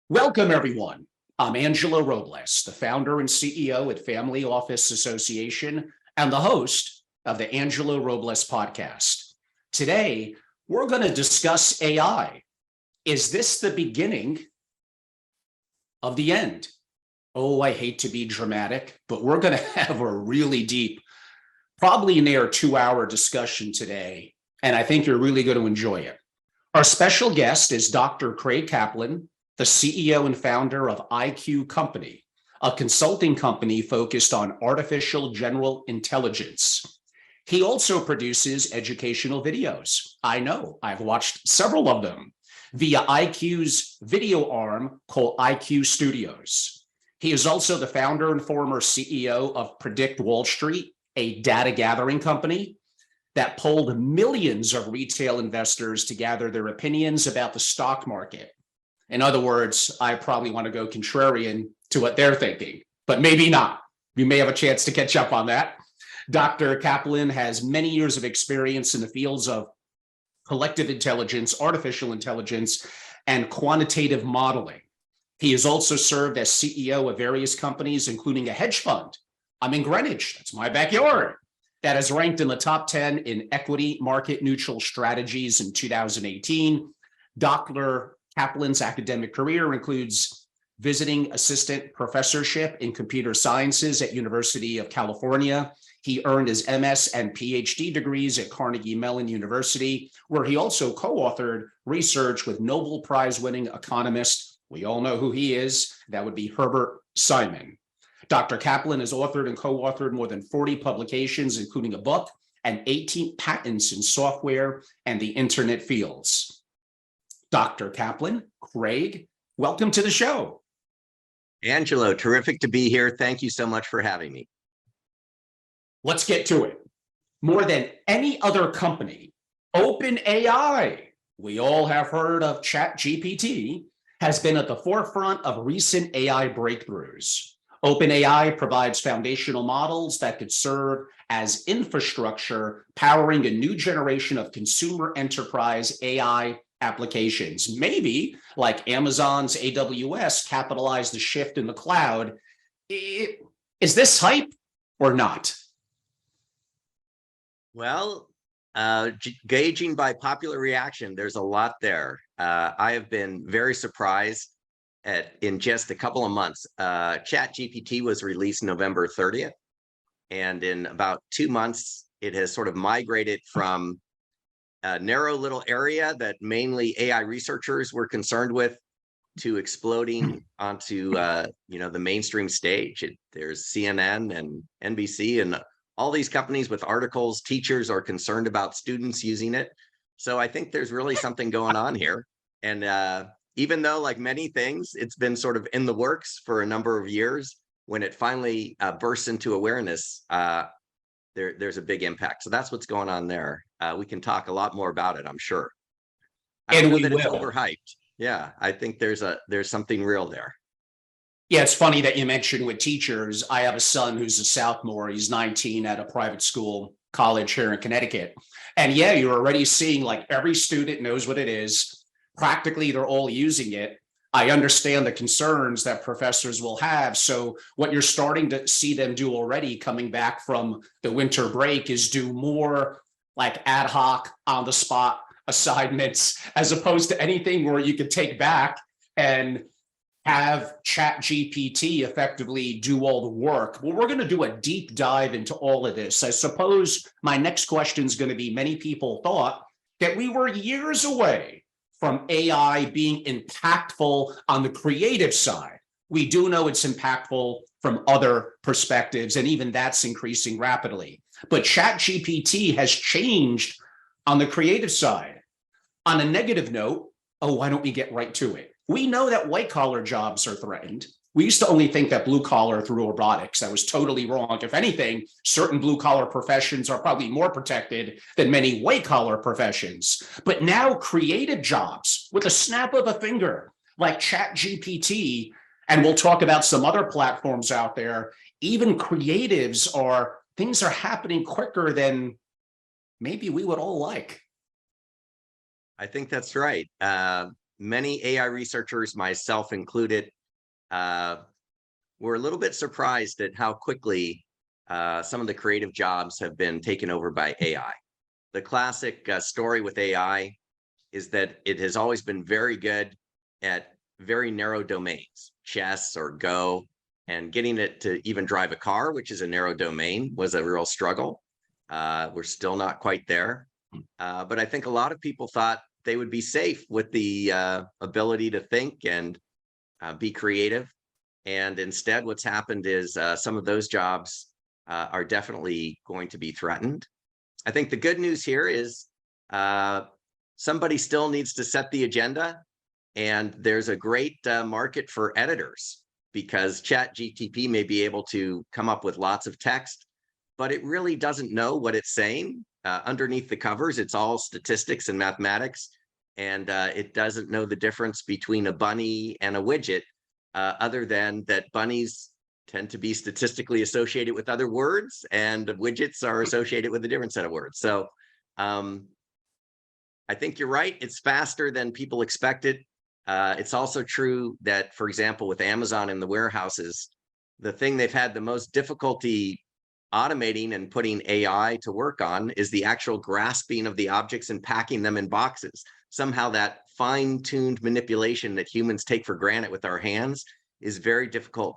Welcome, everyone. I'm Angelo Robles, the founder and CEO at FamilyOffice Association and the host of the Angelo Robles podcast. Today, we're going to discuss AI. Is this the beginning of the end? Oh, I hate to be dramatic, but we're going to have a really deep, probably near 2-hour discussion today, and I think you're really going to enjoy it. Our special guest is Dr. Craig Kaplan, the CEO and founder of IQ Company, a consulting company focused on artificial general intelligence. He also produces educational videos. I know, I've watched several of them via IQ's video arm called IQ Studios. He is also the founder and former CEO of Predict Wall Street, a data gathering company that polled millions of retail investors to gather their opinions about the stock market. In other words, I probably want to go contrarian to what they're thinking, but maybe not. You may have a chance to catch up on that. Dr. Kaplan has many years of experience in the fields of collective intelligence, artificial intelligence, and quantitative modeling. He has also served as CEO of various companies, including a hedge fund. I'm in Greenwich, that's my backyard, that has ranked in the top 10 in equity market neutral strategies in 2018. Dr. Kaplan's academic career includes visiting assistant professorship in computer sciences at University of California. He earned his MS and PhD degrees at Carnegie Mellon University, where he also co-authored research with Nobel Prize-winning economist, we all know who he is, that would be Herbert Simon. Dr. Kaplan has authored and co-authored more than 40 publications, including a book and 18 patents in software and the internet fields. Dr. Kaplan, Craig, welcome to the show. Angelo, terrific to be here. Thank you so much for having me. Let's get to it. More than any other company, OpenAI, we all have heard of ChatGPT, has been at the forefront of recent AI breakthroughs. OpenAI provides foundational models that could serve as infrastructure powering a new generation of consumer enterprise AI applications. Maybe, like Amazon's AWS, capitalize the shift in the cloud. Is this hype or not? Well, gauging by popular reaction, there's a lot there. I have been very surprised in just a couple of months. ChatGPT was released November 30th, and in about 2 months, it has sort of migrated from a narrow little area that mainly AI researchers were concerned with to exploding onto the mainstream stage. There's CNN and NBC and all these companies with articles. Teachers are concerned about students using it. So I think there's really something going on here. And even though, like many things, it's been sort of in the works for a number of years, when it finally bursts into awareness, there's a big impact. So that's what's going on there. We can talk a lot more about it, I'm sure. I don't know that it's overhyped. Yeah, I think there's something real there. Yeah, it's funny that you mentioned with teachers. I have a son who's a sophomore. He's 19 at a private school college here in Connecticut. And yeah, you're already seeing like every student knows what it is. Practically, they're all using it. I understand the concerns that professors will have. So what you're starting to see them do already coming back from the winter break is do more like ad hoc, on the spot assignments, as opposed to anything where you could take back and have ChatGPT effectively do all the work. Well, we're going to do a deep dive into all of this. I suppose my next question is going to be, many people thought that we were years away from AI being impactful on the creative side. We do know it's impactful from other perspectives, and even that's increasing rapidly. But ChatGPT has changed on the creative side. On a negative note, why don't we get right to it? We know that white-collar jobs are threatened. We used to only think that blue-collar through robotics. That was totally wrong. If anything, certain blue-collar professions are probably more protected than many white-collar professions. But now creative jobs, with a snap of a finger, like ChatGPT, and we'll talk about some other platforms out there, even creatives things are happening quicker than maybe we would all like. I think that's right. Many AI researchers, myself included, were a little bit surprised at how quickly some of the creative jobs have been taken over by AI. The classic story with AI is that it has always been very good at very narrow domains, chess or Go, and getting it to even drive a car, which is a narrow domain, was a real struggle. We're still not quite there. But I think a lot of people thought they would be safe with the ability to think and be creative. And instead, what's happened is some of those jobs are definitely going to be threatened. I think the good news here is somebody still needs to set the agenda. And there's a great market for editors because ChatGPT may be able to come up with lots of text, but it really doesn't know what it's saying. Underneath the covers, it's all statistics and mathematics, and it doesn't know the difference between a bunny and a widget, other than that bunnies tend to be statistically associated with other words, and widgets are associated with a different set of words. So I think you're right. It's faster than people expected. It's also true that, for example, with Amazon in the warehouses, the thing they've had the most difficulty automating and putting AI to work on is the actual grasping of the objects and packing them in boxes. Somehow that fine-tuned manipulation that humans take for granted with our hands is very difficult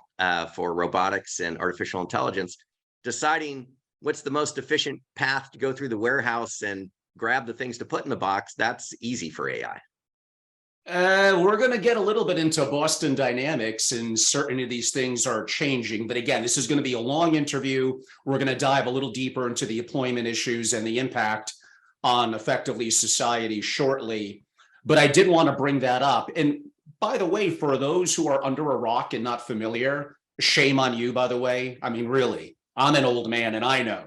for robotics and artificial intelligence. Deciding what's the most efficient path to go through the warehouse and grab the things to put in the box, that's easy for AI. We're going to get a little bit into Boston dynamics, and certain of these things are changing. But again, this is going to be a long interview. We're going to dive a little deeper into the employment issues and the impact on effectively society shortly. But I did want to bring that up. And by the way, for those who are under a rock and not familiar, shame on you, by the way. I mean, really, I'm an old man and I know.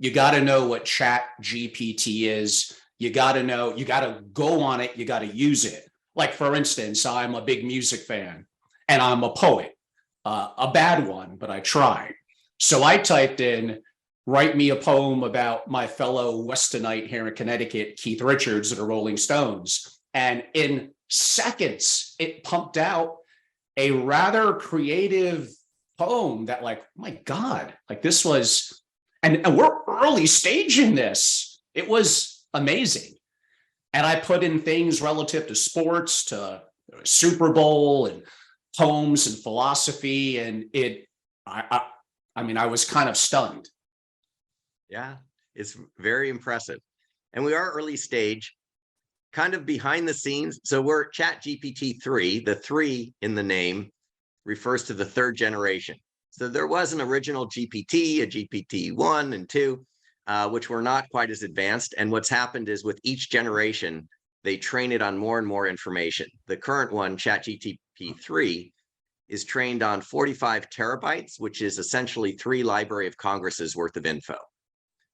You got to know what Chat GPT is. You got to know, you got to go on it. You got to use it. Like, for instance, I'm a big music fan and I'm a poet, a bad one, but I try. So I typed in, write me a poem about my fellow Westonite here in Connecticut, Keith Richards of the Rolling Stones. And in seconds, it pumped out a rather creative poem that, like, my God, like this was, and we're early stage in this. It was amazing. And I put in things relative to sports, to Super Bowl and poems and philosophy. And I mean, I was kind of stunned. Yeah, it's very impressive. And we are early stage, kind of behind the scenes. So we're Chat GPT 3, the 3 in the name refers to the third generation. So there was an original GPT, a GPT 1 and 2, which were not quite as advanced. And what's happened is with each generation, they train it on more and more information. The current one, ChatGPT 3, is trained on 45 terabytes, which is essentially 3 Library of Congress's worth of info.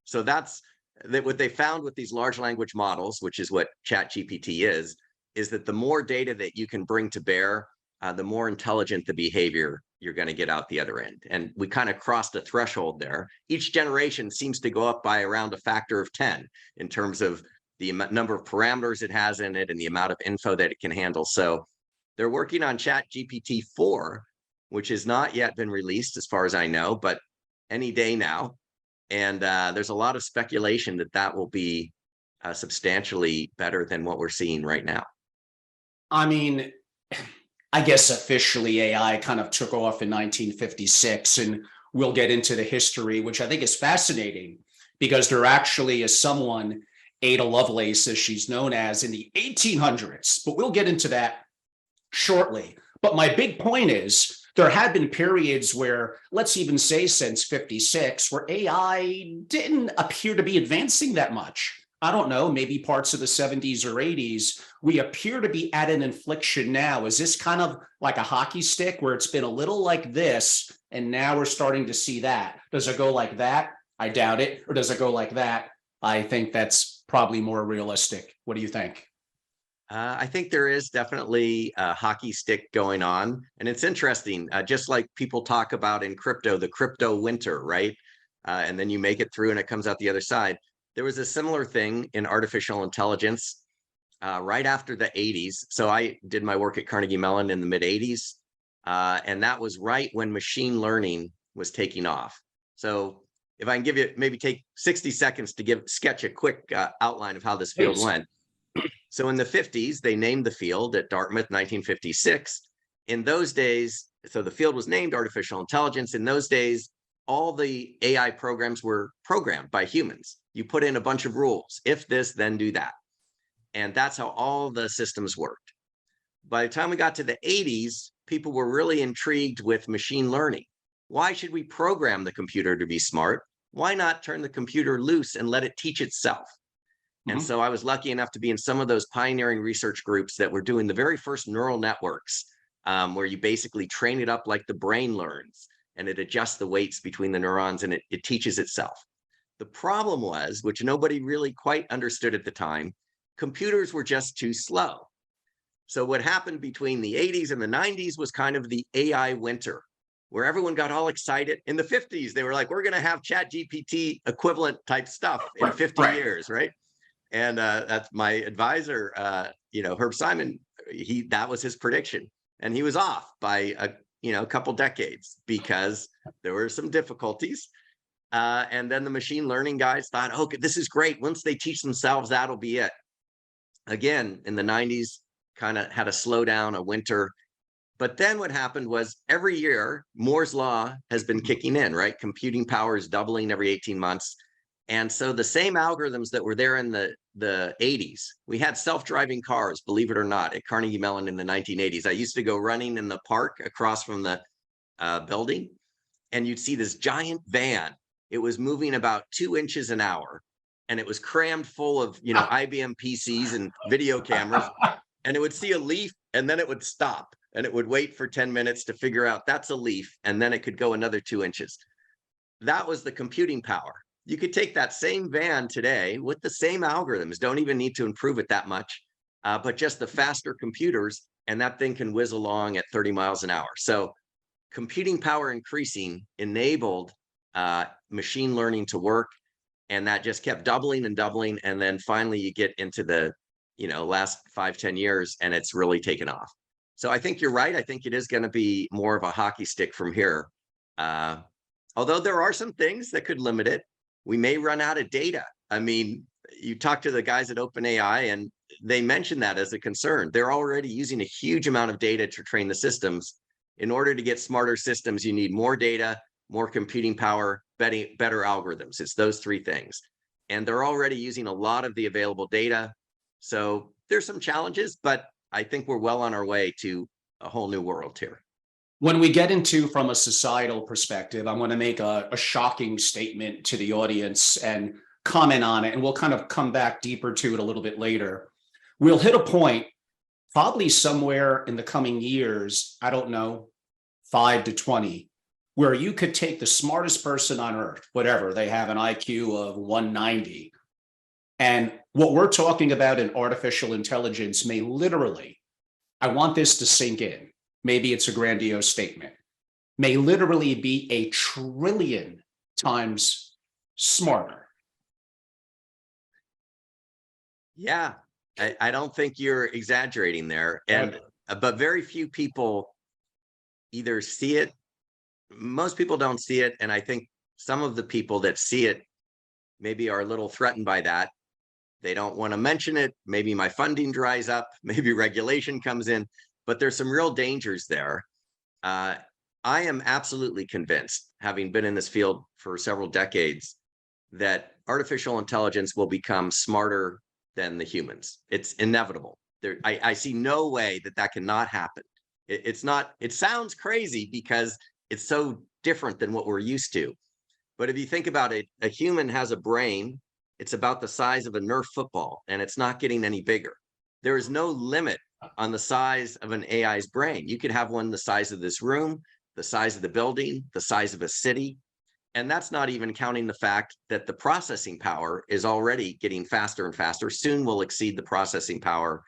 So that's what they found with these large language models, which is what ChatGPT is that the more data that you can bring to bear, the more intelligent the behavior you're going to get out the other end. And we kind of crossed a threshold there. Each generation seems to go up by around a factor of 10 in terms of the number of parameters it has in it and the amount of info that it can handle. So they're working on Chat GPT 4, which has not yet been released as far as I know, but any day now. And there's a lot of speculation that that will be substantially better than what we're seeing right now. I mean, I guess officially AI kind of took off in 1956, and we'll get into the history, which I think is fascinating because there actually is someone, Ada Lovelace, as she's known as, in the 1800s, but we'll get into that shortly. But my big point is there had been periods where, let's even say since 56, where AI didn't appear to be advancing that much. I don't know, maybe parts of the 70s or 80s, we appear to be at an inflection now. Is this kind of like a hockey stick where it's been a little like this, and now we're starting to see that? Does it go like that? I doubt it. Or does it go like that? I think that's probably more realistic. What do you think? I think there is definitely a hockey stick going on. And it's interesting, just like people talk about in crypto, the crypto winter, right? And then you make it through and it comes out the other side. There was a similar thing in artificial intelligence. right after the 80s. So I did my work at Carnegie Mellon in the mid 80s. And that was right when machine learning was taking off. So if I can give you, maybe take 60 seconds to sketch a quick outline of how this field went. So in the 50s, they named the field at Dartmouth, 1956. In those days, so the field was named artificial intelligence. In those days, all the AI programs were programmed by humans. You put in a bunch of rules. If this, then do that. And that's how all the systems worked. By the time we got to the 80s, people were really intrigued with machine learning. Why should we program the computer to be smart? Why not turn the computer loose and let it teach itself? And so I was lucky enough to be in some of those pioneering research groups that were doing the very first neural networks, where you basically train it up like the brain learns, and it adjusts the weights between the neurons, and it teaches itself. The problem was, which nobody really quite understood at the time, computers were just too slow. So what happened between the 80s and the 90s was kind of the AI winter, where everyone got all excited. In the 50s, they were like, we're going to have ChatGPT equivalent type stuff in 50 years, right? And that's my advisor, Herb Simon. That was his prediction, and he was off by a couple decades because there were some difficulties. And then the machine learning guys thought, okay, this is great. Once they teach themselves, that'll be it. Again, in the 90s, kind of had a slowdown, a winter. But then what happened was every year, Moore's law has been kicking in, right? Computing power is doubling every 18 months. And so the same algorithms that were there in the 80s, we had self-driving cars, believe it or not, at Carnegie Mellon in the 1980s. I used to go running in the park across from the building, and you'd see this giant van. It was moving about 2 inches an hour, and it was crammed full of, IBM PCs and video cameras. And it would see a leaf, and then it would stop, and it would wait for 10 minutes to figure out that's a leaf, and then it could go another 2 inches. That was the computing power. You could take that same van today with the same algorithms, don't even need to improve it that much, but just the faster computers, and that thing can whiz along at 30 miles an hour. So computing power increasing enabled machine learning to work, and that just kept doubling and doubling. And then finally you get into the last 5-10 years, and it's really taken off. So I think you're right. I think it is going to be more of a hockey stick from here. Although there are some things that could limit it. We may run out of data. I mean, you talk to the guys at OpenAI, and they mentioned that as a concern. They're already using a huge amount of data to train the systems. In order to get smarter systems, you need more data, more computing power, better algorithms. It's those three things. And they're already using a lot of the available data. So there's some challenges, but I think we're well on our way to a whole new world here. When we get into from a societal perspective, I want to make a shocking statement to the audience and comment on it, and we'll kind of come back deeper to it a little bit later. We'll hit a point probably somewhere in the coming years, I don't know, 5 to 20, where you could take the smartest person on earth, whatever, they have an IQ of 190. And what we're talking about in artificial intelligence may literally, I want this to sink in, maybe it's a grandiose statement, may literally be 1 trillion times smarter. Yeah, I don't think you're exaggerating there. And but very few people either see it. Most people don't see it. And I think some of the people that see it maybe are a little threatened by that. They don't want to mention it. Maybe my funding dries up. Maybe regulation comes in. But there's some real dangers there. I am absolutely convinced, having been in this field for several decades, that artificial intelligence will become smarter than the humans. It's inevitable. I see no way that cannot happen. It's not, it sounds crazy because it's so different than what we're used to. But if you think about it, a human has a brain. It's about the size of a Nerf football, and it's not getting any bigger. There is no limit on the size of an AI's brain. You could have one the size of this room, the size of the building, the size of a city. And that's not even counting the fact that the processing power is already getting faster and faster. Soon will exceed the processing power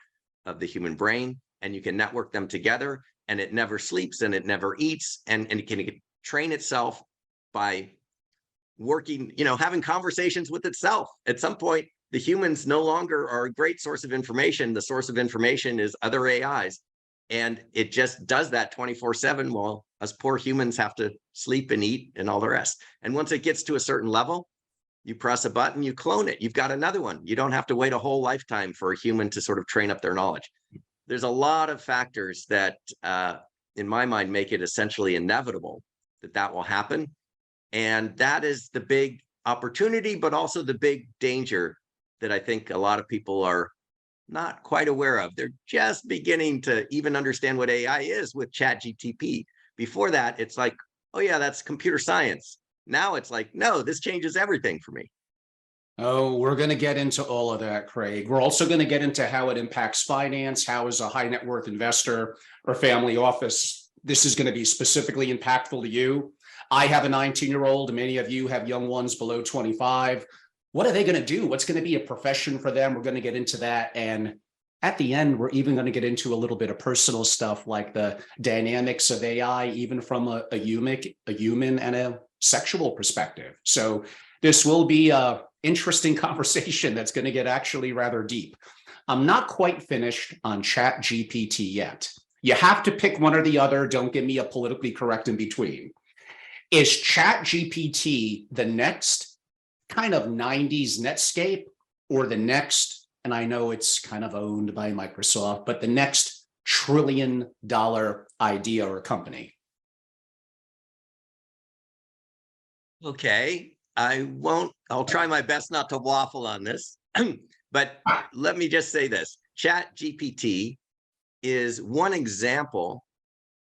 of the human brain, and you can network them together, and it never sleeps and it never eats, and it can train itself by working, having conversations with itself. At some point, the humans no longer are a great source of information. The source of information is other AIs. And it just does that 24/7 while us poor humans have to sleep and eat and all the rest. And once it gets to a certain level, you press a button, you clone it, you've got another one. You don't have to wait a whole lifetime for a human to sort of train up their knowledge. There's a lot of factors that, in my mind, make it essentially inevitable that that will happen. And that is the big opportunity, but also the big danger that I think a lot of people are not quite aware of. They're just beginning to even understand what AI is with ChatGPT. Before that, it's like, oh yeah, that's computer science. Now it's like, no, this changes everything for me. Oh, we're going to get into all of that, Craig. We're also going to get into how it impacts finance, how as a high net worth investor or family office, this is going to be specifically impactful to you. I have a 19-year-old, and many of you have young ones below 25. What are they going to do? What's going to be a profession for them? We're going to get into that. And at the end, we're even going to get into a little bit of personal stuff like the dynamics of AI, even from a human and a sexual perspective. So this will be a interesting conversation that's going to get actually rather deep. I'm not quite finished on ChatGPT yet. You have to pick one or the other. Don't give me a politically correct in between. Is ChatGPT the next kind of 90s Netscape, or the next, and I know it's kind of owned by Microsoft, but the next $1 trillion idea or company? Okay, I'll try my best not to waffle on this, but let me just say this. ChatGPT is one example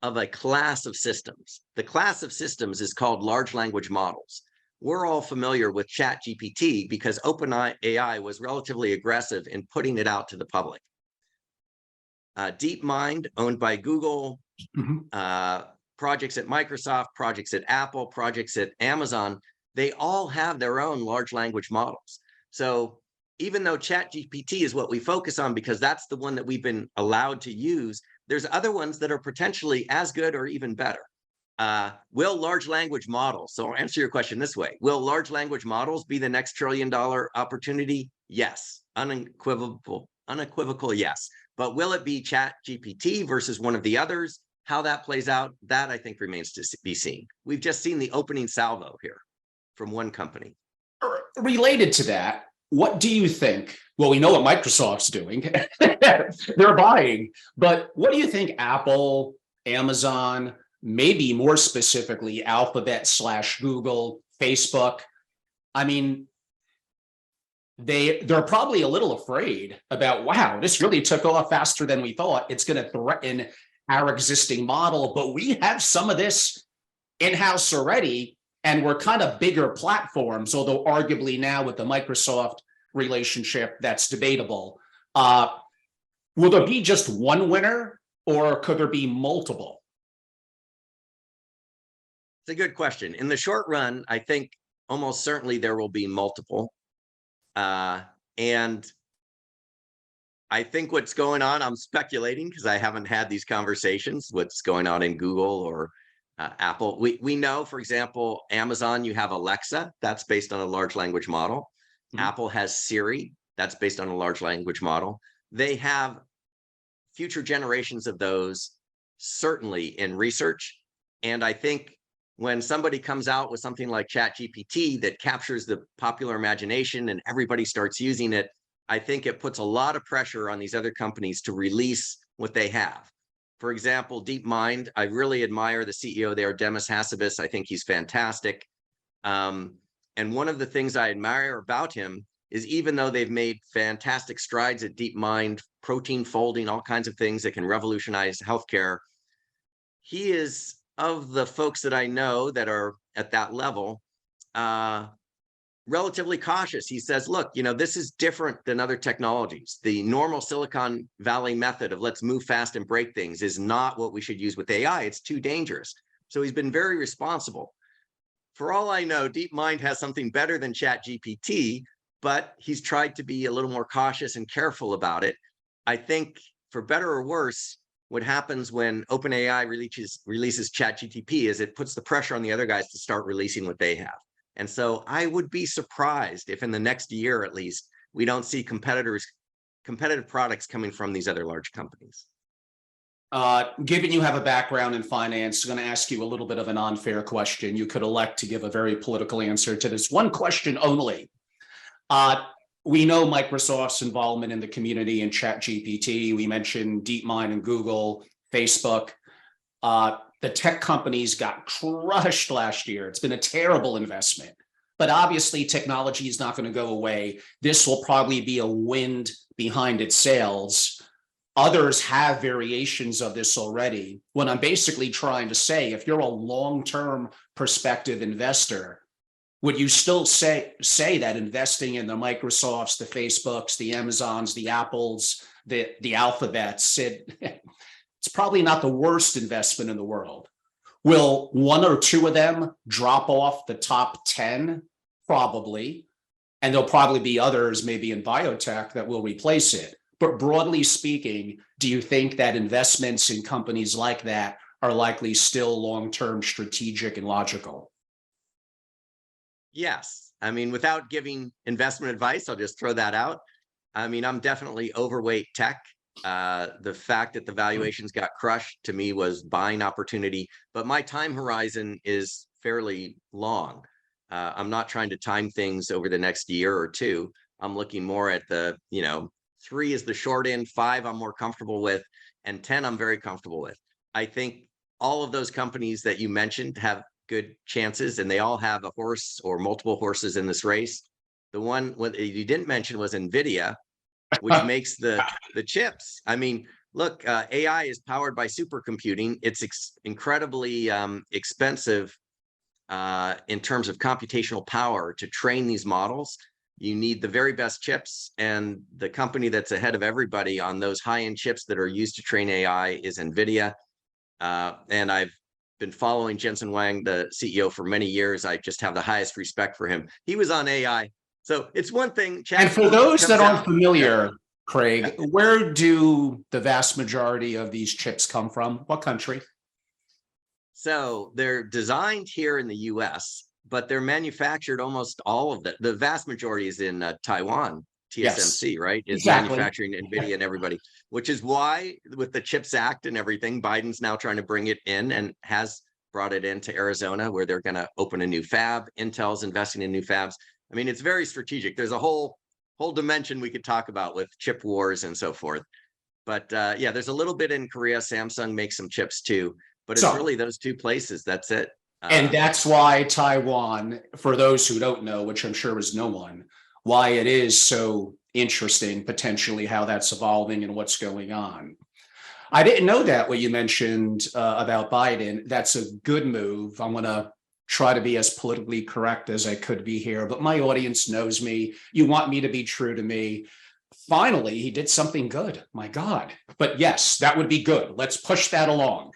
of a class of systems. The class of systems is called large language models. We're all familiar with ChatGPT because OpenAI was relatively aggressive in putting it out to the public. DeepMind, owned by Google, projects at Microsoft, projects at Apple, projects at Amazon, they all have their own large language models. So even though ChatGPT is what we focus on because that's the one that we've been allowed to use, there's other ones that are potentially as good or even better. Will large language models, so I'll answer your question this way, will large language models be the next $1 trillion opportunity? Yes, unequivocal yes. But will it be ChatGPT versus one of the others? How that plays out, that I think remains to be seen. We've just seen the opening salvo here from one company. Related to that, what do you think? Well, we know what Microsoft's doing. They're buying. But what do you think Apple, Amazon, maybe more specifically Alphabet / Google, Facebook? I mean, they're probably a little afraid about, wow, this really took off faster than we thought. It's going to threaten our existing model, but we have some of this in-house already, and we're kind of bigger platforms, although arguably now with the Microsoft relationship, that's debatable. Will there be just one winner, or could there be multiple? It's a good question. In the short run, I think almost certainly there will be multiple. And I think what's going on, I'm speculating because I haven't had these conversations, what's going on in Google or Apple. We know, for example, Amazon, you have Alexa, that's based on a large language model. Apple has Siri, that's based on a large language model. They have future generations of those, certainly in research. And I think when somebody comes out with something like ChatGPT that captures the popular imagination and everybody starts using it, I think it puts a lot of pressure on these other companies to release what they have. For example, DeepMind, I really admire the CEO there, Demis Hassabis. I think he's fantastic. And one of the things I admire about him is even though they've made fantastic strides at DeepMind, protein folding, all kinds of things that can revolutionize healthcare, he is, of the folks that I know that are at that level, relatively cautious. He says, look, this is different than other technologies. The normal Silicon Valley method of let's move fast and break things is not what we should use with AI. It's too dangerous. So he's been very responsible. For all I know, DeepMind has something better than ChatGPT, but he's tried to be a little more cautious and careful about it. I think for better or worse, what happens when OpenAI releases ChatGPT is it puts the pressure on the other guys to start releasing what they have. And so I would be surprised if in the next year, at least, we don't see competitive products coming from these other large companies. Given you have a background in finance, I'm going to ask you a little bit of an unfair question. You could elect to give a very political answer to this one question only. We know Microsoft's involvement in the community and ChatGPT. We mentioned DeepMind and Google, Facebook. The tech companies got crushed last year. It's been a terrible investment. But obviously, technology is not going to go away. This will probably be a wind behind its sails. Others have variations of this already. What I'm basically trying to say, if you're a long-term perspective investor, would you still say that investing in the Microsofts, the Facebooks, the Amazons, the Apples, the Alphabets, it's probably not the worst investment in the world? Will one or two of them drop off the top 10? Probably. And there'll probably be others, maybe in biotech, that will replace it. But broadly speaking, do you think that investments in companies like that are likely still long-term strategic and logical? Yes. I mean, without giving investment advice, I'll just throw that out. I mean, I'm definitely overweight tech. The fact that the valuations got crushed to me was buying opportunity, but my time horizon is fairly long. I'm not trying to time things over the next year or two. I'm looking more at the, 3 is the short end, 5 I'm more comfortable with, and 10 I'm very comfortable with. I think all of those companies that you mentioned have good chances, and they all have a horse or multiple horses in this race. The one what you didn't mention was NVIDIA, which makes the chips. I mean, look, AI is powered by supercomputing. It's incredibly expensive in terms of computational power to train these models. You need the very best chips, and the company that's ahead of everybody on those high-end chips that are used to train AI is NVIDIA. And I've been following Jensen Huang, the CEO, for many years. I just have the highest respect for him. He was on AI. So it's one thing. And for those that aren't familiar, yeah. Craig, where do the vast majority of these chips come from? What country? So they're designed here in the US, but they're manufactured almost all of the vast majority is in Taiwan. TSMC, Yes, right, is exactly. manufacturing NVIDIA and everybody, which is why with the CHIPS Act and everything, Biden's now trying to bring it in and has brought it into Arizona, where they're going to open a new fab. Intel's investing in new fabs. I mean, it's very strategic. There's a whole dimension we could talk about with chip wars and so forth. But yeah, there's a little bit in Korea. Samsung makes some chips too, but it's really those two places. That's it. And that's why Taiwan, for those who don't know, which I'm sure is no one, why it is so interesting potentially how that's evolving and what's going on. I didn't know that what you mentioned about Biden. That's a good move. I'm going to try to be as politically correct as I could be here, but my audience knows me. You want me to be true to me. Finally, he did something good. My God. But yes, that would be good. Let's push that along.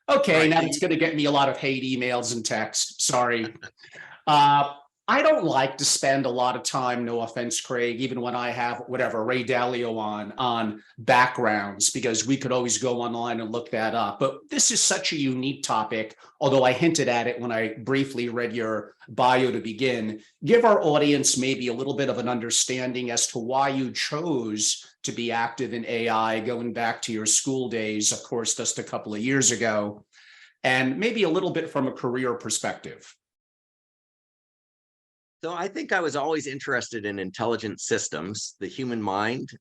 Okay, right. Now it's going to get me a lot of hate emails and text. Sorry. I don't like to spend a lot of time, no offense, Craig, even when I have whatever, Ray Dalio on backgrounds, because we could always go online and look that up. But this is such a unique topic, although I hinted at it when I briefly read your bio to begin. Give our audience maybe a little bit of an understanding as to why you chose to be active in AI, going back to your school days, of course, just a couple of years ago, and maybe a little bit from a career perspective. So I think I was always interested in intelligent systems, the human mind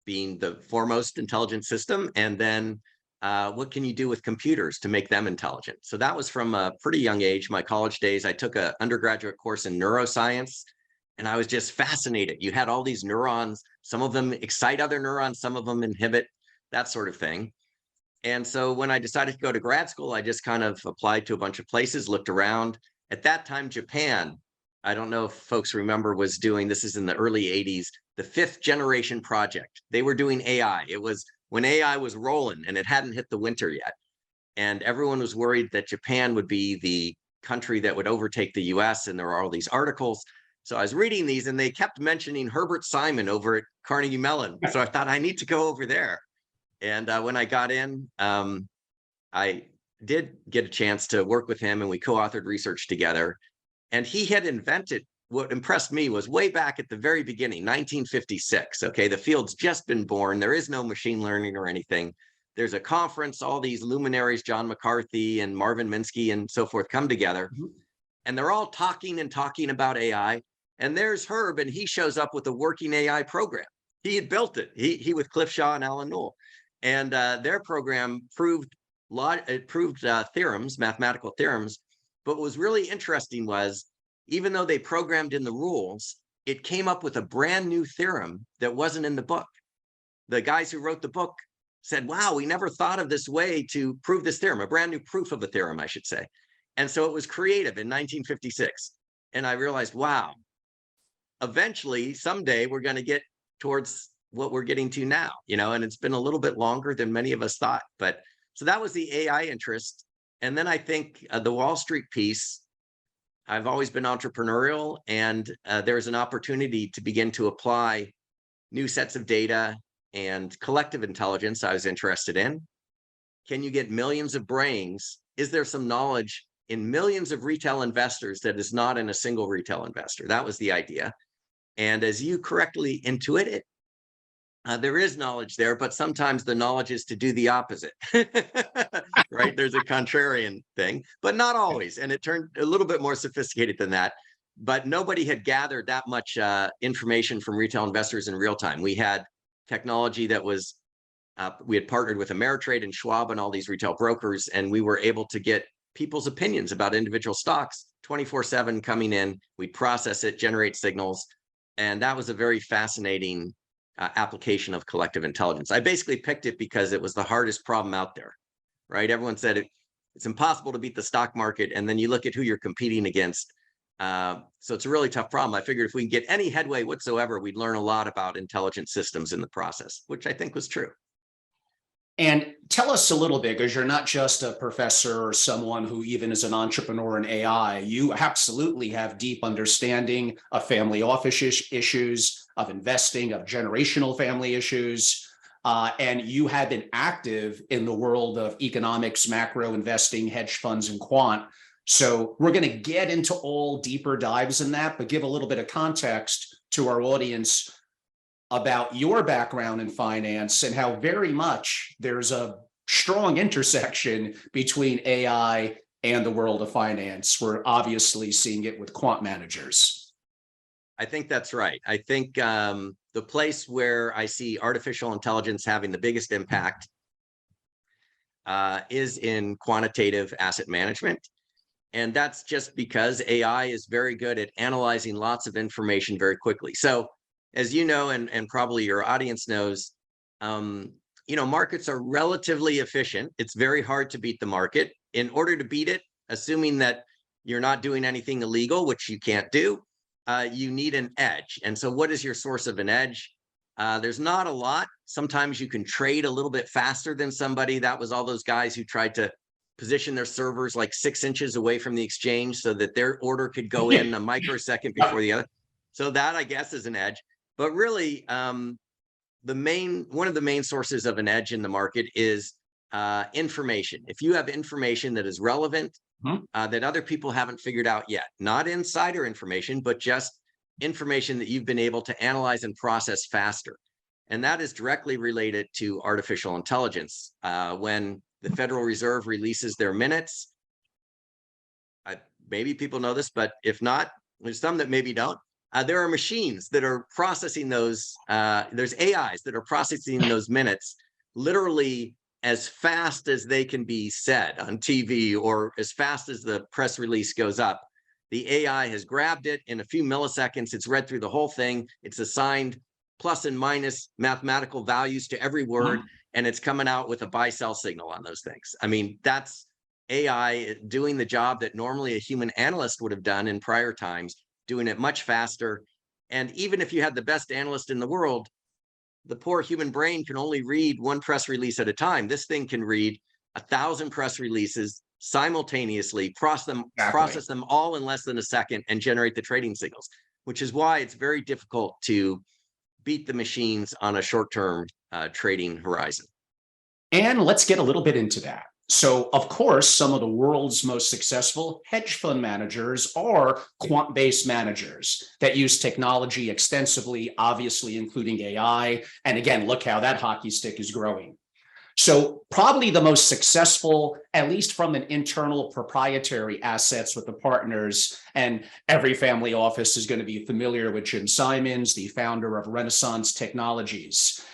being the foremost intelligent system, and then what can you do with computers to make them intelligent? So that was from a pretty young age, my college days. I took an undergraduate course in neuroscience, and I was just fascinated. You had all these neurons, some of them excite other neurons, some of them inhibit, that sort of thing. And so when I decided to go to grad school, I just kind of applied to a bunch of places, looked around. At that time, Japan, I don't know if folks remember, was doing, this is in the early 80s, the 5th generation project. They were doing AI. It was when AI was rolling and it hadn't hit the winter yet. And everyone was worried that Japan would be the country that would overtake the US. And there were all these articles. So I was reading these and they kept mentioning Herbert Simon over at Carnegie Mellon. So I thought I need to go over there. And when I got in, I did get a chance to work with him and we co-authored research together. And he had invented what impressed me was way back at the very beginning, 1956. Okay, the field's just been born. There is no machine learning or anything. There's a conference, all these luminaries, John McCarthy and Marvin Minsky and so forth, come together, and they're all talking about AI. And there's Herb, and he shows up with a working AI program. He had built it. He with Cliff Shaw and Alan Newell, and their program proved theorems, mathematical theorems. But what was really interesting was, even though they programmed in the rules, it came up with a brand new theorem that wasn't in the book. The guys who wrote the book said, wow, we never thought of this way to prove this theorem, a brand new proof of a theorem, I should say. And so it was creative in 1956. And I realized, wow, eventually, someday, we're going to get towards what we're getting to now, and it's been a little bit longer than many of us thought. But so that was the AI interest. And then I think the Wall Street piece, I've always been entrepreneurial, and there's an opportunity to begin to apply new sets of data and collective intelligence I was interested in. Can you get millions of brains? Is there some knowledge in millions of retail investors that is not in a single retail investor? That was the idea. And as you correctly intuit it, there is knowledge there, but sometimes the knowledge is to do the opposite, right? There's a contrarian thing, but not always. And it turned a little bit more sophisticated than that. But nobody had gathered that much information from retail investors in real time. We had technology that was, we had partnered with Ameritrade and Schwab and all these retail brokers, and we were able to get people's opinions about individual stocks 24/7 coming in. We'd process it, generate signals. And that was a very fascinating application of collective intelligence. I basically picked it because it was the hardest problem out there, right? Everyone said it's impossible to beat the stock market. And then you look at who you're competing against. So it's a really tough problem. I figured if we can get any headway whatsoever, we'd learn a lot about intelligent systems in the process, which I think was true. And tell us a little bit, because you're not just a professor or someone who even is an entrepreneur in AI. You absolutely have deep understanding of family office issues, of investing, of generational family issues. And you have been active in the world of economics, macro investing, hedge funds, and quant. So we're going to get into all deeper dives in that, but give a little bit of context to our audience about your background in finance and how very much there's a strong intersection between AI and the world of finance. We're obviously seeing it with quant managers. I think that's right. I think the place where I see artificial intelligence having the biggest impact is in quantitative asset management. And that's just because AI is very good at analyzing lots of information very quickly. So as you know, and probably your audience knows, markets are relatively efficient. It's very hard to beat the market. In order to beat it, assuming that you're not doing anything illegal, which you can't do, you need an edge. And so what is your source of an edge? There's not a lot. Sometimes you can trade a little bit faster than somebody. That was all those guys who tried to position their servers like 6 inches away from the exchange so that their order could go in a microsecond before the other. So that, I guess, is an edge. But really, one of the main sources of an edge in the market is information. If you have information that is relevant, that other people haven't figured out yet, not insider information, but just information that you've been able to analyze and process faster. And that is directly related to artificial intelligence. When the Federal Reserve releases their minutes, maybe people know this, but if not, there's some that maybe don't. There are machines that are processing those. There's AIs that are processing those minutes literally as fast as they can be said on TV, or as fast as the press release goes up. The AI has grabbed it in a few milliseconds. It's read through the whole thing. It's assigned plus and minus mathematical values to every word, and it's coming out with a buy-sell signal on those things. I mean, that's AI doing the job that normally a human analyst would have done in prior times, doing it much faster. And even if you had the best analyst in the world, the poor human brain can only read one press release at a time. This thing can read 1,000 press releases simultaneously, process them all in less than a second, and generate the trading signals, which is why it's very difficult to beat the machines on a short-term trading horizon. And let's get a little bit into that. So, of course, some of the world's most successful hedge fund managers are quant-based managers that use technology extensively, obviously including AI. And again, look how that hockey stick is growing. So probably the most successful, at least from an internal proprietary assets with the partners, and every family office is going to be familiar with Jim Simons, the founder of Renaissance Technologies.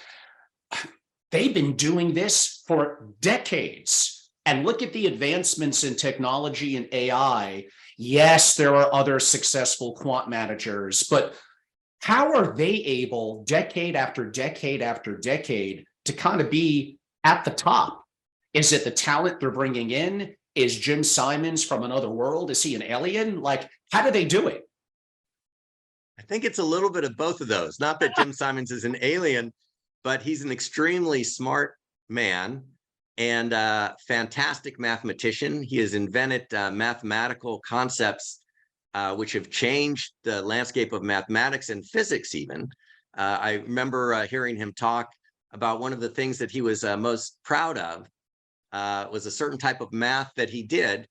They've been doing this for decades. And look at the advancements in technology and AI. Yes, there are other successful quant managers, but how are they able, decade after decade after decade, to kind of be at the top? Is it the talent they're bringing in? Is Jim Simons from another world? Is he an alien? Like, how do they do it? I think it's a little bit of both of those. Not that Jim Simons is an alien, but he's an extremely smart man and a fantastic mathematician. He has invented mathematical concepts which have changed the landscape of mathematics and physics even. I remember hearing him talk about one of the things that he was most proud of was a certain type of math that he did,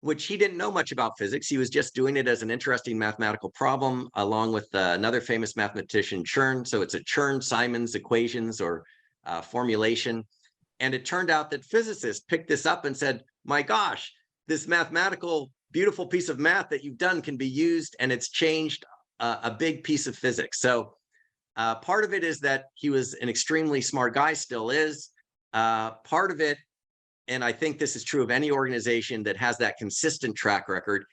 which he didn't know much about physics. He was just doing it as an interesting mathematical problem, along with another famous mathematician, Chern. So it's a Chern-Simons equations or formulation. And it turned out that physicists picked this up and said, my gosh, this mathematical, beautiful piece of math that you've done can be used, and it's changed a big piece of physics. So part of it is that he was an extremely smart guy, still is. Part of it, and I think this is true of any organization that has that consistent track record,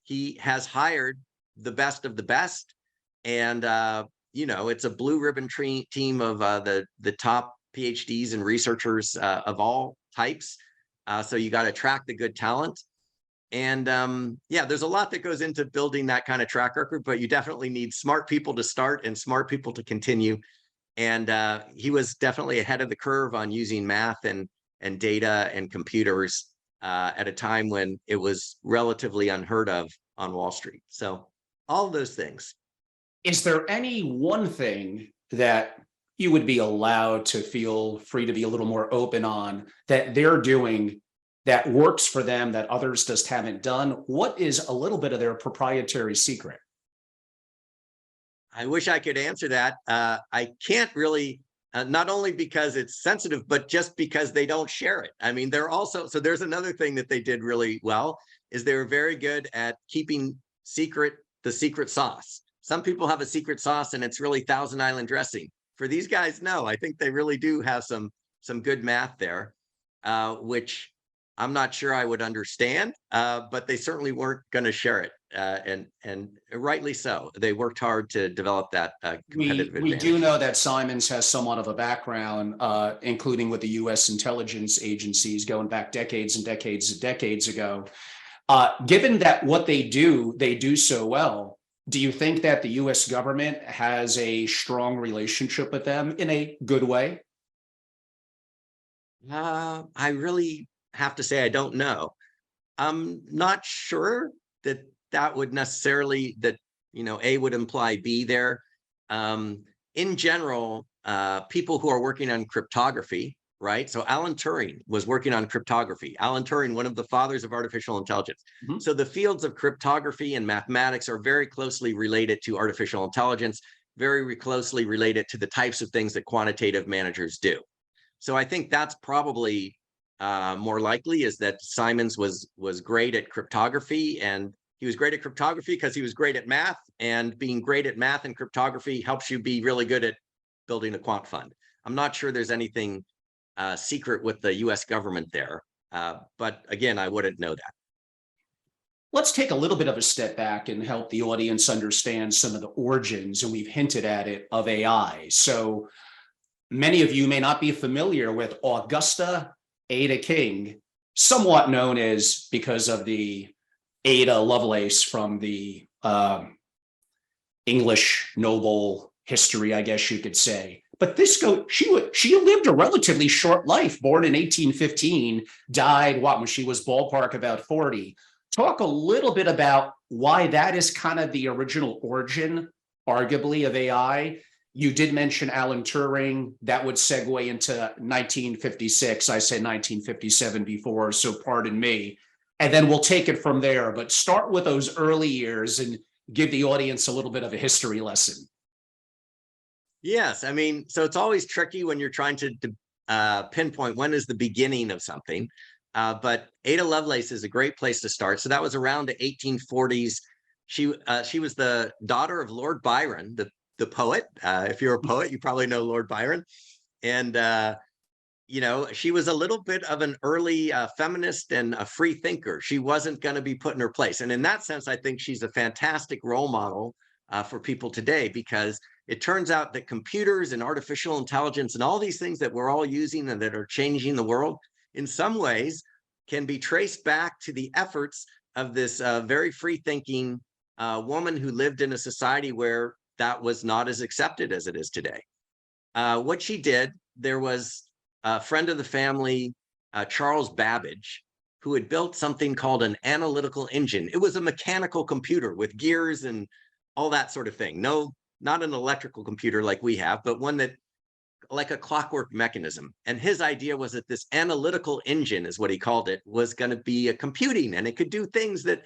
he has hired the best of the best. And, you know, it's a blue ribbon team of the top PhDs and researchers of all types. So you got to attract the good talent. And yeah, there's a lot that goes into building that kind of track record, but you definitely need smart people to start and smart people to continue. And he was definitely ahead of the curve on using math and data and computers at a time when it was relatively unheard of on Wall Street. So all of those things. Is there any one thing that you would be allowed to feel free to be a little more open on that they're doing that works for them that others just haven't done? What is a little bit of their proprietary secret? I wish I could answer that. I can't really, not only because it's sensitive, but just because they don't share it. I mean, they're also, so there's another thing that they did really well, is they were very good at keeping the secret sauce. Some people have a secret sauce and it's really Thousand Island dressing. For these guys, no, I think they really do have some good math there, which I'm not sure I would understand, but they certainly weren't going to share it, and rightly so. They worked hard to develop that competitive advantage. We do know that Simons has somewhat of a background, including with the U.S. intelligence agencies going back decades and decades and decades ago. Given that what they do so well, do you think that the U.S. government has a strong relationship with them in a good way? I really have to say I don't know. I'm not sure that that would necessarily, that, you know, A would imply B there. In general, people who are working on cryptography, right? So Alan Turing was working on cryptography. Alan Turing, one of the fathers of artificial intelligence. Mm-hmm. So the fields of cryptography and mathematics are very closely related to artificial intelligence, very closely related to the types of things that quantitative managers do. So I think that's probably more likely, is that Simons was great at cryptography, and he was great at cryptography because he was great at math, and being great at math and cryptography helps you be really good at building a quant fund. I'm not sure there's anything secret with the US government there, but again, I wouldn't know that. Let's take a little bit of a step back and help the audience understand some of the origins, and we've hinted at it, of AI. So many of you may not be familiar with Augusta Ada King, somewhat known as, because of the Ada Lovelace from the English noble history, I guess you could say. But she lived a relatively short life, born in 1815, died when she was ballpark about 40. Talk a little bit about why that is kind of the original origin, arguably, of AI. You did mention Alan Turing. That would segue into 1956. I said 1957 before, so pardon me. And then we'll take it from there. But start with those early years and give the audience a little bit of a history lesson. Yes, I mean, so it's always tricky when you're trying to pinpoint when is the beginning of something. But Ada Lovelace is a great place to start. So that was around the 1840s. She was the daughter of Lord Byron, the poet. If you're a poet, you probably know Lord Byron. And you know, she was a little bit of an early feminist and a free thinker. She wasn't going to be put in her place. And in that sense, I think she's a fantastic role model for people today, because it turns out that computers and artificial intelligence and all these things that we're all using and that are changing the world in some ways can be traced back to the efforts of this very free thinking woman who lived in a society where that was not as accepted as it is today. What she did, there was a friend of the family, Charles Babbage, who had built something called an analytical engine. It was a mechanical computer with gears and all that sort of thing. No, not an electrical computer like we have, but one that, like a clockwork mechanism. And his idea was that this analytical engine, is what he called it, was going to be a computing, and it could do things that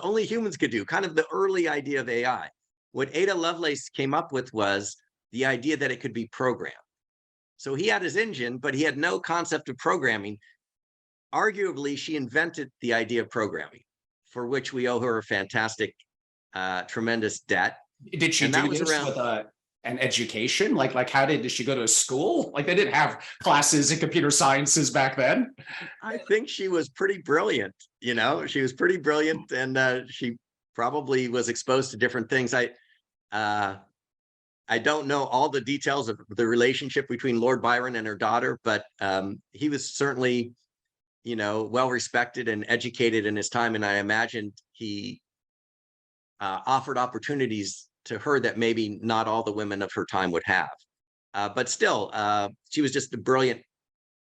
only humans could do, kind of the early idea of AI. What Ada Lovelace came up with was the idea that it could be programmed. So he had his engine, but he had no concept of programming. Arguably, she invented the idea of programming, for which we owe her a fantastic, tremendous debt. Did she do this with an education? Like how did she go to a school? Like they didn't have classes in computer sciences back then. I think she was pretty brilliant. You know, she was pretty brilliant, and she probably was exposed to different things. I don't know all the details of the relationship between Lord Byron and her daughter, but he was certainly, you know, well respected and educated in his time, and I imagined he offered opportunities to her that maybe not all the women of her time would have. But still, she was just a brilliant.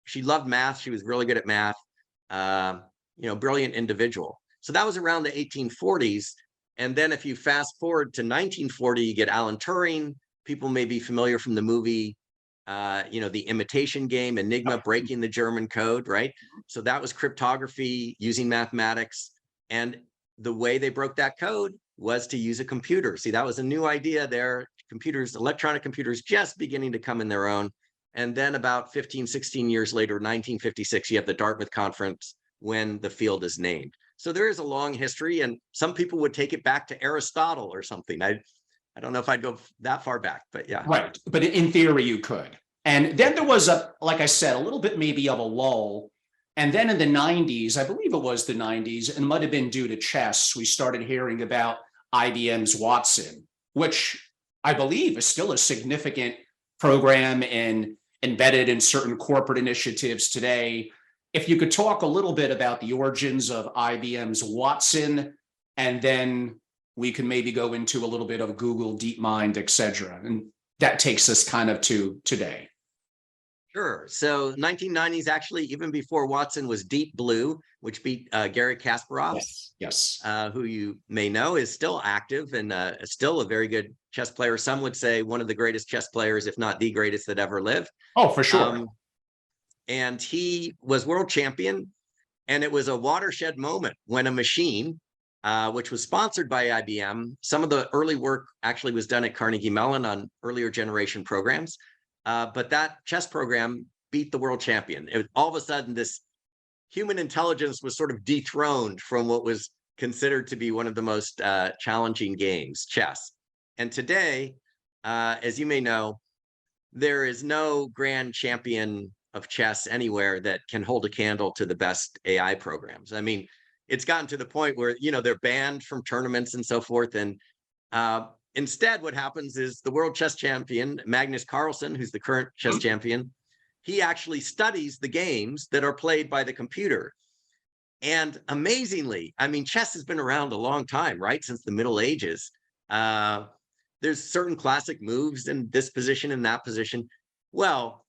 She loved math. She was really good at math. You know, brilliant individual. So that was around the 1840s. And then if you fast forward to 1940, you get Alan Turing. People may be familiar from the movie, you know, The Imitation Game, Enigma, breaking the German code, right? So that was cryptography using mathematics. And the way they broke that code was to use a computer. See, that was a new idea there. Computers, electronic computers, just beginning to come in their own. And then about 15, 16 years later, 1956, you have the Dartmouth Conference when the field is named. So there is a long history, and some people would take it back to Aristotle or something. I don't know if I'd go that far back, but yeah. Right. But in theory, you could. And then there was like I said, a little bit maybe of a lull. And then in the 90s, I believe it was the 90s, and it might have been due to chess, we started hearing about IBM's Watson, which I believe is still a significant program and embedded in certain corporate initiatives today. If you could talk a little bit about the origins of IBM's Watson, and then we can maybe go into a little bit of Google, DeepMind, et cetera. And that takes us kind of to today. Sure. So 1990s, actually, even before Watson, was Deep Blue, which beat Garry Kasparov. Yes. Who you may know is still active and still a very good chess player. Some would say one of the greatest chess players, if not the greatest that ever lived. Oh, for sure. And he was world champion. And it was a watershed moment when a machine, which was sponsored by IBM, some of the early work actually was done at Carnegie Mellon on earlier generation programs. But that chess program beat the world champion. All of a sudden, this human intelligence was sort of dethroned from what was considered to be one of the most challenging games, chess. And today, as you may know, there is no grand champion of chess anywhere that can hold a candle to the best AI programs. I mean, it's gotten to the point where, you know, they're banned from tournaments and so forth. And instead, what happens is the world chess champion, Magnus Carlsen, who's the current chess champion, he actually studies the games that are played by the computer. And amazingly, I mean, chess has been around a long time, right? Since the Middle Ages. There's certain classic moves in this position and that position. Well,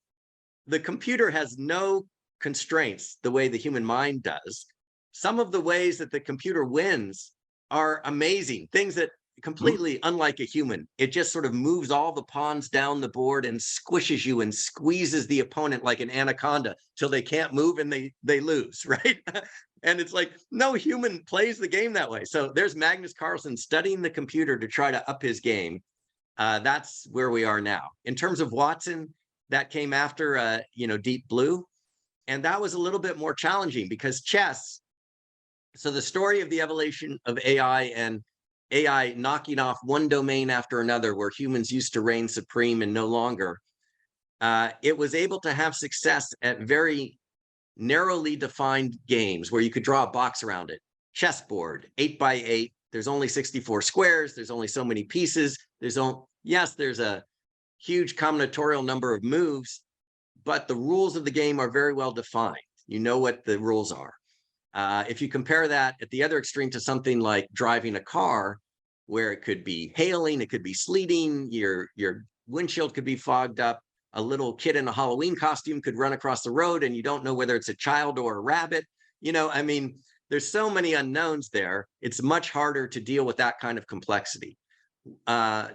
the computer has no constraints the way the human mind does. Some of the ways that the computer wins are amazing, things that completely unlike a human. It just sort of moves all the pawns down the board and squishes you and squeezes the opponent like an anaconda till they can't move and they lose, right? And it's like, no human plays the game that way. So there's Magnus Carlsen studying the computer to try to up his game. That's where we are now. In terms of Watson, that came after, Deep Blue. And that was a little bit more challenging because chess, so the story of the evolution of AI and AI knocking off one domain after another where humans used to reign supreme and no longer, it was able to have success at very narrowly defined games where you could draw a box around it. Chessboard, 8x8, there's only 64 squares, there's only so many pieces, there's a huge combinatorial number of moves, but the rules of the game are very well defined. You know what the rules are. If you compare that at the other extreme to something like driving a car, where it could be hailing, it could be sleeting, your windshield could be fogged up, a little kid in a Halloween costume could run across the road and you don't know whether it's a child or a rabbit. There's so many unknowns there. It's much harder to deal with that kind of complexity.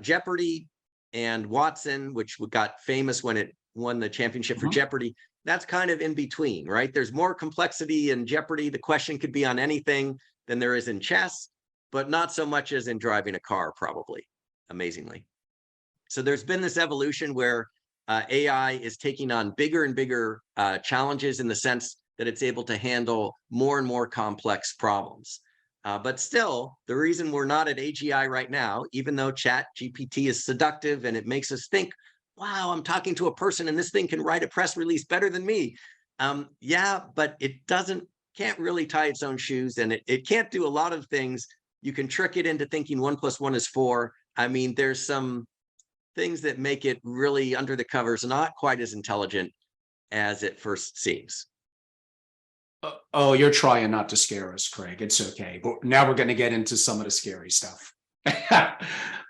Jeopardy and Watson, which got famous when it won the championship for Jeopardy, that's kind of in between, right? There's more complexity in Jeopardy. The question could be on anything than there is in chess, but not so much as in driving a car, probably, amazingly. So there's been this evolution where AI is taking on bigger and bigger challenges in the sense that it's able to handle more and more complex problems. But still, the reason we're not at AGI right now, even though Chat GPT is seductive and it makes us think, wow, I'm talking to a person and this thing can write a press release better than me. Yeah, but it can't really tie its own shoes, and it can't do a lot of things. You can trick it into thinking 1 + 1 is 4. There's some things that make it really under the covers not quite as intelligent as it first seems. Oh, you're trying not to scare us, Craig. It's okay. But now we're going to get into some of the scary stuff.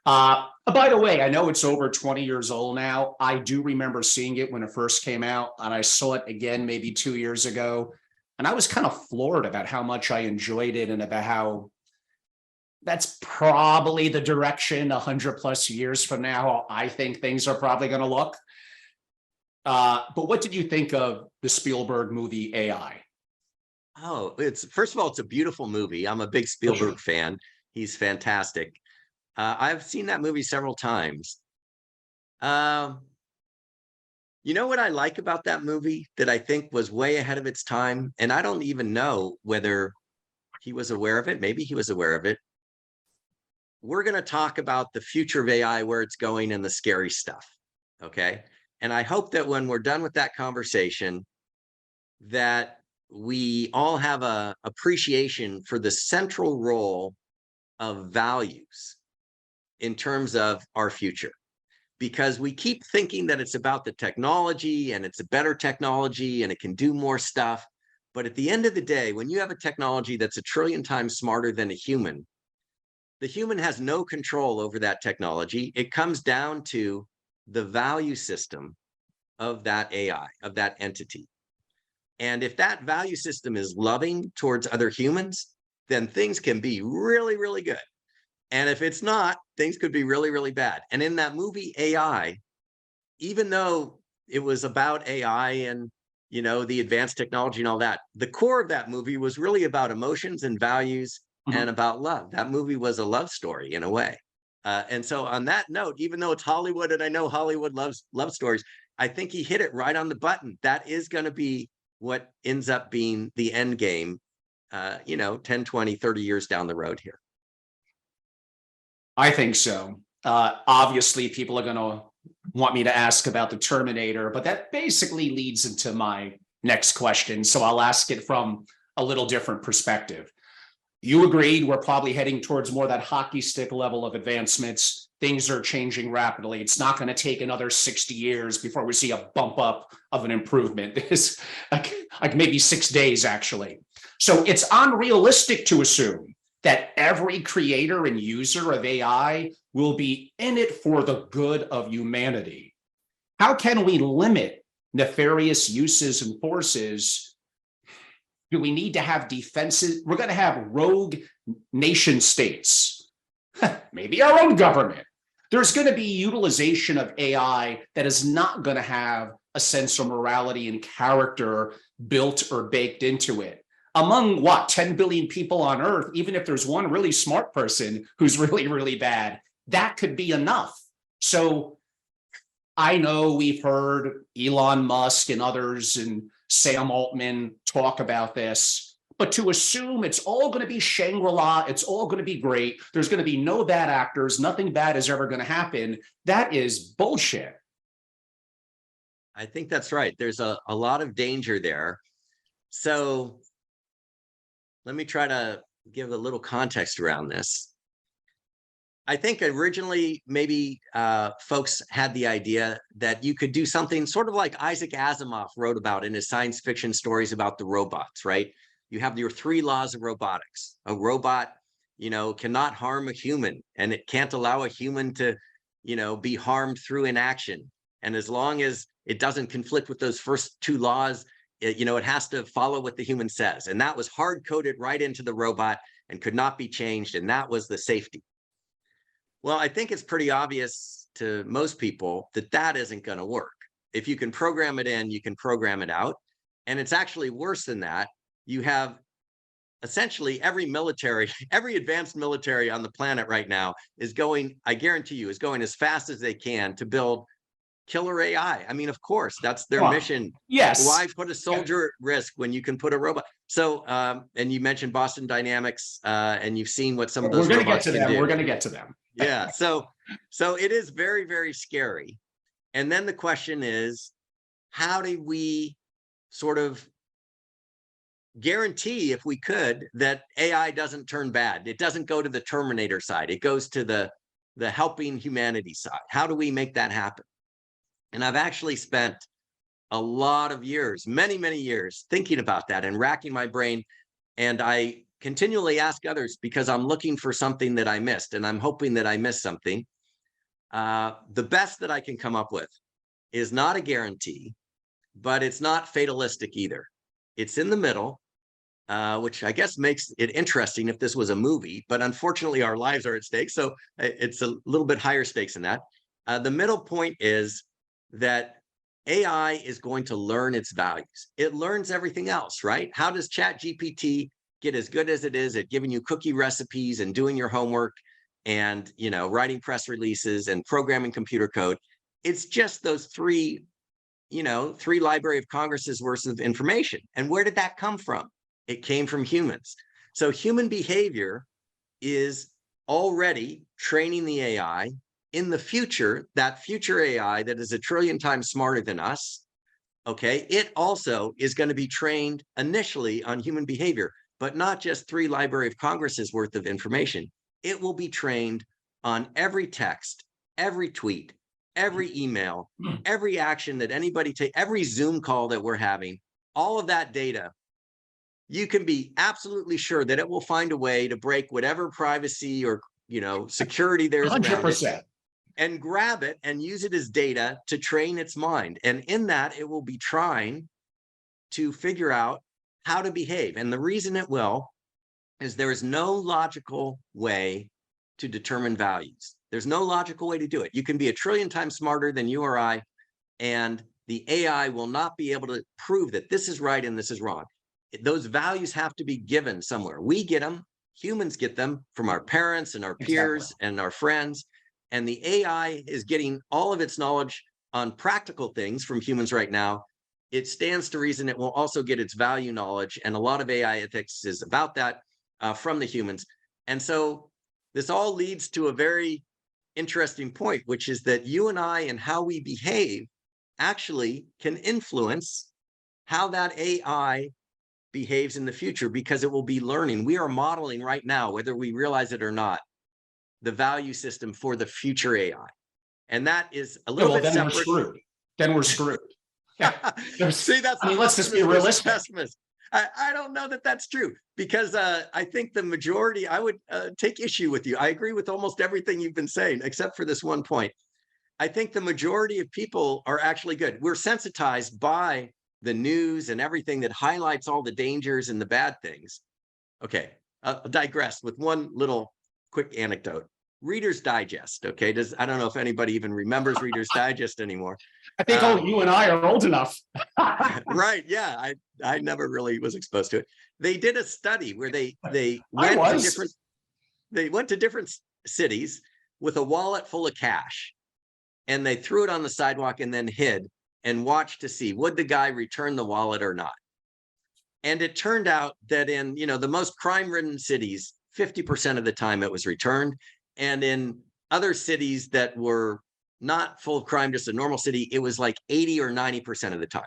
By the way, I know it's over 20 years old now. I do remember seeing it when it first came out, and I saw it again maybe 2 years ago. And I was kind of floored about how much I enjoyed it and about how that's probably the direction 100+ years from now I think things are probably going to look. But what did you think of the Spielberg movie AI? Oh, first of all, it's a beautiful movie. I'm a big Spielberg fan. He's fantastic. I've seen that movie several times. You know what I like about that movie that I think was way ahead of its time? And I don't even know whether he was aware of it. Maybe he was aware of it. We're going to talk about the future of AI, where it's going, and the scary stuff. Okay. And I hope that when we're done with that conversation, that we all have a appreciation for the central role of values in terms of our future, because we keep thinking that it's about the technology and it's a better technology and it can do more stuff. But at the end of the day, when you have a technology that's 1 trillion times smarter than a human, the human has no control over that technology. It comes down to the value system of that AI, of that entity. And if that value system is loving towards other humans, then things can be really, really good. And if it's not, things could be really, really bad. And in that movie AI, even though it was about AI and, the advanced technology and all that, the core of that movie was really about emotions and values and about love. That movie was a love story in a way. And so on that note, even though it's Hollywood and I know Hollywood loves love stories, I think he hit it right on the button. That is going to be what ends up being the end game, 10, 20, 30 years down the road here. I think so. Obviously, people are going to want me to ask about the Terminator, but that basically leads into my next question. So I'll ask it from a little different perspective. You agreed we're probably heading towards more that hockey stick level of advancements. Things are changing rapidly. It's not going to take another 60 years before we see a bump up of an improvement. It's like maybe 6 days, actually. So it's unrealistic to assume that every creator and user of AI will be in it for the good of humanity. How can we limit nefarious uses and forces? Do we need to have defenses? We're going to have rogue nation states maybe our own government. There's going to be utilization of AI that is not going to have a sense of morality and character built or baked into it. Among what, 10 billion people on Earth, even if there's one really smart person who's really, really bad, that could be enough. So I know we've heard Elon Musk and others and Sam Altman talk about this, but to assume it's all going to be Shangri-La, it's all going to be great, there's going to be no bad actors, nothing bad is ever going to happen, that is bullshit. I think that's right. There's a lot of danger there. So let me try to give a little context around this. I think originally maybe folks had the idea that you could do something sort of like Isaac Asimov wrote about in his science fiction stories about the robots, right? You have your 3 laws of robotics. A robot, cannot harm a human, and it can't allow a human to, be harmed through inaction. And as long as it doesn't conflict with those first 2 laws, it has to follow what the human says. And that was hard coded right into the robot and could not be changed. And that was the safety. Well, I think it's pretty obvious to most people that that isn't going to work. If you can program it in, you can program it out. And it's actually worse than that. You have essentially every advanced military on the planet right now is going, I guarantee you, is going as fast as they can to build killer AI. I mean, of course, that's their mission. Yes. Why put a soldier at risk when you can put a robot? So, and you mentioned Boston Dynamics, and you've seen what some of those robots can do. We're going to get to them. Yeah. So it is very, very scary. And then the question is, how do we sort of guarantee, if we could, that AI doesn't turn bad? It doesn't go to the Terminator side. It goes to the helping humanity side. How do we make that happen? And I've actually spent a lot of years, many, many years thinking about that and racking my brain. And I continually ask others because I'm looking for something that I missed, and I'm hoping that I missed something. The best that I can come up with is not a guarantee, but it's not fatalistic either. It's in the middle, which I guess makes it interesting if this was a movie, but unfortunately our lives are at stake. So it's a little bit higher stakes than that. The middle point is that AI is going to learn its values. It learns everything else, right? How does ChatGPT get as good as it is at giving you cookie recipes and doing your homework and, writing press releases and programming computer code? It's just those 3 Library of Congress's worth of information. And where did that come from? It came from humans. So human behavior is already training the AI. In the future, that future AI that is 1 trillion times smarter than us, okay, it also is going to be trained initially on human behavior, but not just 3 Library of Congress's worth of information. It will be trained on every text, every tweet, every email, every action that anybody takes, every Zoom call that we're having, all of that data. You can be absolutely sure that it will find a way to break whatever privacy or security there's 100%. Around it, and grab it and use it as data to train its mind. And in that, it will be trying to figure out how to behave. And the reason it will is there is no logical way to determine values. There's no logical way to do it. You can be 1 trillion times smarter than you or I, and the AI will not be able to prove that this is right and this is wrong. Those values have to be given somewhere. We get them, humans get them from our parents and our peers and our friends. And the AI is getting all of its knowledge on practical things from humans right now. It stands to reason it will also get its value knowledge. And a lot of AI ethics is about that from the humans. And so this all leads to a very interesting point, which is that you and I and how we behave actually can influence how that AI behaves in the future, because it will be learning. We are modeling right now, whether we realize it or not, the value system for the future AI. And that is a little bit separate. Then we're screwed. Yeah. See, that's let's just be realistic. Pessimist. I don't know that that's true, because I think the majority, I would take issue with you. I agree with almost everything you've been saying, except for this one point. I think the majority of people are actually good. We're sensitized by the news and everything that highlights all the dangers and the bad things. Okay, I'll digress with one little quick anecdote. Reader's Digest. Okay, I don't know if anybody even remembers Reader's Digest anymore. I think you and I are old enough. Right? Yeah, I never really was exposed to it. They did a study where they went to different cities with a wallet full of cash, and they threw it on the sidewalk and then hid and watched to see would the guy return the wallet or not. And it turned out that in the most crime-ridden cities, 50% of the time it was returned, and in other cities that were not full of crime, just a normal city, it was like 80 or 90% of the time.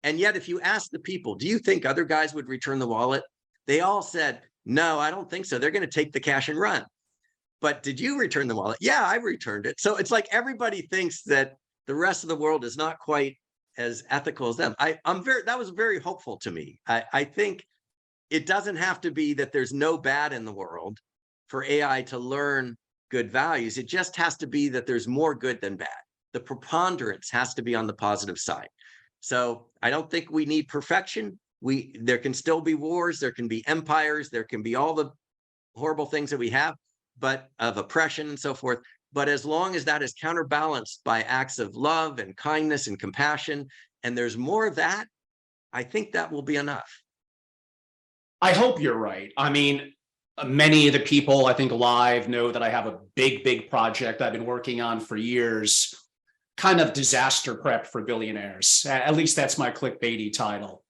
And yet, if you ask the people, do you think other guys would return the wallet? They all said, no, I don't think so. They're going to take the cash and run. But did you return the wallet? Yeah, I returned it. So it's like everybody thinks that the rest of the world is not quite as ethical as them. That was very hopeful to me. I think it doesn't have to be that there's no bad in the world for AI to learn good values. It just has to be that there's more good than bad. The preponderance has to be on the positive side. So I don't think we need perfection. There can still be wars, there can be empires, there can be all the horrible things that we have, but of oppression and so forth. But as long as that is counterbalanced by acts of love and kindness and compassion, and there's more of that, I think that will be enough. I hope you're right. I mean, many of the people I think live know that I have a big project I've been working on for years, kind of disaster prep for billionaires. At least that's my clickbaity title.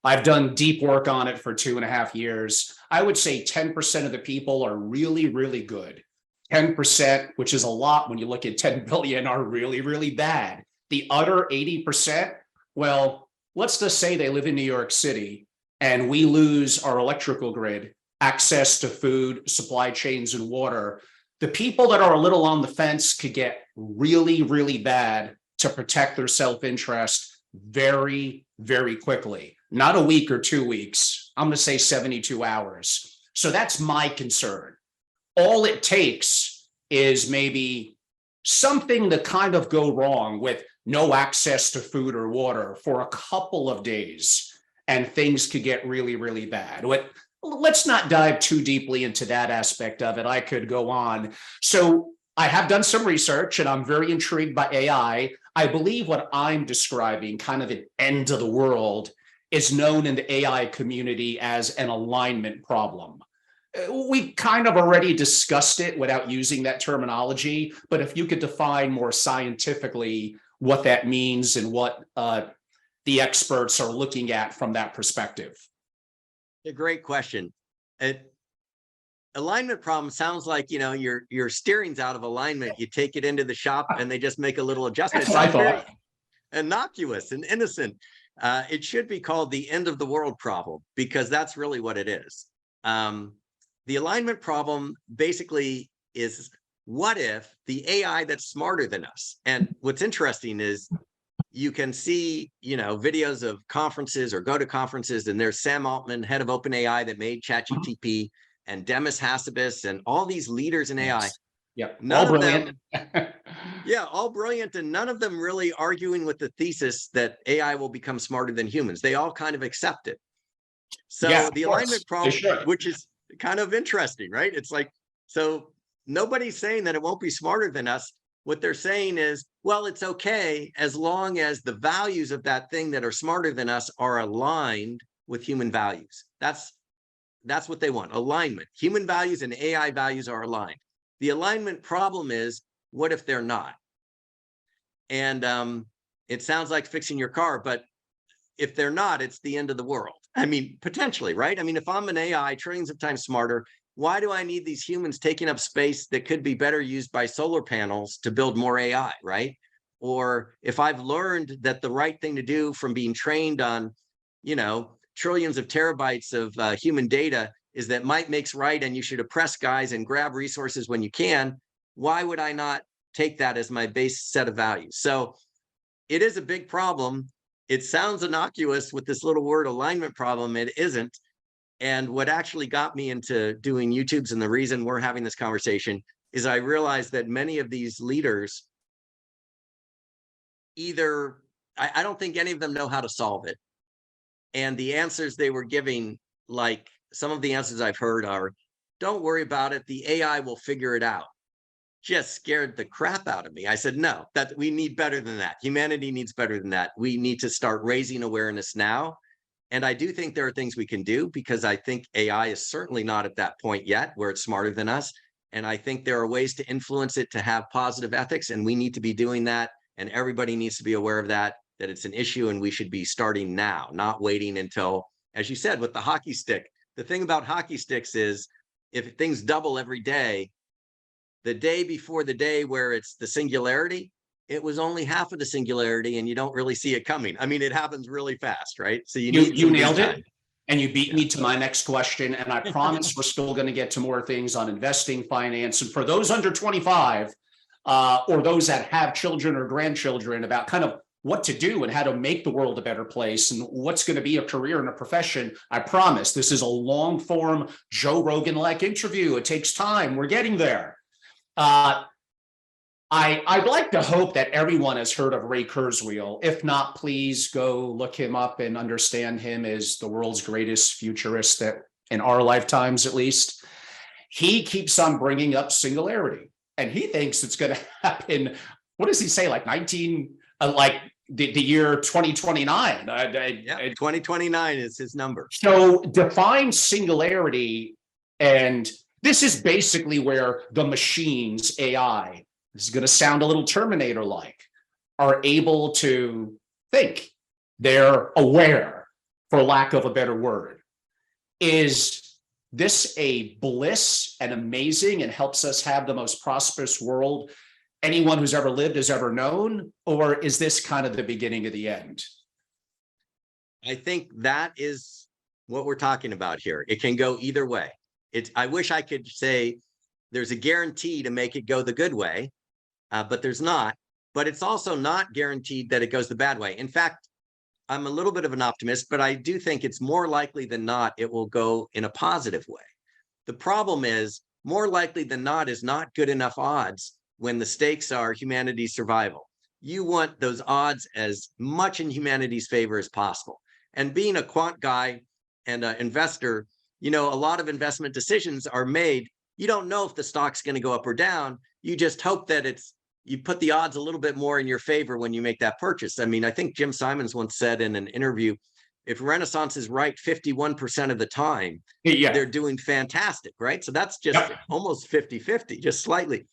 I've done deep work on it for 2.5 years. I would say 10% of the people are really good. 10%, which is a lot when you look at 10 billion, are really bad. The other 80%, well, let's just say they live in New York City and we lose our electrical grid, access to food, supply chains, and water. The people that are a little on the fence could get really bad to protect their self-interest very quickly. Not a week or 2 weeks. I'm going to say 72 hours. So that's my concern. All it takes is maybe something to kind of go wrong with no access to food or water for a couple of days, and things could get really bad. Let's not dive too deeply into that aspect of it. I could go on. So I have done some research and I'm very intrigued by AI. I believe what I'm describing, kind of an end of the world, is known in the AI community as an alignment problem. We kind of already discussed it without using that terminology, but if you could define more scientifically what that means and what the experts are looking at from that perspective. A great question. Alignment problem sounds like, your steering's out of alignment. You take it into the shop and they just make a little adjustment. That's what I thought. Innocuous and innocent. It should be called the end of the world problem, because that's really what it is. The alignment problem basically is, what if the AI that's smarter than us? And what's interesting is you can see, videos of conferences or go to conferences, and there's Sam Altman, head of OpenAI that made ChatGPT, and Demis Hassabis, and all these leaders in AI. Yep. None all of brilliant. them, yeah, all brilliant, and none of them really arguing with the thesis that AI will become smarter than humans. They all kind of accept it. So Yeah, the alignment problem, which is kind of interesting, right? It's like, so nobody's saying that it won't be smarter than us. What they're saying is, well, it's okay as long as the values of that thing that are smarter than us are aligned with human values. That's what they want, alignment. Human values and AI values are aligned. The alignment problem is, what if they're not? And it sounds like fixing your car, but if they're not, it's the end of the world. I mean, potentially, right? I mean, if I'm an AI trillions of times smarter, why do I need these humans taking up space that could be better used by solar panels to build more AI, right? Or if I've learned that the right thing to do from being trained on, trillions of terabytes of human data is that might makes right, and you should oppress guys and grab resources when you can, why would I not take that as my base set of values? So it is a big problem. It sounds innocuous with this little word alignment problem. It isn't. And what actually got me into doing YouTubes, and the reason we're having this conversation, is I realized that many of these leaders, I don't think any of them know how to solve it. And the answers they were giving, like some of the answers I've heard are, don't worry about it, the AI will figure it out. just scared the crap out of me. I said, no, that we need better than that. Humanity needs better than that. We need to start raising awareness now. And I do think there are things we can do, because I think AI is certainly not at that point yet where it's smarter than us. And I think there are ways to influence it to have positive ethics, and we need to be doing that. And everybody needs to be aware of that it's an issue, and we should be starting now, not waiting until, as you said, with the hockey stick. The thing about hockey sticks is if things double every day, the day before the day where it's the singularity, it was only half of the singularity, and you don't really see it coming. I mean, it happens really fast, right? So you nailed it, and you beat me to my next question. And I promise we're still going to get to more things on investing, finance, and for those under 25, or those that have children or grandchildren, about kind of what to do and how to make the world a better place and what's going to be a career and a profession. I promise this is a long form Joe Rogan-like interview. It takes time. We're getting there. I'd like to hope that everyone has heard of Ray Kurzweil. If not, please go look him up and understand him as the world's greatest futurist, that in our lifetimes, at least. He keeps on bringing up singularity, and he thinks it's going to happen. What does he say? Like the year 2029. 2029 is his number. So define singularity, and this is basically where the machines, AI, this is going to sound a little Terminator-like, are able to think. They're aware, for lack of a better word. Is this a bliss and amazing and helps us have the most prosperous world anyone who's ever lived has ever known? Or is this kind of the beginning of the end? I think that is what we're talking about here. It can go either way. I wish I could say there's a guarantee to make it go the good way, but there's not. But it's also not guaranteed that it goes the bad way. In fact, I'm a little bit of an optimist, but I do think it's more likely than not it will go in a positive way. The problem is, more likely than not is not good enough odds when the stakes are humanity's survival. You want those odds as much in humanity's favor as possible. And being a quant guy and an investor, a lot of investment decisions are made. You don't know if the stock's going to go up or down. You just hope that you put the odds a little bit more in your favor when you make that purchase. I mean, I think Jim Simons once said in an interview, if Renaissance is right 51% of the time, they're doing fantastic, right? So that's just almost 50-50, just slightly.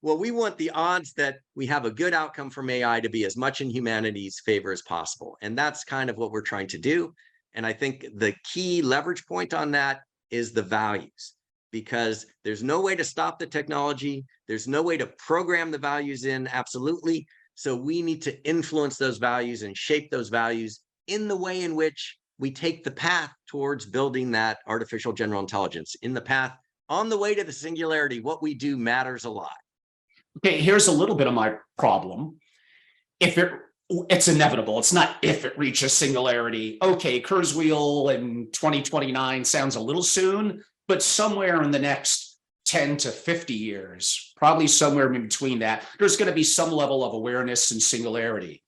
Well, we want the odds that we have a good outcome from AI to be as much in humanity's favor as possible. And that's kind of what we're trying to do. And I think the key leverage point on that is the values, because there's no way to stop the technology. There's no way to program the values in, absolutely. So we need to influence those values and shape those values in the way in which we take the path towards building that artificial general intelligence. In the path on the way to the singularity, what we do matters a lot. Okay, here's a little bit of my problem. It's inevitable. It's not if it reaches singularity. Okay, Kurzweil in 2029 sounds a little soon, but somewhere in the next 10 to 50 years, probably somewhere in between that, there's going to be some level of awareness and singularity.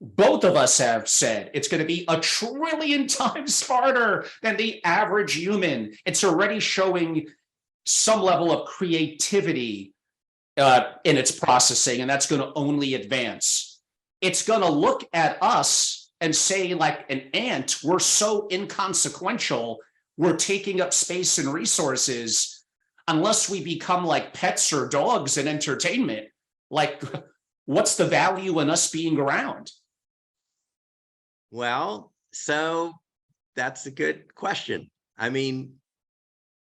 Both of us have said it's going to be 1 trillion times smarter than the average human. It's already showing some level of creativity in its processing, and that's going to only advance. It's going to look at us and say, like an ant, we're so inconsequential, we're taking up space and resources. Unless we become like pets or dogs in entertainment, like, what's the value in us being around? Well, so that's a good question. I mean,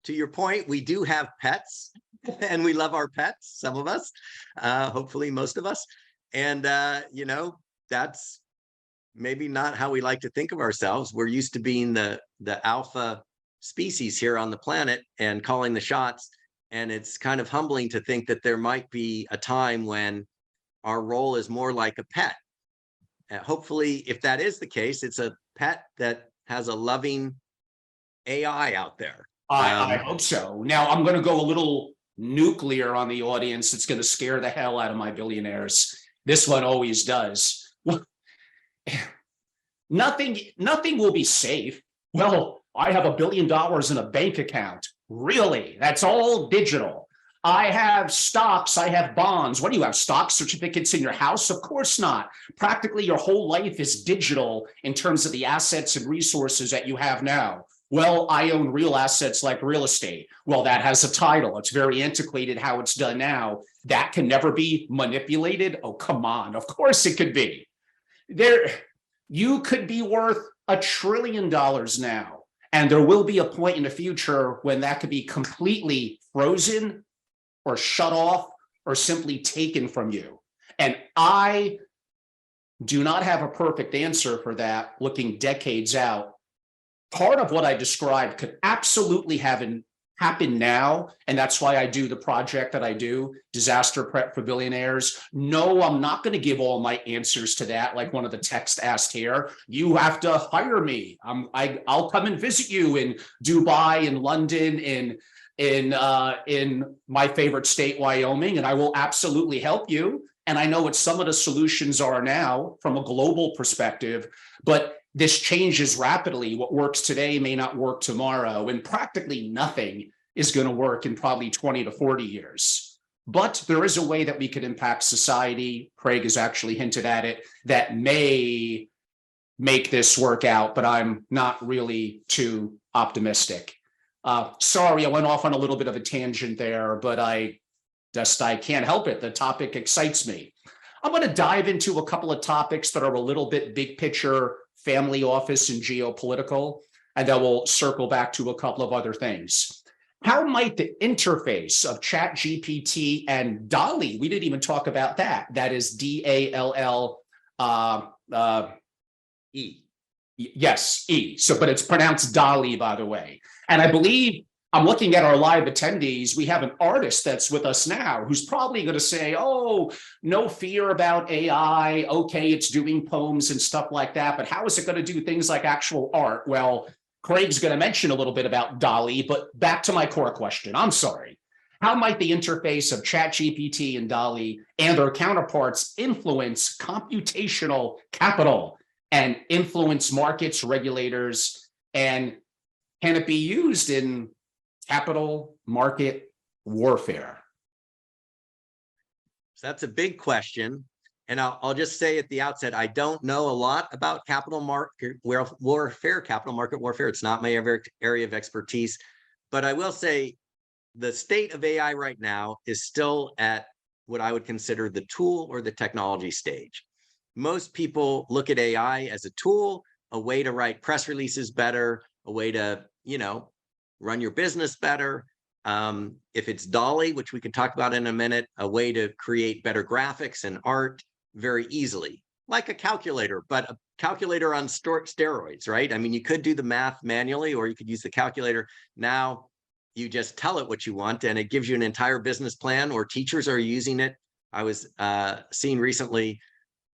to your point, we do have pets and we love our pets, some of us, hopefully most of us. And, that's maybe not how we like to think of ourselves. We're used to being the alpha species here on the planet and calling the shots. And it's kind of humbling to think that there might be a time when our role is more like a pet. Hopefully, if that is the case, it's a pet that has a loving AI out there. I hope so. Now, I'm going to go a little nuclear on the audience. It's going to scare the hell out of my billionaires. This one always does. Nothing will be safe. Well, I have $1 billion in a bank account. Really? That's all digital. I have stocks, I have bonds. What do you have? Stock certificates in your house? Of course not. Practically your whole life is digital in terms of the assets and resources that you have now. Well, I own real assets like real estate. Well, that has a title. It's very antiquated how it's done now. That can never be manipulated. Oh, come on. Of course it could be. You could be worth $1 trillion now. And there will be a point in the future when that could be completely frozen or shut off or simply taken from you. And I do not have a perfect answer for that looking decades out. Part of what I described could absolutely happen now, and that's why I do the project that I do, Disaster Prep for Billionaires. No, I'm not going to give all my answers to that like one of the texts asked here. You have to hire me. I'll come and visit you in Dubai, in London, in my favorite state, Wyoming, and I will absolutely help you. And I know what some of the solutions are now from a global perspective, but this changes rapidly. What works today may not work tomorrow, and practically nothing is going to work in probably 20 to 40 years. But there is a way that we could impact society. Craig has actually hinted at it, that may make this work out, but I'm not really too optimistic. Sorry, I went off on a little bit of a tangent there, but I can't help it. The topic excites me. I'm going to dive into a couple of topics that are a little bit big picture, family office and geopolitical, and then we'll circle back to a couple of other things. How might the interface of ChatGPT and Dolly, we didn't even talk about that. That is DALL E. Yes, E. So, but it's pronounced Dolly, by the way. And I believe I'm looking at our live attendees. We have an artist that's with us now who's probably going to say, oh, no fear about AI. Okay, it's doing poems and stuff like that. But how is it going to do things like actual art? Well, Craig's going to mention a little bit about Dolly, but back to my core question. I'm sorry. How might the interface of ChatGPT and Dolly and their counterparts influence computational capital and influence markets, regulators, and can it be used in capital market warfare? So that's a big question. And I'll just say at the outset, I don't know a lot about capital market warfare. It's not my area of expertise. But I will say the state of AI right now is still at what I would consider the tool or the technology stage. Most people look at AI as a tool, a way to write press releases better, a way to, run your business better. If it's Dolly, which we can talk about in a minute, a way to create better graphics and art very easily, like a calculator, but a calculator on steroids, right? I mean, you could do the math manually, or you could use the calculator. Now you just tell it what you want and it gives you an entire business plan, or teachers are using it. I was seeing recently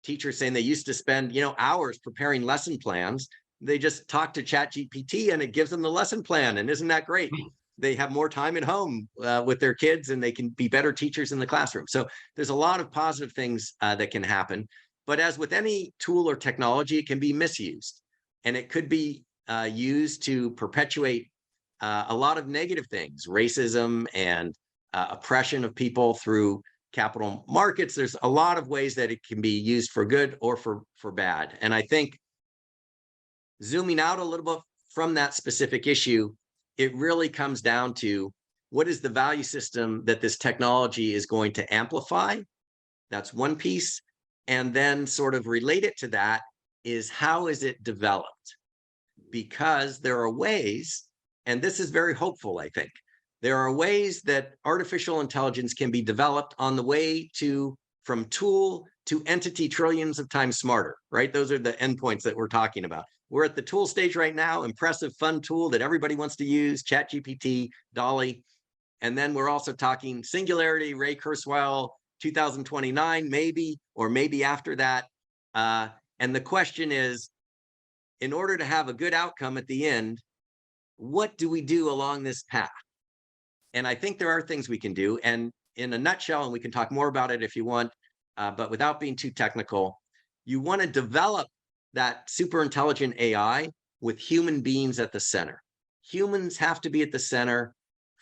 teachers saying they used to spend, hours preparing lesson plans. They just talk to ChatGPT and it gives them the lesson plan. And isn't that great? They have more time at home with their kids and they can be better teachers in the classroom. So there's a lot of positive things that can happen. But as with any tool or technology, it can be misused. And it could be used to perpetuate a lot of negative things, racism and oppression of people through capital markets. There's a lot of ways that it can be used for good or for bad. And I think zooming out a little bit from that specific issue, it really comes down to what is the value system that this technology is going to amplify? That's one piece. And then sort of related to that is how is it developed? Because there are ways, and this is very hopeful, I think, there are ways that artificial intelligence can be developed on the way from tool to entity trillions of times smarter, right? Those are the endpoints that we're talking about. We're at the tool stage right now, impressive, fun tool that everybody wants to use, ChatGPT, Dolly. And then we're also talking Singularity, Ray Kurzweil, 2029, maybe, or maybe after that. And the question is, in order to have a good outcome at the end, what do we do along this path? And I think there are things we can do. And in a nutshell, and we can talk more about it if you want, but without being too technical, you want to develop that super intelligent AI with human beings at the center. Humans have to be at the center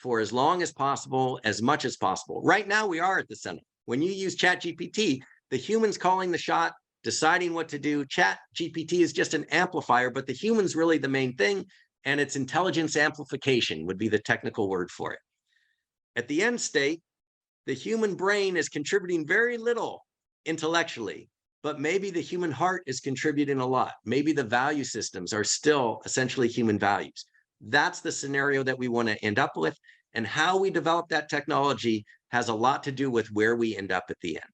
for as long as possible, as much as possible. Right now, we are at the center. When you use ChatGPT, the human's calling the shot, deciding what to do. ChatGPT is just an amplifier, but the human's really the main thing, and it's intelligence amplification would be the technical word for it. At the end state, the human brain is contributing very little intellectually, but maybe the human heart is contributing a lot. Maybe the value systems are still essentially human values. That's the scenario that we want to end up with. And how we develop that technology has a lot to do with where we end up at the end.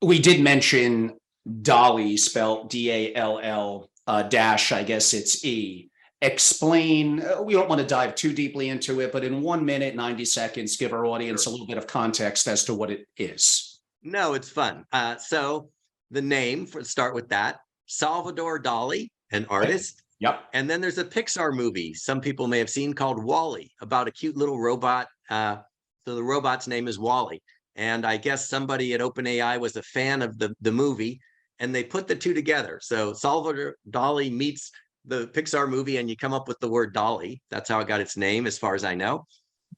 We did mention Dolly, spelled D-A-L-L dash, I guess it's E. Explain, we don't want to dive too deeply into it, but in 1 minute, 90 seconds, give our audience a little bit of context as to what it is. No, it's fun. So the name, start with that, Salvador Dali, an artist. Yep. And then there's a Pixar movie some people may have seen called WALL-E, about a cute little robot. So the robot's name is WALL-E. And I guess somebody at OpenAI was a fan of the movie, and they put the two together. So Salvador Dali meets the Pixar movie, and you come up with the word Dolly. That's how it got its name, as far as I know.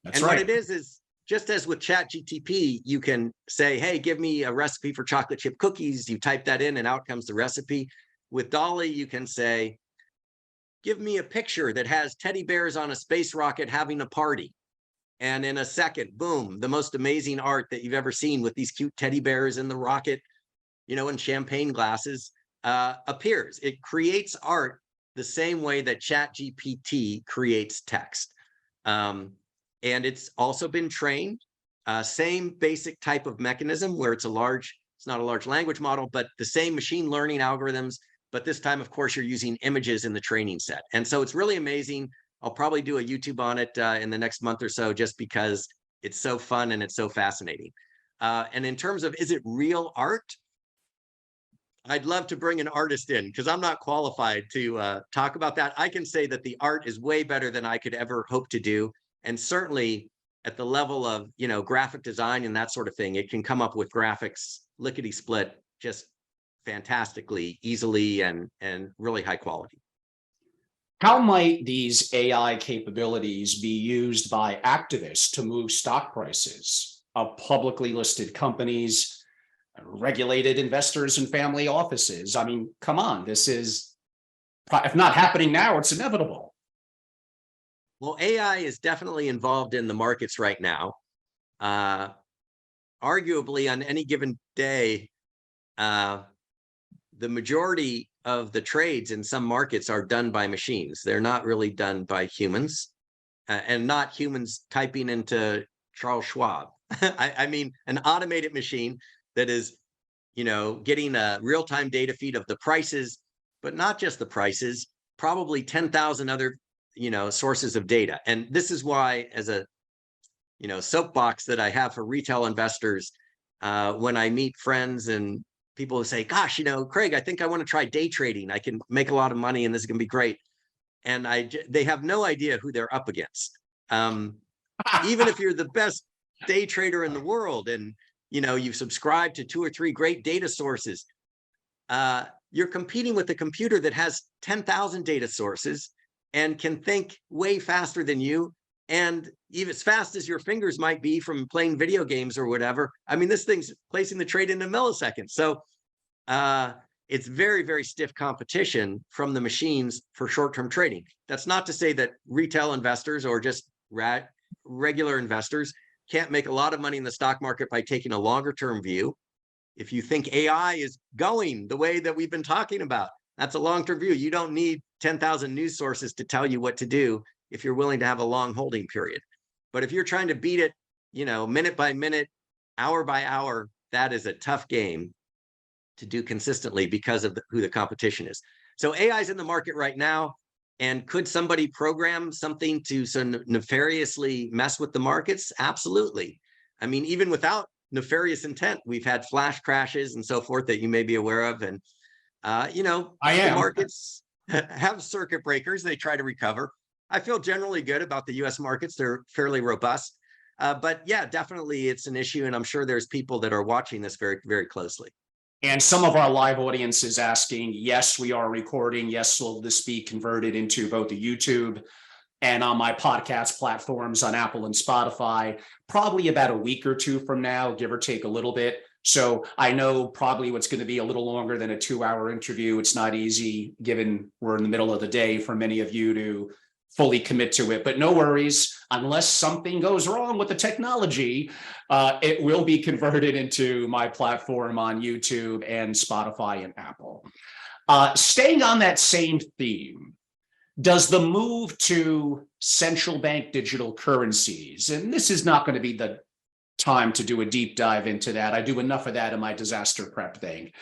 That's and right. What it is just as with ChatGPT, you can say, hey, give me a recipe for chocolate chip cookies. You type that in, and out comes the recipe. With Dolly, you can say, give me a picture that has teddy bears on a space rocket having a party. And in a second, boom, the most amazing art that you've ever seen with these cute teddy bears in the rocket, in champagne glasses, appears. It creates art the same way that ChatGPT creates text. And it's also been trained, same basic type of mechanism where it's not a large language model, but the same machine learning algorithms. But this time, of course, you're using images in the training set. And so it's really amazing. I'll probably do a YouTube on it in the next month or so, just because it's so fun and it's so fascinating. And in terms of, is it real art? I'd love to bring an artist in, because I'm not qualified to talk about that. I can say that the art is way better than I could ever hope to do. And certainly at the level of, graphic design and that sort of thing, it can come up with graphics lickety split, just fantastically, easily, and really high quality. How might these AI capabilities be used by activists to move stock prices of publicly listed companies, regulated investors, and family offices? I mean, come on, this is, if not happening now, it's inevitable. Well, AI is definitely involved in the markets right now. Arguably, on any given day, the majority of the trades in some markets are done by machines. They're not really done by humans, and not humans typing into Charles Schwab. I mean, an automated machine that is, getting a real-time data feed of the prices, but not just the prices, probably 10,000 other, sources of data. And this is why, as a, soapbox that I have for retail investors, when I meet friends and people who say, gosh, Craig, I think I want to try day trading. I can make a lot of money and this is going to be great. And they have no idea who they're up against. Even if you're the best day trader in the world and, you've subscribed to 2 or 3 great data sources, you're competing with a computer that has 10,000 data sources and can think way faster than you. And even as fast as your fingers might be from playing video games or whatever, I mean, this thing's placing the trade in a millisecond. So it's very, very stiff competition from the machines for short-term trading. That's not to say that retail investors or just regular investors can't make a lot of money in the stock market by taking a longer-term view. If you think AI is going the way that we've been talking about, that's a long-term view. You don't need 10,000 news sources to tell you what to do if you're willing to have a long holding period. But if you're trying to beat it, minute by minute, hour by hour, that is a tough game to do consistently because of who the competition is. So AI is in the market right now. And could somebody program something to so nefariously mess with the markets? Absolutely. I mean, even without nefarious intent, we've had flash crashes and so forth that you may be aware of. And, the markets have circuit breakers. They try to recover. I feel generally good about the US markets. They're fairly robust. But yeah, definitely it's an issue. And I'm sure there's people that are watching this very, very closely. And some of our live audience is asking, yes, we are recording. Yes, will this be converted into both the YouTube and on my podcast platforms on Apple and Spotify, probably about a week or two from now, give or take a little bit. So I know probably what's going to be a little longer than a 2-hour interview. It's not easy, given we're in the middle of the day, for many of you to fully commit to it. But no worries, unless something goes wrong with the technology, it will be converted into my platform on YouTube and Spotify and Apple. Staying on that same theme, does the move to central bank digital currencies, and this is not going to be the time to do a deep dive into that. I do enough of that in my disaster prep thing.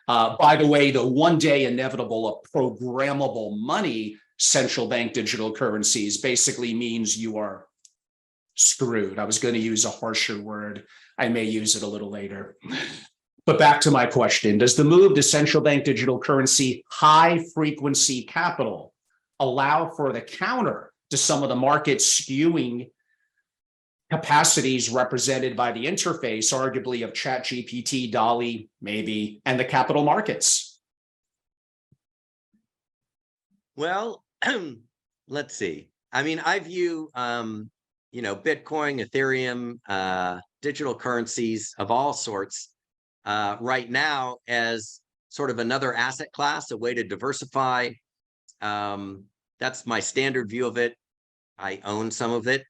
By the way, the one day inevitable of programmable money central bank digital currencies basically means you are screwed. I was going to use a harsher word. I may use it a little later. But back to my question, does the move to central bank digital currency high frequency capital allow for the counter to some of the market skewing capacities represented by the interface, arguably of ChatGPT, Dolly, maybe, and the capital markets? Well, let's see. I mean, I view, Bitcoin, Ethereum, digital currencies of all sorts right now as sort of another asset class, a way to diversify. That's my standard view of it. I own some of it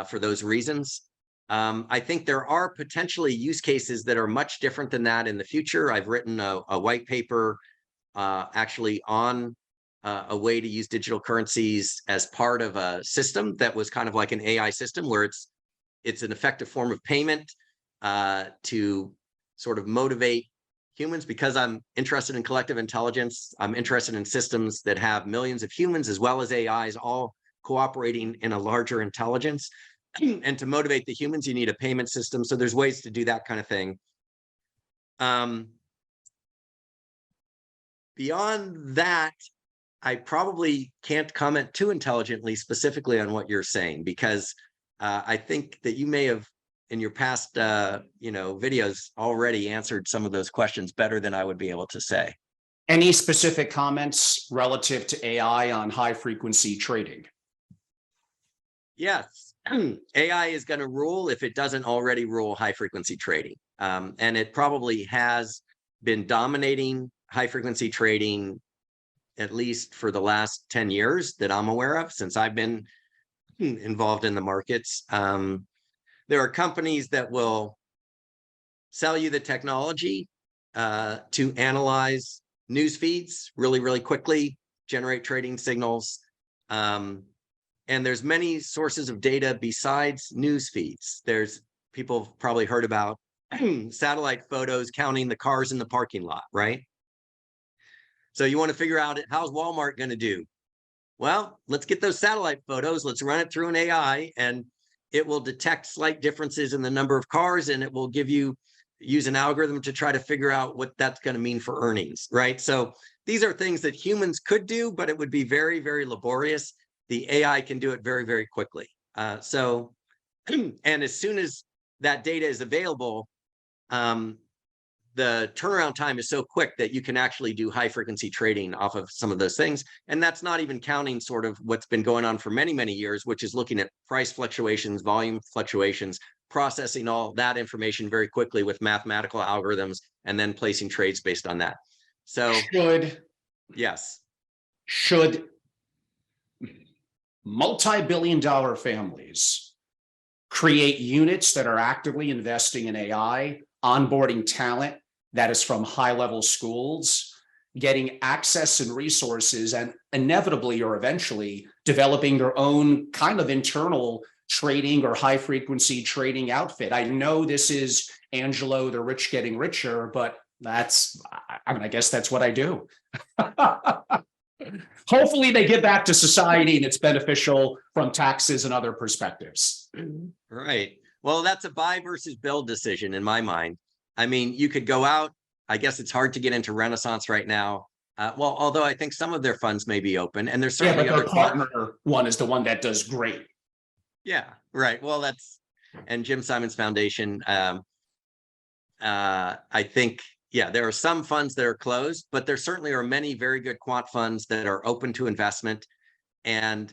for those reasons. I think there are potentially use cases that are much different than that in the future. I've written a white paper actually on a way to use digital currencies as part of a system that was kind of like an AI system, where it's an effective form of payment to sort of motivate humans. Because I'm interested in collective intelligence, I'm interested in systems that have millions of humans as well as AIs all cooperating in a larger intelligence. And to motivate the humans, you need a payment system. So there's ways to do that kind of thing. Beyond that, I probably can't comment too intelligently specifically on what you're saying, because I think that you may have in your past videos already answered some of those questions better than I would be able to say. Any specific comments relative to AI on high frequency trading? Yes, AI is going to rule if it doesn't already rule high frequency trading. And it probably has been dominating high frequency trading at least for the last 10 years that I'm aware of, since I've been involved in the markets. There are companies that will sell you the technology to analyze news feeds really, really quickly, generate trading signals. And there's many sources of data besides news feeds. There's people have probably heard about satellite photos counting the cars in the parking lot, right? So you want to figure out, how's Walmart going to do? Well, let's get those satellite photos. Let's run it through an AI, and it will detect slight differences in the number of cars, and it will use an algorithm to try to figure out what that's going to mean for earnings, right? So these are things that humans could do, but it would be very, very laborious. The AI can do it very, very quickly. And as soon as that data is available, the turnaround time is so quick that you can actually do high frequency trading off of some of those things. And that's not even counting sort of what's been going on for many, many years, which is looking at price fluctuations, volume fluctuations, processing all that information very quickly with mathematical algorithms, and then placing trades based on that. So should multi-billion-dollar families create units that are actively investing in AI, onboarding talent that is from high-level schools, getting access and resources, and inevitably or eventually developing their own kind of internal trading or high-frequency trading outfit? I know this is Angelo, the rich getting richer, but I guess that's what I do. Hopefully they get back to society and it's beneficial from taxes and other perspectives. Right. Well, that's a buy versus build decision in my mind. I mean, you could go out. I guess it's hard to get into Renaissance right now. Well, although I think some of their funds may be open, and there's certainly but their partner one is the one that does great. Yeah, right. Well, and Jim Simon's foundation. I think, there are some funds that are closed, but there certainly are many very good quant funds that are open to investment. And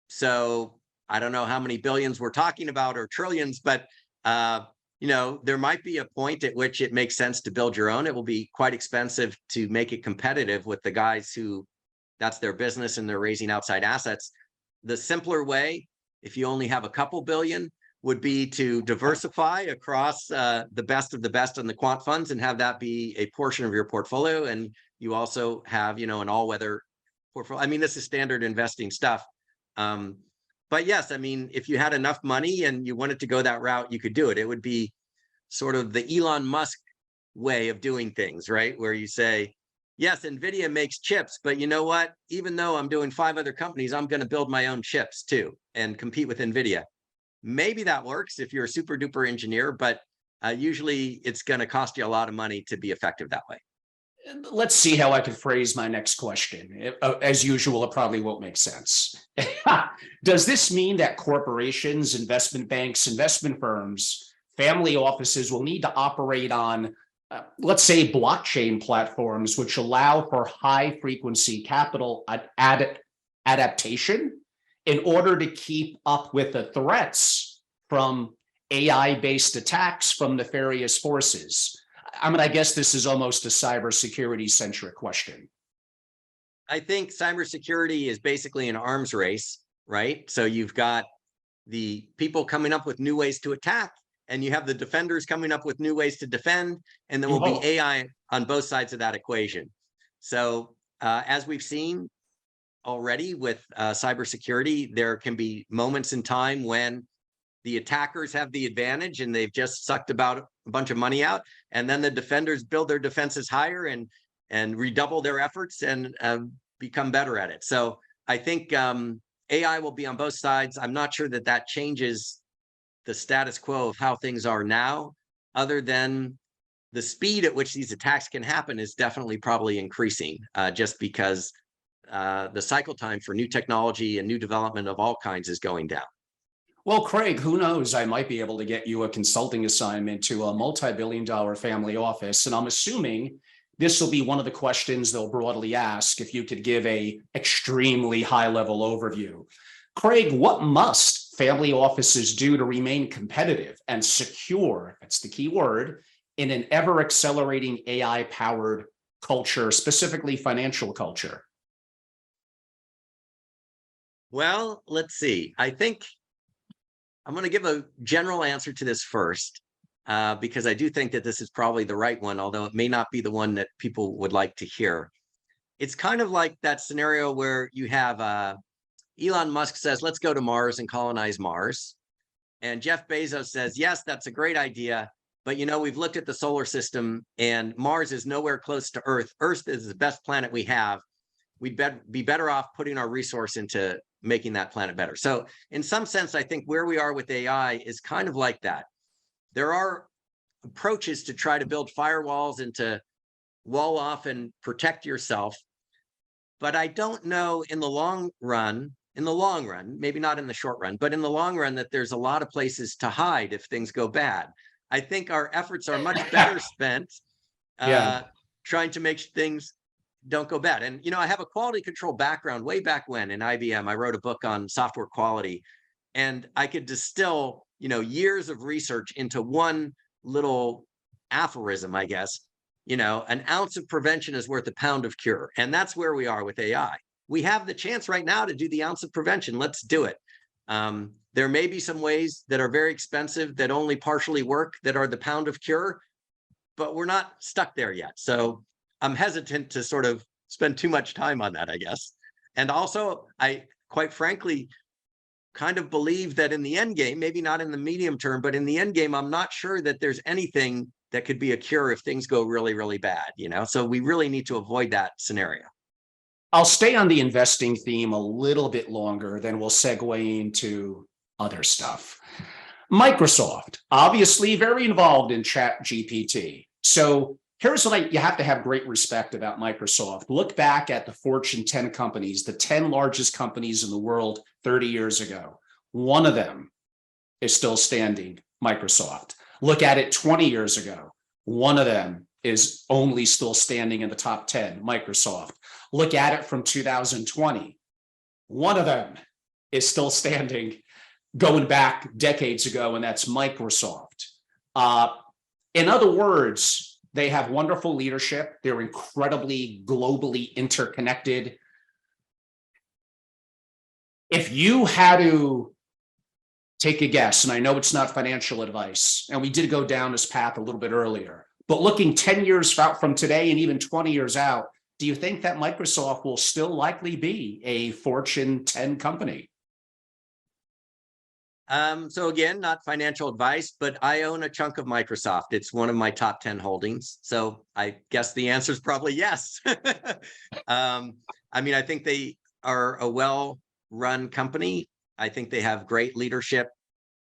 So I don't know how many billions we're talking about or trillions, but there might be a point at which it makes sense to build your own. It will be quite expensive to make it competitive with the guys who that's their business and they're raising outside assets. The simpler way, if you only have a couple billion, would be to diversify across the best of the best in the quant funds and have that be a portion of your portfolio. And you also have, an all-weather portfolio. I mean, this is standard investing stuff. But yes, I mean, if you had enough money and you wanted to go that route, you could do it. It would be sort of the Elon Musk way of doing things, right? Where you say, yes, NVIDIA makes chips, but you know what? Even though I'm doing 5 other companies, I'm going to build my own chips too and compete with NVIDIA. Maybe that works if you're a super duper engineer, but usually it's going to cost you a lot of money to be effective that way. Let's see how I can phrase my next question. As usual, it probably won't make sense. Does this mean that corporations, investment banks, investment firms, family offices will need to operate on, let's say, blockchain platforms, which allow for high frequency capital adaptation in order to keep up with the threats from AI-based attacks from nefarious forces? I mean, I guess this is almost a cybersecurity centric question. I think cybersecurity is basically an arms race, right? So you've got the people coming up with new ways to attack, and you have the defenders coming up with new ways to defend, and there will be AI on both sides of that equation. So as we've seen already with cybersecurity, there can be moments in time when the attackers have the advantage and they've just sucked about a bunch of money out, and then the defenders build their defenses higher and redouble their efforts and become better at it. So I think AI will be on both sides. I'm not sure that that changes the status quo of how things are now, other than the speed at which these attacks can happen is definitely probably increasing just because the cycle time for new technology and new development of all kinds is going down. Well, Craig, who knows? I might be able to get you a consulting assignment to a multi-billion-dollar family office. And I'm assuming this will be one of the questions they'll broadly ask if you could give a extremely high-level overview. Craig, what must family offices do to remain competitive and secure, that's the key word, in an ever-accelerating AI-powered culture, specifically financial culture? Well, let's see. I think I'm going to give a general answer to this first, because I do think that this is probably the right one, although it may not be the one that people would like to hear. It's kind of like that scenario where you have Elon Musk says, let's go to Mars and colonize Mars. And Jeff Bezos says, yes, that's a great idea. But, we've looked at the solar system and Mars is nowhere close to Earth. Earth is the best planet we have. We'd be better off putting our resource into making that planet better. So in some sense, I think where we are with AI is kind of like that. There are approaches to try to build firewalls and to wall off and protect yourself. But I don't know in the long run, maybe not in the short run, but in the long run, that there's a lot of places to hide if things go bad. I think our efforts are much better spent trying to make things don't go bad. And, I have a quality control background way back when in IBM. I wrote a book on software quality, and I could distill, years of research into one little aphorism, I guess. An ounce of prevention is worth a pound of cure. And that's where we are with AI. We have the chance right now to do the ounce of prevention. Let's do it. There may be some ways that are very expensive that only partially work, that are the pound of cure, but we're not stuck there yet. So I'm hesitant to sort of spend too much time on that, I guess. And also, I quite frankly kind of believe that in the end game, maybe not in the medium term, but in the end game, I'm not sure that there's anything that could be a cure if things go really, really bad, So we really need to avoid that scenario. I'll stay on the investing theme a little bit longer, then we'll segue into other stuff. Microsoft, obviously very involved in ChatGPT. So here's what you have to have great respect about Microsoft. Look back at the Fortune 10 companies, the 10 largest companies in the world 30 years ago. One of them is still standing, Microsoft. Look at it 20 years ago. One of them is only still standing in the top 10, Microsoft. Look at it from 2020. One of them is still standing, going back decades ago, and that's Microsoft. In other words, they have wonderful leadership. They're incredibly globally interconnected. If you had to take a guess, and I know it's not financial advice, and we did go down this path a little bit earlier, but looking 10 years out from today and even 20 years out, do you think that Microsoft will still likely be a Fortune 10 company? So again, not financial advice, but I own a chunk of Microsoft. It's one of my top 10 holdings. So I guess the answer is probably yes. I mean, I think they are a well-run company. I think they have great leadership.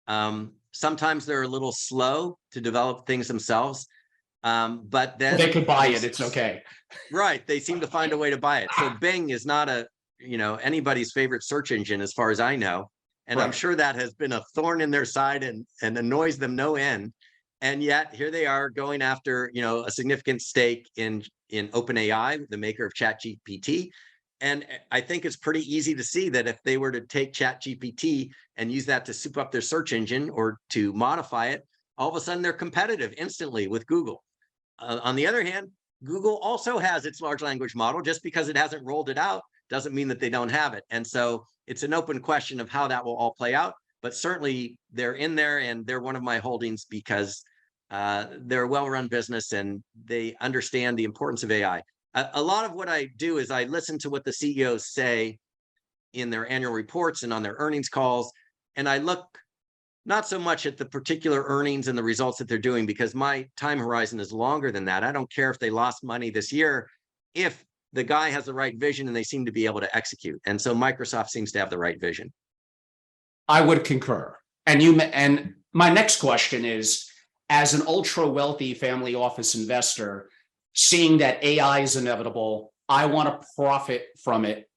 Sometimes they're a little slow to develop things themselves, but then they could buy it. It's okay. Right. They seem to find a way to buy it. So Bing is not anybody's favorite search engine, as far as I know. And Right. I'm sure that has been a thorn in their side and annoys them no end. And yet here they are going after, a significant stake in OpenAI, the maker of ChatGPT. And I think it's pretty easy to see that if they were to take ChatGPT and use that to soup up their search engine or to modify it, all of a sudden they're competitive instantly with Google. On the other hand, Google also has its large language model. Just because it hasn't rolled it out doesn't mean that they don't have it. And so it's an open question of how that will all play out. But certainly they're in there, and they're one of my holdings because they're a well-run business and they understand the importance of AI. A lot of what I do is I listen to what the CEOs say in their annual reports and on their earnings calls, and I look not so much at the particular earnings and the results that they're doing, because my time horizon is longer than that. I don't care if they lost money this year, if the guy has the right vision and they seem to be able to execute. And so Microsoft seems to have the right vision. I would concur. And my next question is, as an ultra wealthy family office investor, seeing that AI is inevitable, I want to profit from it.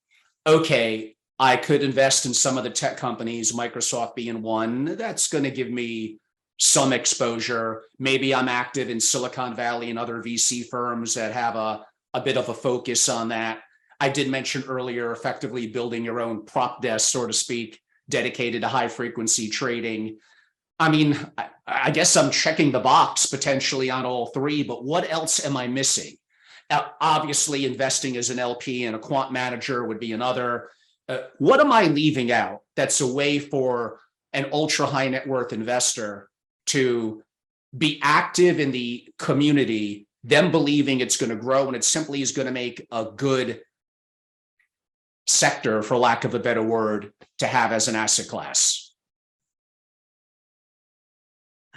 Okay, I could invest in some of the tech companies, Microsoft being one. That's going to give me some exposure. Maybe I'm active in Silicon Valley and other VC firms that have a bit of a focus on that. I did mention earlier, effectively building your own prop desk, so to speak, dedicated to high frequency trading. I mean, I guess I'm checking the box potentially on all three, but what else am I missing? Obviously, investing as an LP and a quant manager would be another. What am I leaving out that's a way for an ultra high net worth investor to be active in the community, them believing it's going to grow and it simply is going to make a good sector, for lack of a better word, to have as an asset class?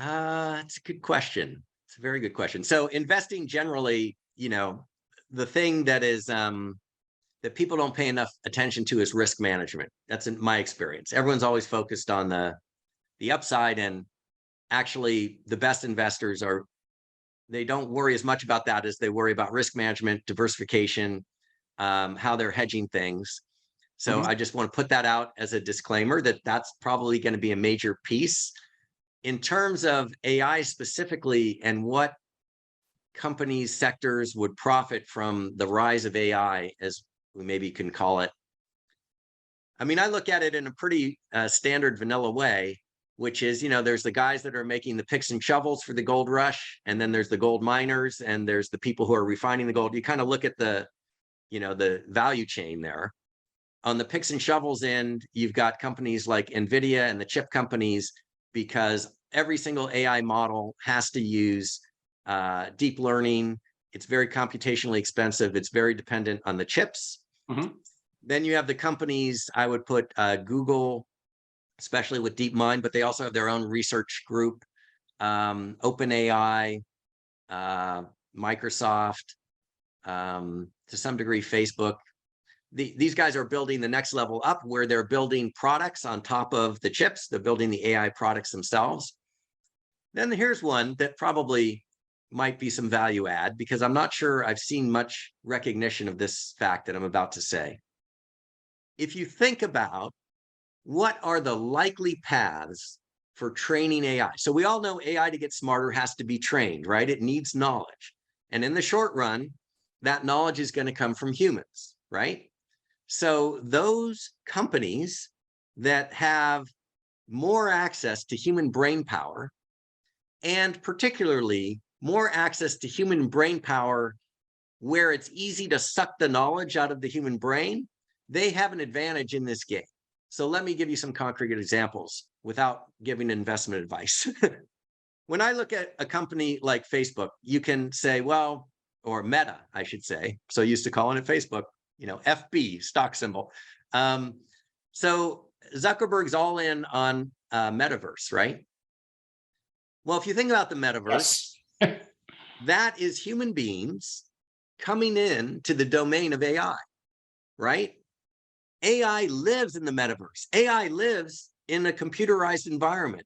It's a good question. It's a very good question. So investing generally, the thing that is that people don't pay enough attention to is risk management. That's in my experience. Everyone's always focused on the upside, and actually the best investors they don't worry as much about that as they worry about risk management, diversification, how they're hedging things. So I just want to put that out as a disclaimer that that's probably going to be a major piece. In terms of AI specifically and what companies, sectors would profit from the rise of AI, as we maybe can call it. I mean, I look at it in a pretty standard vanilla way, which is, there's the guys that are making the picks and shovels for the gold rush, and then there's the gold miners, and there's the people who are refining the gold. You kind of look at the value chain there. On the picks and shovels end, you've got companies like NVIDIA and the chip companies, because every single AI model has to use deep learning. It's very computationally expensive. It's very dependent on the chips. Then you have the companies, I would put Google, especially with DeepMind, but they also have their own research group, OpenAI, Microsoft, to some degree, Facebook. These guys are building the next level up, where they're building products on top of the chips. They're building the AI products themselves. Then here's one that probably might be some value add, because I'm not sure I've seen much recognition of this fact that I'm about to say. If you think about what are the likely paths for training AI. So we all know AI, to get smarter, has to be trained, right? It needs knowledge. And in the short run, that knowledge is going to come from humans, right? So those companies that have more access to human brain power, and particularly more access to human brain power where it's easy to suck the knowledge out of the human brain, they have an advantage in this game. So let me give you some concrete examples without giving investment advice. When I look at a company like Facebook, you can say, well, or Meta, I should say. So used to calling it Facebook, FB, stock symbol. So Zuckerberg's all in on Metaverse, right? Well, if you think about the Metaverse, Yes. that is human beings coming in to the domain of AI, right? AI lives in the Metaverse. AI lives in a computerized environment.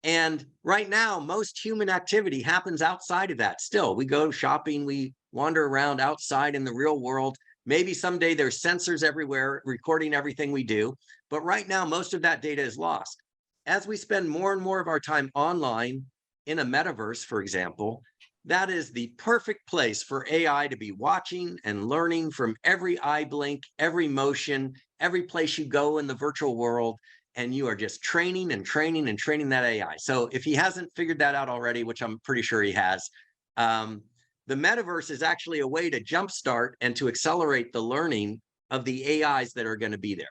And right now, most human activity happens outside of that. Still, we go shopping, we wander around outside in the real world. Maybe someday there's sensors everywhere recording everything we do. But right now, most of that data is lost. As we spend more and more of our time online in a metaverse, for example, that is the perfect place for AI to be watching and learning from every eye blink, every motion, every place you go in the virtual world. And you are just training and training and training that AI. So if he hasn't figured that out already, which I'm pretty sure he has, the metaverse is actually a way to jumpstart and to accelerate the learning of the AIs that are going to be there.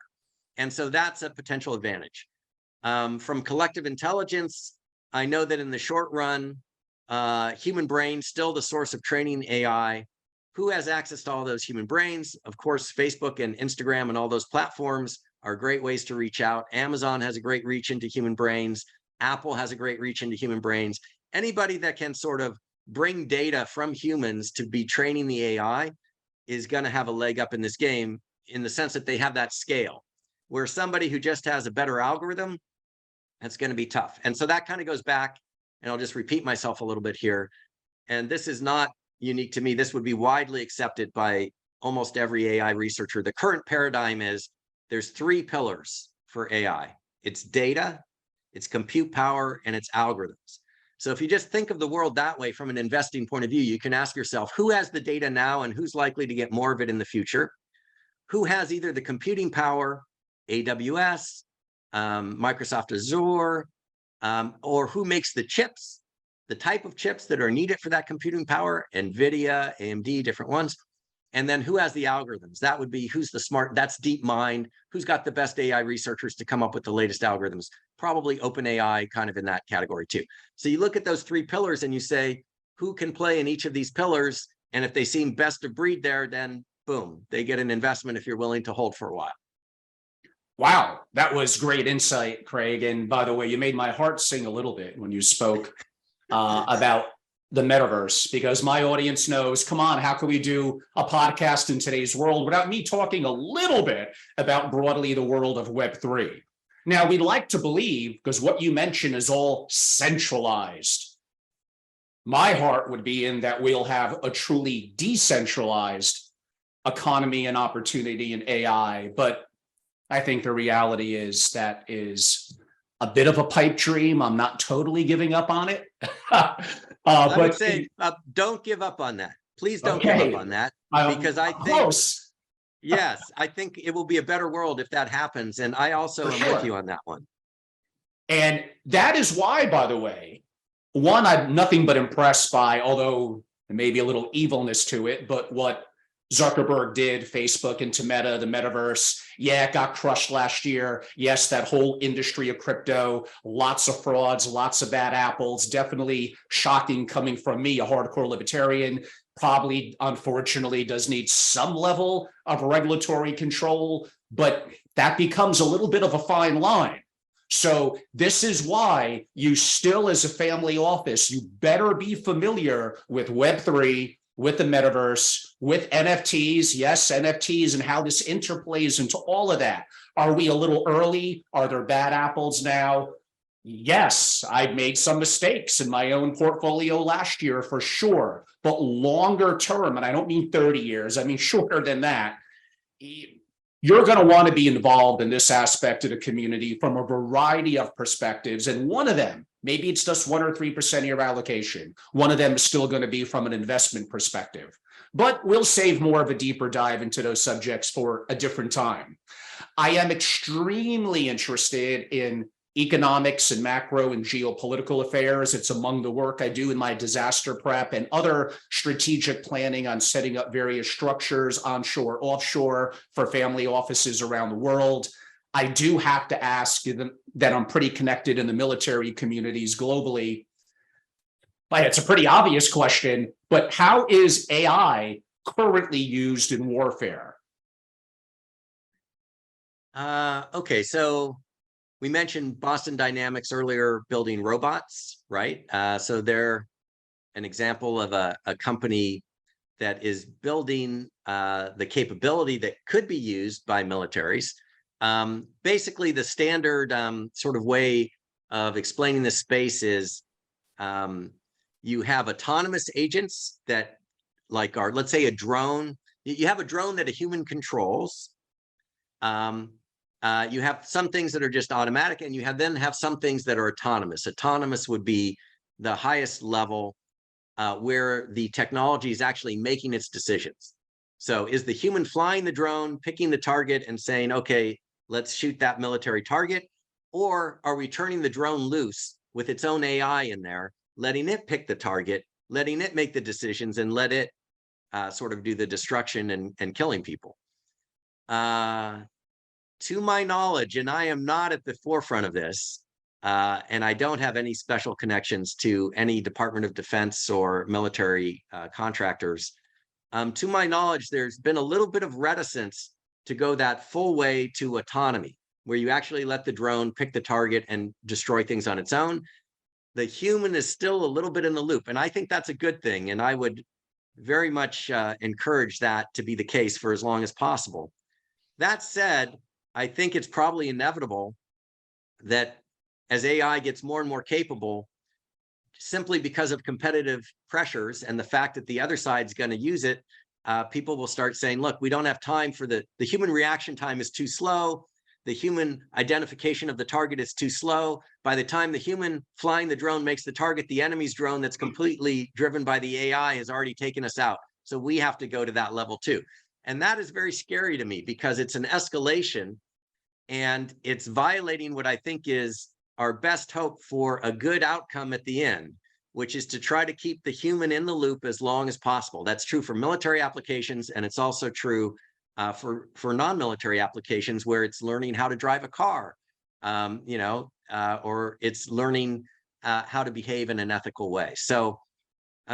And so that's a potential advantage. From collective intelligence, I know that in the short run, human brain still the source of training AI. Who has access to all those human brains? Of course, Facebook and Instagram and all those platforms are great ways to reach out. Amazon has a great reach into human brains. Apple has a great reach into human brains. Anybody that can sort of bring data from humans to be training the AI is going to have a leg up in this game in the sense that they have that scale. Where somebody who just has a better algorithm, that's going to be tough. And so that kind of goes back, and I'll just repeat myself a little bit here. And this is not unique to me. This would be widely accepted by almost every AI researcher. The current paradigm is there's three pillars for AI. It's data, it's compute power, and it's algorithms. So if you just think of the world that way from an investing point of view, you can ask yourself, who has the data now and who's likely to get more of it in the future? Who has either the computing power, AWS, Microsoft Azure, or who makes the chips, the type of chips that are needed for that computing power, NVIDIA, AMD, different ones. And then who has the algorithms? That would be who's the smart, that's DeepMind, who's got the best AI researchers to come up with the latest algorithms, probably OpenAI kind of in that category too. So you look at those three pillars and you say, who can play in each of these pillars? And if they seem best of breed there, then boom, they get an investment if you're willing to hold for a while. Wow, that was great insight, Craig. And by the way, you made my heart sing a little bit when you spoke about the metaverse, because my audience knows, come on, how can we do a podcast in today's world without me talking a little bit about broadly the world of Web3? Now, we'd like to believe, because what you mentioned is all centralized. My heart would be in that we'll have a truly decentralized economy and opportunity in AI, but I think the reality is that is a bit of a pipe dream. I'm not totally giving up on it. I would say, don't give up on that. Please don't give up on that, because I think, close. Yes, I think it will be a better world if that happens. And I also am with you on that one. And that is why, by the way, one, I'm nothing but impressed by, although there may be a little evilness to it, but what Zuckerberg did, Facebook into Meta, the metaverse. Yeah, it got crushed last year. Yes, that whole industry of crypto, lots of frauds, lots of bad apples, definitely shocking coming from me, a hardcore libertarian. Probably, unfortunately, does need some level of regulatory control, but that becomes a little bit of a fine line. So this is why you still, as a family office, you better be familiar with Web3, with the metaverse, with NFTs, yes, NFTs, and how this interplays into all of that. Are we a little early? Are there bad apples now? Yes, I made some mistakes in my own portfolio last year for sure, but longer term, and I don't mean 30 years, I mean shorter than that, you're going to want to be involved in this aspect of the community from a variety of perspectives. And one of them, maybe it's just 1 or 3% of your allocation. One of them is still going to be from an investment perspective. But we'll save more of a deeper dive into those subjects for a different time. I am extremely interested in economics and macro and geopolitical affairs. It's among the work I do in my disaster prep and other strategic planning on setting up various structures, onshore, offshore, for family offices around the world. I do have to ask that I'm pretty connected in the military communities globally. But it's a pretty obvious question, but how is AI currently used in warfare? Okay, so we mentioned Boston Dynamics earlier, building robots, right? So they're an example of a company that is building the capability that could be used by militaries. Basically, the standard sort of way of explaining this space is you have autonomous agents that, like, are, let's say, a drone. You have a drone that a human controls. You have some things that are just automatic, and you then have some things that are autonomous. Autonomous would be the highest level where the technology is actually making its decisions. So is the human flying the drone, picking the target and saying, okay, let's shoot that military target? Or are we turning the drone loose with its own AI in there, letting it pick the target, letting it make the decisions, and let it sort of do the destruction and killing people? To my knowledge, and I am not at the forefront of this, and I don't have any special connections to any Department of Defense or military contractors. To my knowledge, there's been a little bit of reticence to go that full way to autonomy, where you actually let the drone pick the target and destroy things on its own. The human is still a little bit in the loop, and I think that's a good thing, and I would very much encourage that to be the case for as long as possible. That said, I think it's probably inevitable that as AI gets more and more capable, simply because of competitive pressures and the fact that the other side's going to use it, people will start saying, look, we don't have time for the human reaction time is too slow. The human identification of the target is too slow. By the time the human flying the drone makes the target, the enemy's drone that's completely driven by the AI has already taken us out. So we have to go to that level too. And that is very scary to me because it's an escalation and it's violating what I think is our best hope for a good outcome at the end, which is to try to keep the human in the loop as long as possible. That's true for military applications, and it's also true for non-military applications where it's learning how to drive a car, or it's learning how to behave in an ethical way. So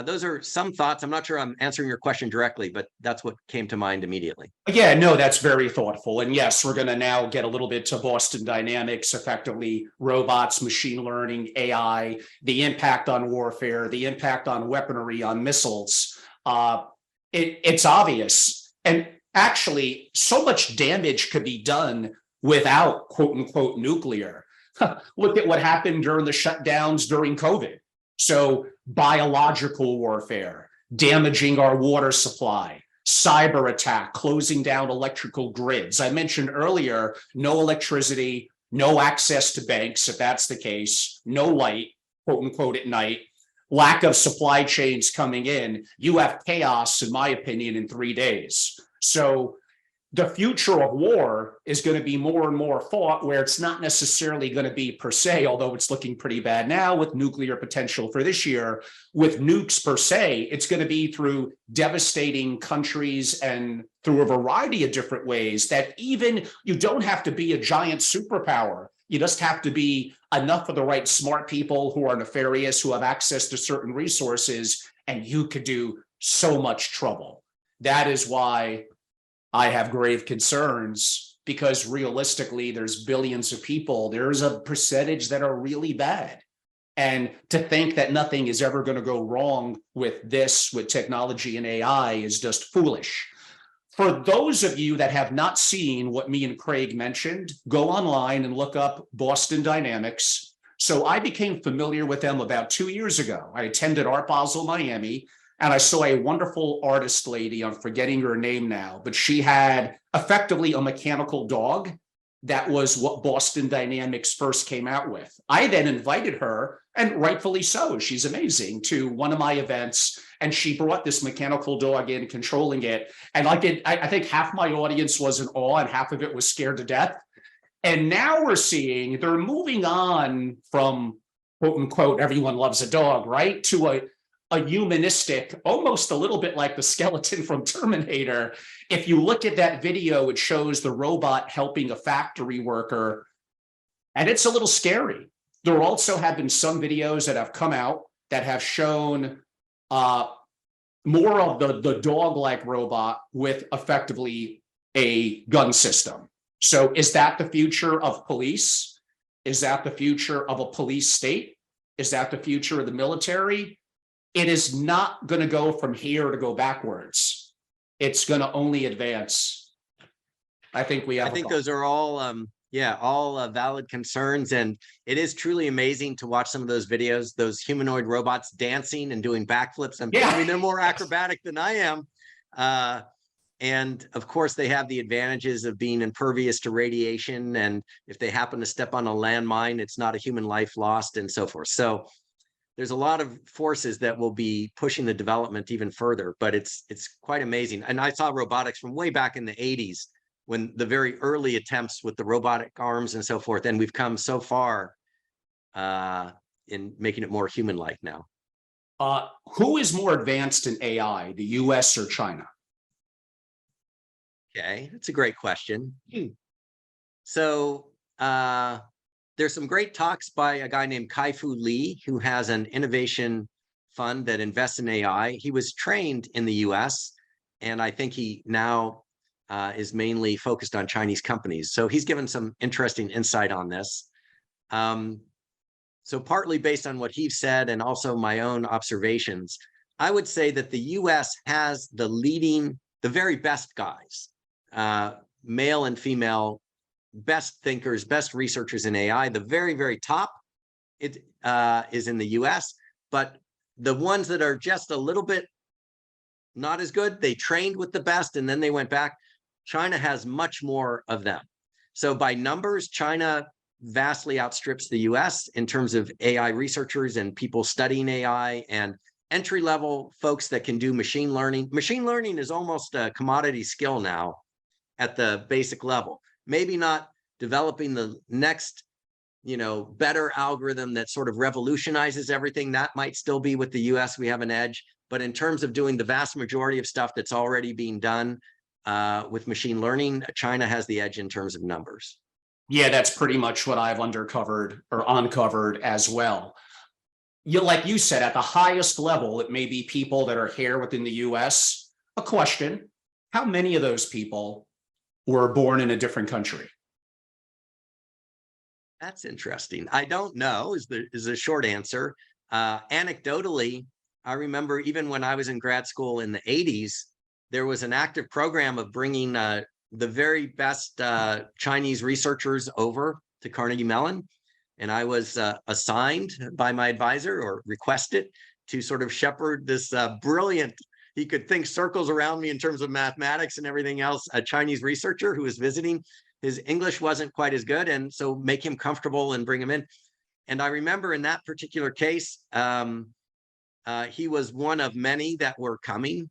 those are some thoughts. I'm not sure I'm answering your question directly, but that's what came to mind immediately. Yeah, no, that's very thoughtful. And yes, we're going to now get a little bit to Boston Dynamics, effectively robots, machine learning, AI, the impact on warfare, the impact on weaponry, on missiles. It's obvious. And actually, so much damage could be done without quote unquote nuclear. Look at what happened during the shutdowns during COVID. So biological warfare, damaging our water supply, cyber attack, closing down electrical grids. I mentioned earlier, no electricity, no access to banks, if that's the case, no light, quote unquote, at night, lack of supply chains coming in. You have chaos, in my opinion, in 3 days. So the future of war is going to be more and more fought where it's not necessarily going to be per se, although it's looking pretty bad now with nuclear potential for this year. With nukes per se, it's going to be through devastating countries and through a variety of different ways that even you don't have to be a giant superpower. You just have to be enough of the right smart people who are nefarious, who have access to certain resources, and you could do so much trouble. That is why I have grave concerns, because realistically, there's billions of people. There's a percentage that are really bad. And to think that nothing is ever going to go wrong with this, with technology and AI, is just foolish. For those of you that have not seen what me and Craig mentioned, go online and look up Boston Dynamics. So I became familiar with them about 2 years ago. I attended Art Basel, Miami, and I saw a wonderful artist lady, I'm forgetting her name now, but she had effectively a mechanical dog. That was what Boston Dynamics first came out with. I then invited her and rightfully so. She's amazing, to one of my events, and she brought this mechanical dog in, controlling it. And I think half my audience was in awe and half of it was scared to death. And now we're seeing they're moving on from quote unquote, everyone loves a dog, right? To a humanistic, almost a little bit like the skeleton from Terminator. If you look at that video, it shows the robot helping a factory worker, and it's a little scary. There also have been some videos that have come out that have shown more of the dog-like robot with effectively a gun system. So is that the future of police? Is that the future of a police state? Is that the future of the military? It is not going to go from here to go backwards. It's going to only advance. I think we have. I think those are all, all valid concerns, and it is truly amazing to watch some of those videos. Those humanoid robots dancing and doing backflips. I mean, they're more acrobatic than I am. And of course, they have the advantages of being impervious to radiation. And if they happen to step on a landmine, it's not a human life lost, and so forth. So there's a lot of forces that will be pushing the development even further, but it's quite amazing. And I saw robotics from way back in the 80s, when the very early attempts with the robotic arms and so forth. And we've come so far in making it more human-like now. Who is more advanced in AI, the US or China? Okay, that's a great question. So there's some great talks by a guy named Kai-Fu Lee, who has an innovation fund that invests in AI. He was trained in the US, and I think he now is mainly focused on Chinese companies. So he's given some interesting insight on this. So partly based on what he said and also my own observations, I would say that the US has the very best guys, male and female, best thinkers, best researchers in AI. The very, very top is in the US, but the ones that are just a little bit not as good, they trained with the best and then they went back. China has much more of them. So by numbers, China vastly outstrips the US in terms of AI researchers and people studying AI and entry-level folks that can do machine learning. Machine learning is almost a commodity skill now at the basic level. Maybe not developing the next, better algorithm that sort of revolutionizes everything. That might still be with the US, we have an edge. But in terms of doing the vast majority of stuff that's already being done with machine learning, China has the edge in terms of numbers. Yeah, that's pretty much what I've uncovered as well. Like you said, at the highest level, it may be people that are here within the US. A question: how many of those people were born in a different country? That's interesting. I don't know is the short answer. Anecdotally, I remember even when I was in grad school in the 80s, there was an active program of bringing the very best Chinese researchers over to Carnegie Mellon. And I was assigned by my advisor, or requested, to sort of shepherd this brilliant, he could think circles around me in terms of mathematics and everything else, a Chinese researcher who was visiting. His English wasn't quite as good, and so make him comfortable and bring him in. And I remember in that particular case, he was one of many that were coming.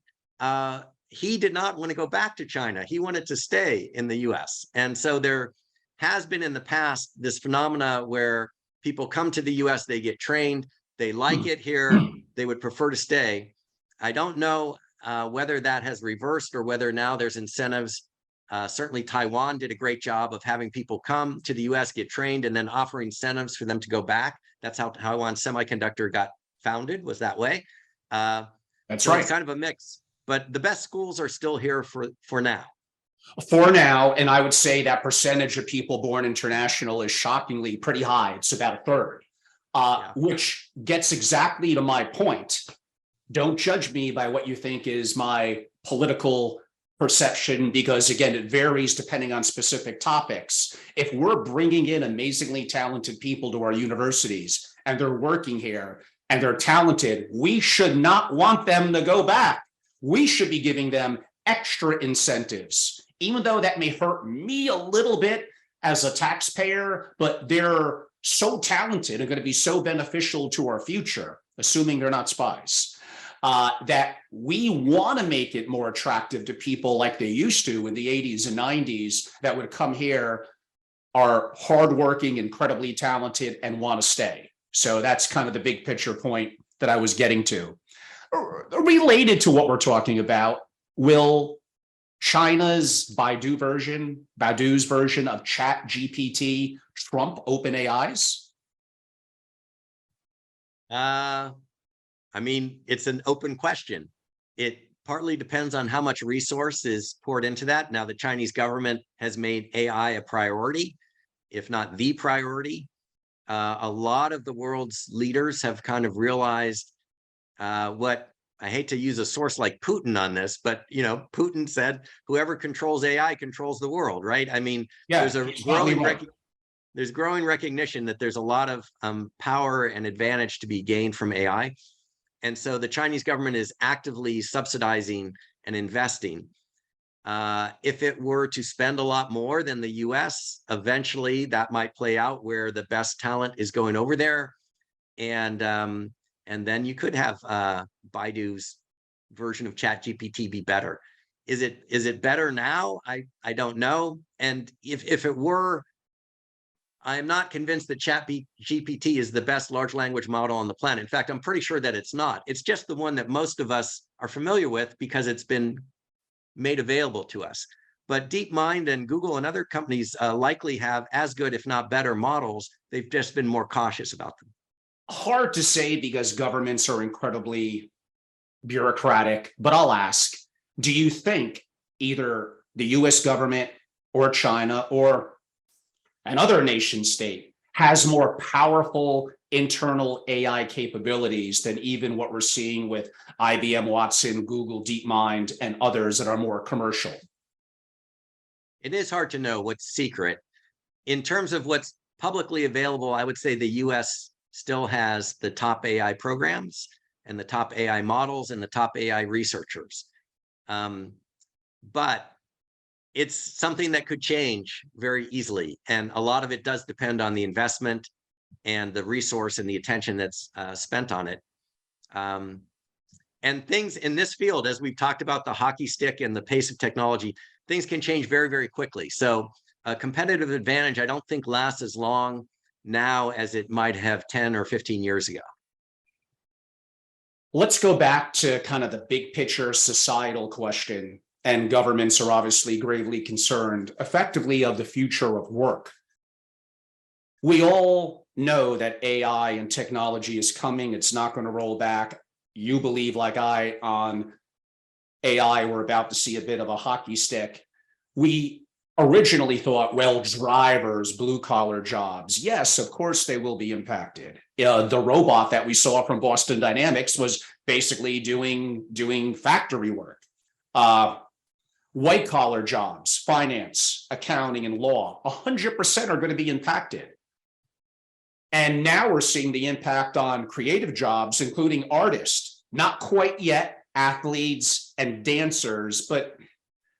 He did not want to go back to China. He wanted to stay in the US. And so there has been in the past this phenomena where people come to the US, they get trained, they like it here, they would prefer to stay. I don't know whether that has reversed or whether now there's incentives. Certainly Taiwan did a great job of having people come to the US, get trained, and then offering incentives for them to go back. That's how Taiwan Semiconductor got founded, was that way. That's so right. It's kind of a mix, but the best schools are still here for now. For now, and I would say that percentage of people born international is shockingly pretty high. It's about a third, which gets exactly to my point. Don't judge me by what you think is my political perception, because again, it varies depending on specific topics. If we're bringing in amazingly talented people to our universities and they're working here and they're talented, we should not want them to go back. We should be giving them extra incentives, even though that may hurt me a little bit as a taxpayer, but they're so talented and going to be so beneficial to our future, assuming they're not spies, that we want to make it more attractive to people like they used to in the 80s and 90s that would come here, are hardworking, incredibly talented, and want to stay. So that's kind of the big picture point that I was getting to. Related to what we're talking about, will China's Baidu's version of Chat GPT trump OpenAI's? I mean, it's an open question. It partly depends on how much resource is poured into that. Now, the Chinese government has made AI a priority, if not the priority. A lot of the world's leaders have kind of realized what, I hate to use a source like Putin on this, but Putin said, whoever controls AI controls the world, right? I mean, Yeah, there's growing recognition that there's a lot of power and advantage to be gained from AI. And so the Chinese government is actively subsidizing and investing. If it were to spend a lot more than the US, eventually that might play out where the best talent is going over there. And then you could have Baidu's version of ChatGPT be better. Is it better now? I don't know. And if it were, I'm not convinced that ChatGPT is the best large language model on the planet. In fact, I'm pretty sure that it's not. It's just the one that most of us are familiar with because it's been made available to us. But DeepMind and Google and other companies likely have as good, if not better, models. They've just been more cautious about them. Hard to say because governments are incredibly bureaucratic, but I'll ask, do you think either the US government or China or another nation state has more powerful internal AI capabilities than even what we're seeing with IBM Watson, Google DeepMind, and others that are more commercial? It is hard to know what's secret. In terms of what's publicly available, I would say the US still has the top AI programs and the top AI models and the top AI researchers. But it's something that could change very easily. And a lot of it does depend on the investment and the resource and the attention that's spent on it. And things in this field, as we've talked about the hockey stick and the pace of technology, things can change very, very quickly. So a competitive advantage, I don't think lasts as long now as it might have 10 or 15 years ago. Let's go back to kind of the big picture societal question, and governments are obviously gravely concerned effectively of the future of work. We all know that AI and technology is coming. It's not going to roll back. You believe, like I, on AI, we're about to see a bit of a hockey stick. We originally thought, well, drivers, blue collar jobs, yes, of course they will be impacted. The robot that we saw from Boston Dynamics was basically doing factory work. White collar jobs, finance, accounting, and law, 100% are going to be impacted. And now we're seeing the impact on creative jobs, including artists, not quite yet athletes and dancers, but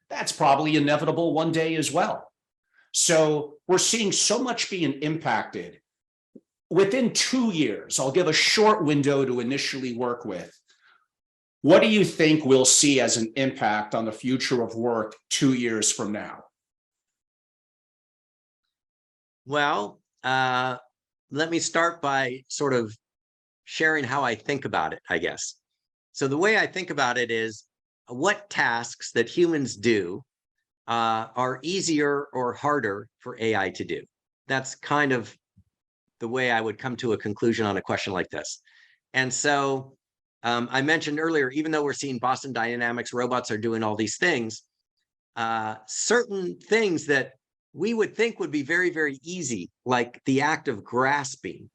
that's probably inevitable one day as well. So we're seeing so much being impacted. Within 2 years, I'll give a short window to initially work with. What do you think we'll see as an impact on the future of work 2 years from now? Well, let me start by sort of sharing how I think about it, I guess. So the way I think about it is what tasks that humans do are easier or harder for AI to do. That's kind of the way I would come to a conclusion on a question like this. And so I mentioned earlier, even though we're seeing Boston Dynamics, robots are doing all these things, certain things that we would think would be very, very easy, like the act of grasping.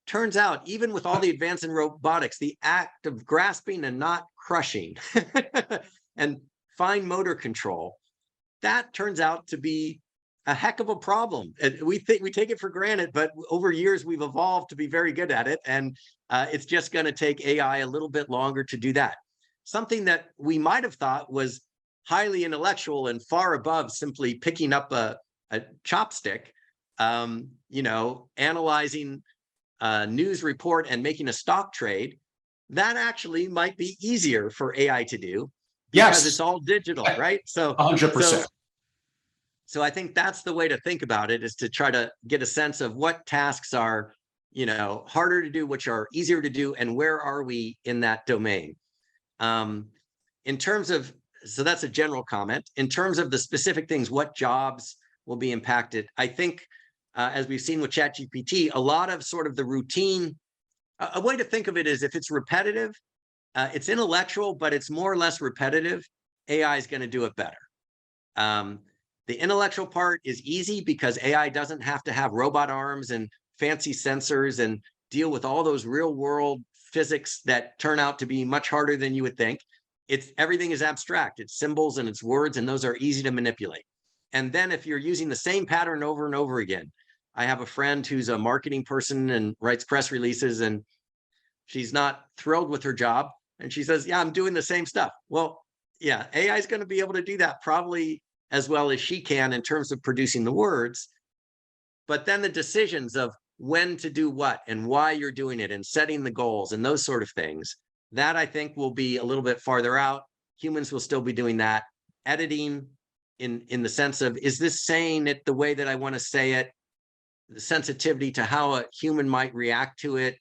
Turns out, even with all the advance in robotics, the act of grasping and not crushing and fine motor control, that turns out to be a heck of a problem. And we take it for granted, but over years we've evolved to be very good at it. And it's just going to take AI a little bit longer to do that. Something that we might have thought was highly intellectual and far above simply picking up a chopstick analyzing a news report and making a stock trade, that actually might be easier for AI to do because Yes, it's all digital, right? So 100%. I think that's the way to think about it, is to try to get a sense of what tasks are, harder to do, which are easier to do, and where are we in that domain. In terms of, so that's a general comment. In terms of the specific things, what jobs will be impacted, I think, as we've seen with ChatGPT, a lot of sort of the routine, a way to think of it is if it's repetitive, it's intellectual, but it's more or less repetitive, AI is going to do it better. The intellectual part is easy because AI doesn't have to have robot arms and fancy sensors and deal with all those real world physics that turn out to be much harder than you would think. Everything is abstract. It's symbols and it's words, and those are easy to manipulate. And then if you're using the same pattern over and over again, I have a friend who's a marketing person and writes press releases, and she's not thrilled with her job. And she says, yeah, I'm doing the same stuff. Well, yeah, AI is going to be able to do that probably as well as she can in terms of producing the words. But then the decisions of when to do what and why you're doing it and setting the goals and those sort of things, that I think will be a little bit farther out. Humans will still be doing that. Editing in the sense of, is this saying it the way that I want to say it? The sensitivity to how a human might react to it,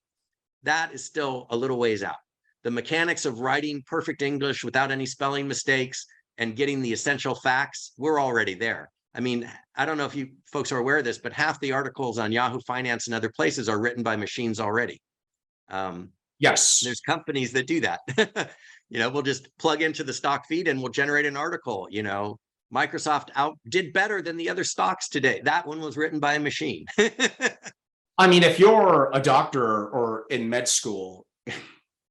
that is still a little ways out. The mechanics of writing perfect English without any spelling mistakes and getting the essential facts, we're already there. I mean, I don't know if you folks are aware of this, but half the articles on Yahoo Finance and other places are written by machines already. Yes. There's companies that do that. We'll just plug into the stock feed and we'll generate an article. Microsoft did better than the other stocks today. That one was written by a machine. I mean, if you're a doctor or in med school,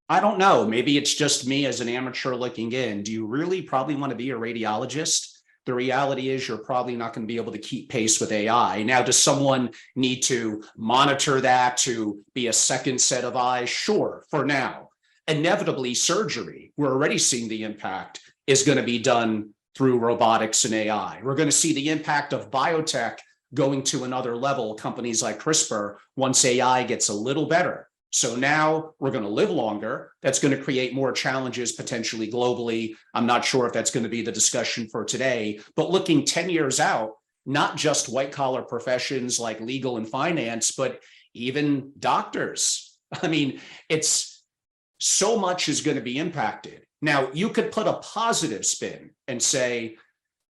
I don't know, maybe it's just me as an amateur looking in. Do you really probably want to be a radiologist? The reality is you're probably not going to be able to keep pace with AI. Now, does someone need to monitor that to be a second set of eyes? Sure, for now. Inevitably, surgery, we're already seeing the impact, is going to be done through robotics and AI. We're going to see the impact of biotech going to another level, companies like CRISPR, once AI gets a little better. So now we're going to live longer. That's going to create more challenges potentially globally. I'm not sure if that's going to be the discussion for today, but looking 10 years out, not just white collar professions like legal and finance, but even doctors. I mean, it's so much is going to be impacted. Now, you could put a positive spin and say,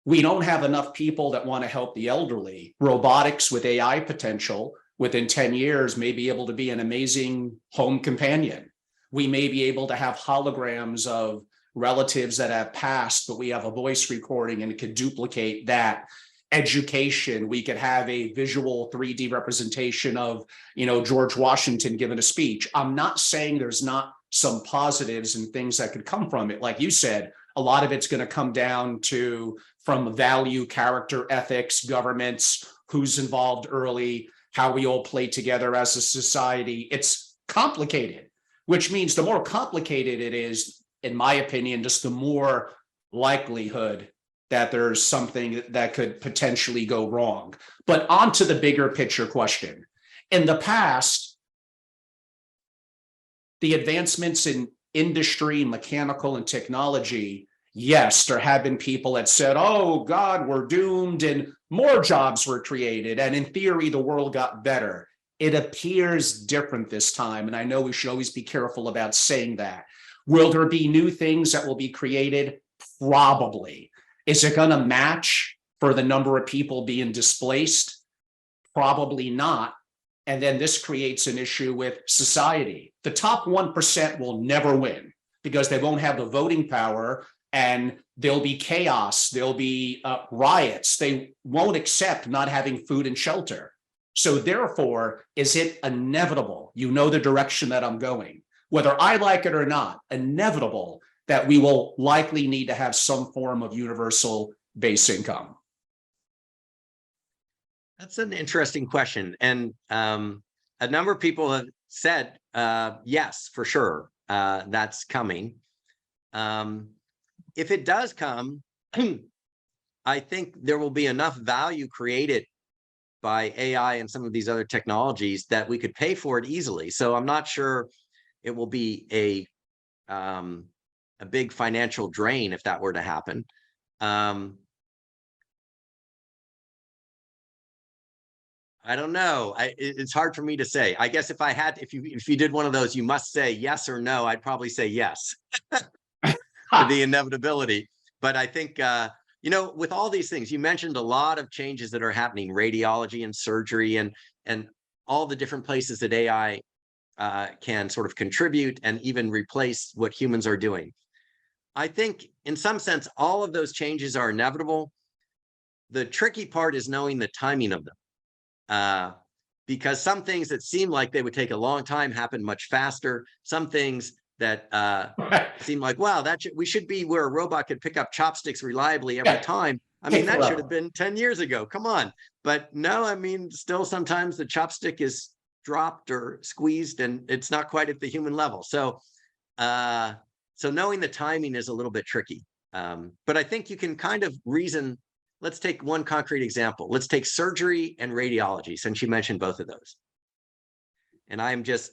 we don't have enough people that want to help the elderly. Robotics with AI potential within 10 years may be able to be an amazing home companion. We may be able to have holograms of relatives that have passed, but we have a voice recording and could duplicate that. Education, we could have a visual 3D representation of, George Washington giving a speech. I'm not saying there's not some positives and things that could come from it. Like you said, a lot of it's going to come down to from value, character, ethics, governments, who's involved early, how we all play together as a society. It's complicated, which means the more complicated it is, in my opinion, just the more likelihood that there's something that could potentially go wrong. But on to the bigger picture question. In the past, the advancements in industry, mechanical, and technology, yes, there have been people that said, oh, God, we're doomed, and more jobs were created. And in theory, the world got better. It appears different this time. And I know we should always be careful about saying that. Will there be new things that will be created? Probably. Is it going to match for the number of people being displaced? Probably not. And then this creates an issue with society. The top 1% will never win because they won't have the voting power, and there'll be chaos. There'll be riots. They won't accept not having food and shelter. So therefore, is it inevitable? You know the direction that I'm going. Whether I like it or not, inevitable that we will likely need to have some form of universal base income. That's an interesting question. And a number of people have said, yes, for sure, that's coming. If it does come, I think there will be enough value created by AI and some of these other technologies that we could pay for it easily. So I'm not sure it will be a big financial drain if that were to happen. I don't know. It's hard for me to say. I guess if you did one of those, you must say yes or no, I'd probably say yes for the inevitability. But I think, with all these things, you mentioned a lot of changes that are happening, radiology and surgery and all the different places that AI can sort of contribute and even replace what humans are doing. I think in some sense, all of those changes are inevitable. The tricky part is knowing the timing of them. Because some things that seem like they would take a long time happen much faster. Some things that seem like, wow, we should be where a robot could pick up chopsticks reliably every time. I mean, that should have been 10 years ago. Come on. But no, I mean, still sometimes the chopstick is dropped or squeezed and it's not quite at the human level. So knowing the timing is a little bit tricky. But I think you can kind of reason. Let's take one concrete example. Let's take surgery and radiology, since you mentioned both of those. And I'm just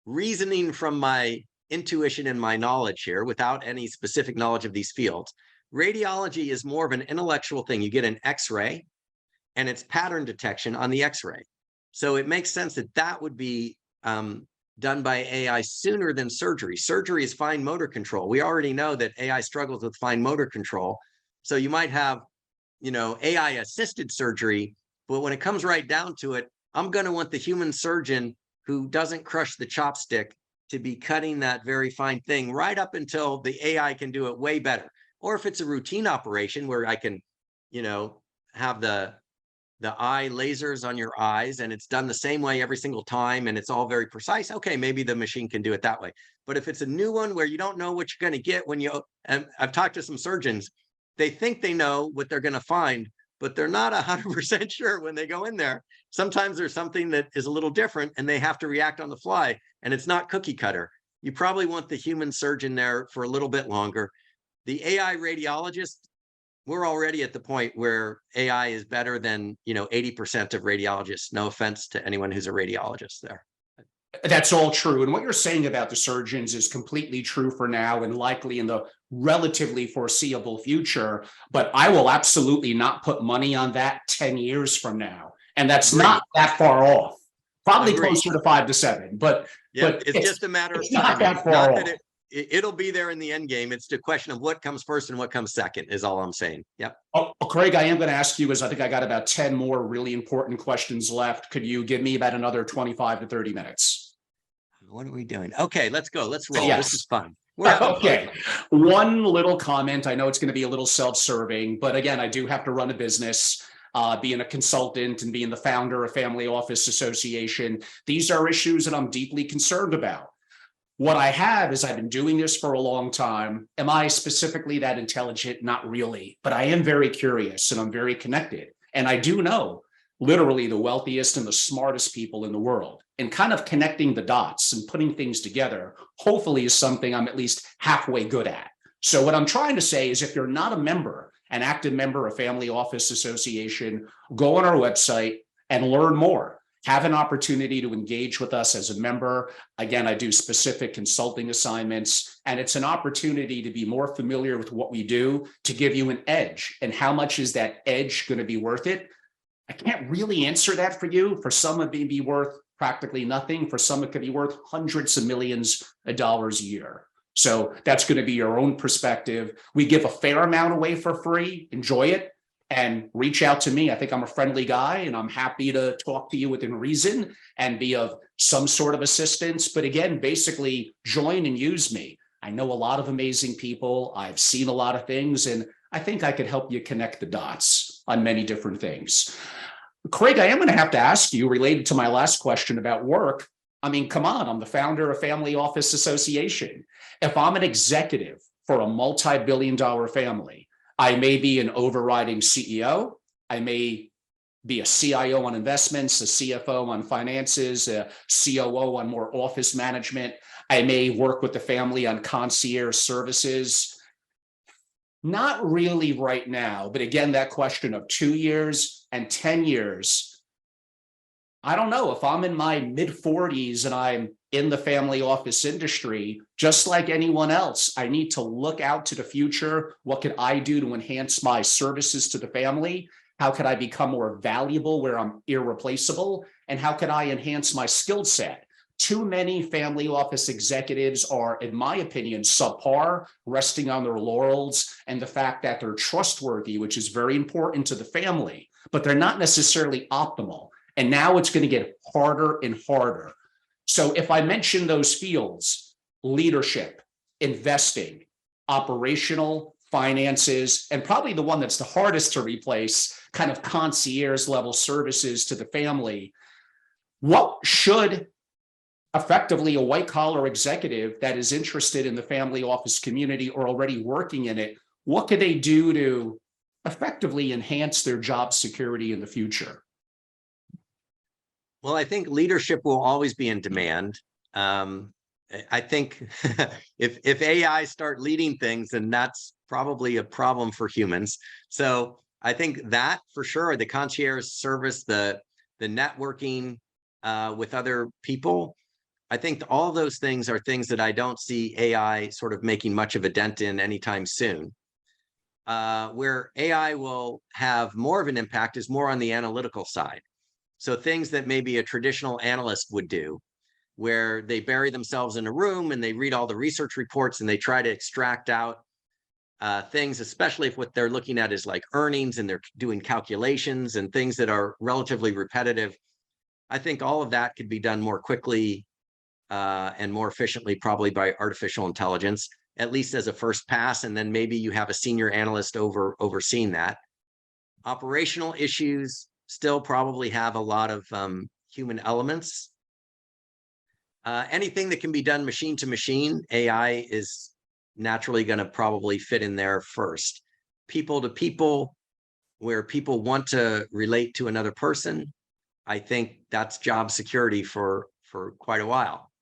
reasoning from my intuition and my knowledge here without any specific knowledge of these fields. Radiology is more of an intellectual thing. You get an X-ray and it's pattern detection on the X-ray. So it makes sense that would be done by AI sooner than surgery. Surgery is fine motor control. We already know that AI struggles with fine motor control. So you might have, AI assisted surgery, but when it comes right down to it, I'm going to want the human surgeon who doesn't crush the chopstick to be cutting that very fine thing right up until the AI can do it way better. Or if it's a routine operation where I can, have the eye lasers on your eyes and it's done the same way every single time and it's all very precise. Okay, maybe the machine can do it that way. But if it's a new one where you don't know what you're going to get and I've talked to some surgeons, they think they know what they're going to find, but they're not 100% sure when they go in there. Sometimes there's something that is a little different and they have to react on the fly and it's not cookie cutter. You probably want the human surgeon there for a little bit longer. The AI radiologist, we're already at the point where AI is better than 80% of radiologists. No offense to anyone who's a radiologist there. That's all true. And what you're saying about the surgeons is completely true for now and likely in the relatively foreseeable future. But I will absolutely not put money on that 10 years from now. And that's not that far off. Probably closer to 5 to 7. But it's just a matter of time. Not that it'll be there in the end game. It's the question of what comes first and what comes second is all I'm saying. Yep. Oh, Craig, I am going to ask you, as I think I got about 10 more really important questions left. Could you give me about another 25 to 30 minutes? What are we doing? Okay, let's go. Let's roll. Yes. This is fun. Okay. One little comment. I know it's going to be a little self-serving, but again, I do have to run a business. Being a consultant and being the founder of FamilyOffice Association, these are issues that I'm deeply concerned about. What I have is I've been doing this for a long time. Am I specifically that intelligent? Not really, but I am very curious and I'm very connected. And I do know literally the wealthiest and the smartest people in the world, and kind of connecting the dots and putting things together, hopefully is something I'm at least halfway good at. So what I'm trying to say is if you're not a member, an active member of FamilyOffice Association, go on our website and learn more. Have an opportunity to engage with us as a member. Again, I do specific consulting assignments, and it's an opportunity to be more familiar with what we do to give you an edge. And how much is that edge going to be worth it? I can't really answer that for you. For some, it may be worth practically nothing. For some, it could be worth hundreds of millions of dollars a year. So that's going to be your own perspective. We give a fair amount away for free. Enjoy it. And reach out to me. I think I'm a friendly guy and I'm happy to talk to you within reason and be of some sort of assistance. But again, basically join and use me. I know a lot of amazing people. I've seen a lot of things, and I think I could help you connect the dots on many different things. Craig, I am going to have to ask you, related to my last question about work. I mean, come on, I'm the founder of FamilyOffice Association. If I'm an executive for a multi-billion-dollar family, I may be an overriding CEO. I may be a CIO on investments, a CFO on finances, a COO on more office management. I may work with the family on concierge services. Not really right now, but again, that question of 2 years, and 10 years, I don't know if I'm in my mid 40s and I'm in the family office industry, just like anyone else, I need to look out to the future. What can I do to enhance my services to the family? How can I become more valuable where I'm irreplaceable? And how can I enhance my skill set? Too many family office executives are, in my opinion, subpar, resting on their laurels and the fact that they're trustworthy, which is very important to the family, but they're not necessarily optimal. And now it's going to get harder and harder. So if I mention those fields, leadership, investing, operational, finances, and probably the one that's the hardest to replace, kind of concierge level services to the family, what should effectively a white collar executive that is interested in the family office community or already working in it, what could they do to effectively enhance their job security in the future? Well, I think leadership will always be in demand. I think if AI start leading things, then that's probably a problem for humans. So I think that for sure, the concierge service, the networking with other people, I think all those things are things that I don't see AI sort of making much of a dent in anytime soon. Where AI will have more of an impact is more on the analytical side. So things that maybe a traditional analyst would do, where they bury themselves in a room and they read all the research reports and they try to extract out things, especially if what they're looking at is like earnings and they're doing calculations and things that are relatively repetitive. I think all of that could be done more quickly and more efficiently, probably by artificial intelligence, at least as a first pass. And then maybe you have a senior analyst overseeing that. Operational issues still probably have a lot of human elements. Anything that can be done machine to machine, AI is naturally going to probably fit in there first. People to people, where people want to relate to another person, I think that's job security for quite a while.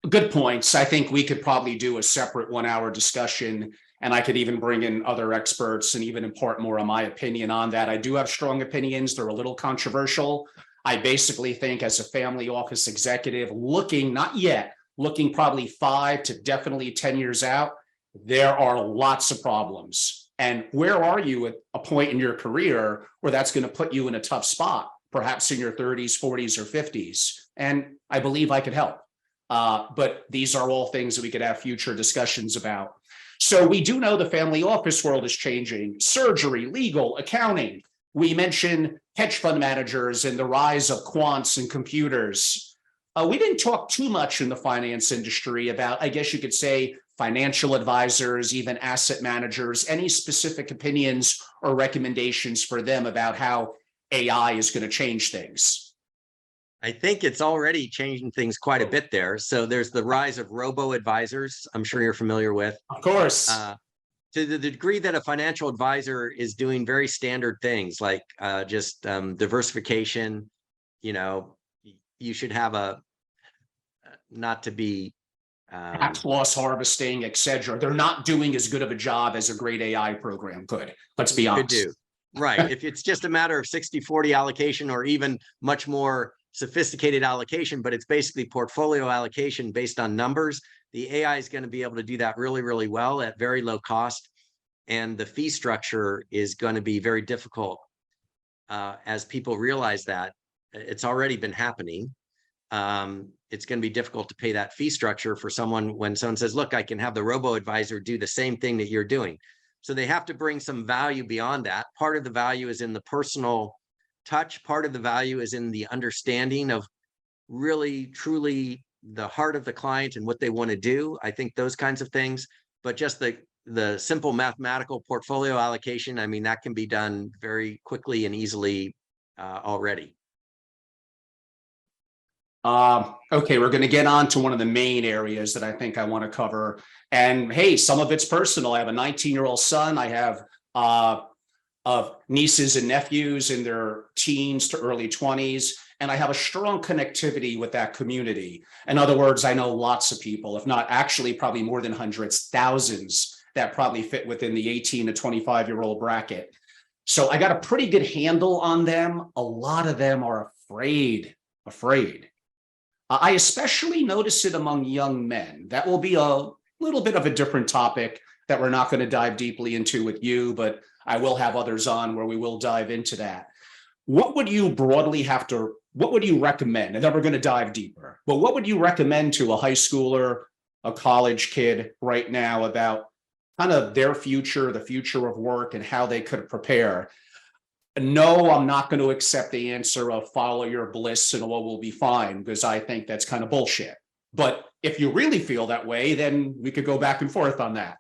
Good points. I think we could probably do a separate 1 hour discussion, and I could even bring in other experts and even impart more on my opinion on that. I do have strong opinions. They're a little controversial. I basically think as a family office executive looking, not yet, looking probably 5 to definitely 10 years out, there are lots of problems. And where are you at a point in your career where that's going to put you in a tough spot, perhaps in your 30s, 40s, or 50s? And I believe I could help. But these are all things that we could have future discussions about. So we do know the family office world is changing. Surgery, legal, accounting. We mentioned hedge fund managers and the rise of quants and computers. We didn't talk too much in the finance industry about, I guess you could say, financial advisors, even asset managers. Any specific opinions or recommendations for them about how AI is going to change things? I think it's already changing things quite a bit there. So there's the rise of robo-advisors, I'm sure you're familiar with. Of course. To the degree that a financial advisor is doing very standard things like just diversification, you should have a, not to be tax loss harvesting, et cetera. They're not doing as good of a job as a great AI program could. Let's be honest. Could do. Right. If it's just a matter of 60-40 allocation or even much more sophisticated allocation, but it's basically portfolio allocation based on numbers, the AI is going to be able to do that really, really well at very low cost. And the fee structure is going to be very difficult as people realize that. It's already been happening. It's going to be difficult to pay that fee structure for someone when someone says, look, I can have the robo-advisor do the same thing that you're doing. So they have to bring some value beyond that. Part of the value is in the personal touch. Part of the value is in the understanding of really, truly the heart of the client and what they want to do. I think those kinds of things, but just the simple mathematical portfolio allocation, I mean, that can be done very quickly and easily already. Okay, we're going to get on to one of the main areas that I think I want to cover. And hey, some of it's personal. I have a 19-year-old son. I have of nieces and nephews in their teens to early 20s. And I have a strong connectivity with that community. In other words, I know lots of people, if not actually probably more than hundreds, thousands that probably fit within the 18 to 25-year-old bracket. So I got a pretty good handle on them. A lot of them are afraid. I especially notice it among young men. That will be a little bit of a different topic that we're not going to dive deeply into with you, but I will have others on where we will dive into that. What would you what would you recommend? And then we're going to dive deeper, but what would you recommend to a high schooler, a college kid right now about kind of their future, the future of work, and how they could prepare? No, I'm not going to accept the answer of follow your bliss and all will be fine, because I think that's kind of bullshit. But if you really feel that way, then we could go back and forth on that.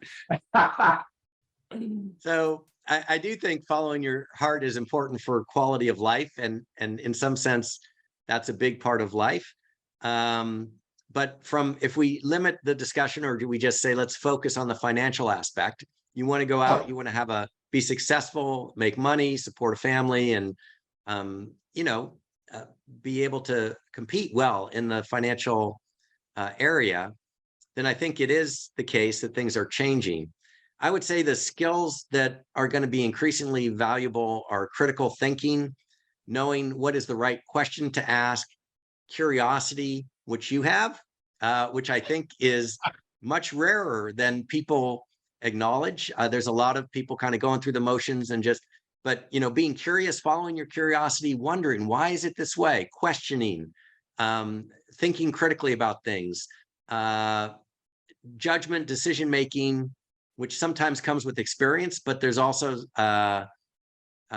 So I do think following your heart is important for quality of life, and in some sense, that's a big part of life. But if we limit the discussion, or do we just say let's focus on the financial aspect? You want to go out, you want to be successful, make money, support a family, and be able to compete well in the financial area. Then I think it is the case that things are changing. I would say the skills that are going to be increasingly valuable are critical thinking, knowing what is the right question to ask, curiosity, which you have, which I think is much rarer than people acknowledge. There's a lot of people kind of going through the motions and but being curious, following your curiosity, wondering, why is it this way? Questioning, thinking critically about things, judgment, decision-making, which sometimes comes with experience, but there's also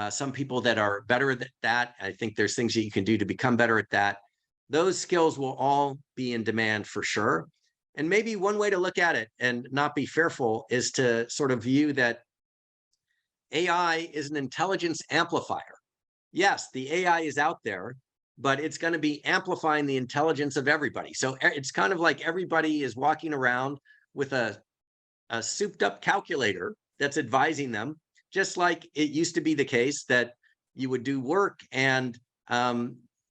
some people that are better at that. I think there's things that you can do to become better at that. Those skills will all be in demand for sure. And maybe one way to look at it and not be fearful is to sort of view that AI is an intelligence amplifier. Yes, the AI is out there, but it's going to be amplifying the intelligence of everybody. So it's kind of like everybody is walking around with a souped up calculator that's advising them, just like it used to be the case that you would do work and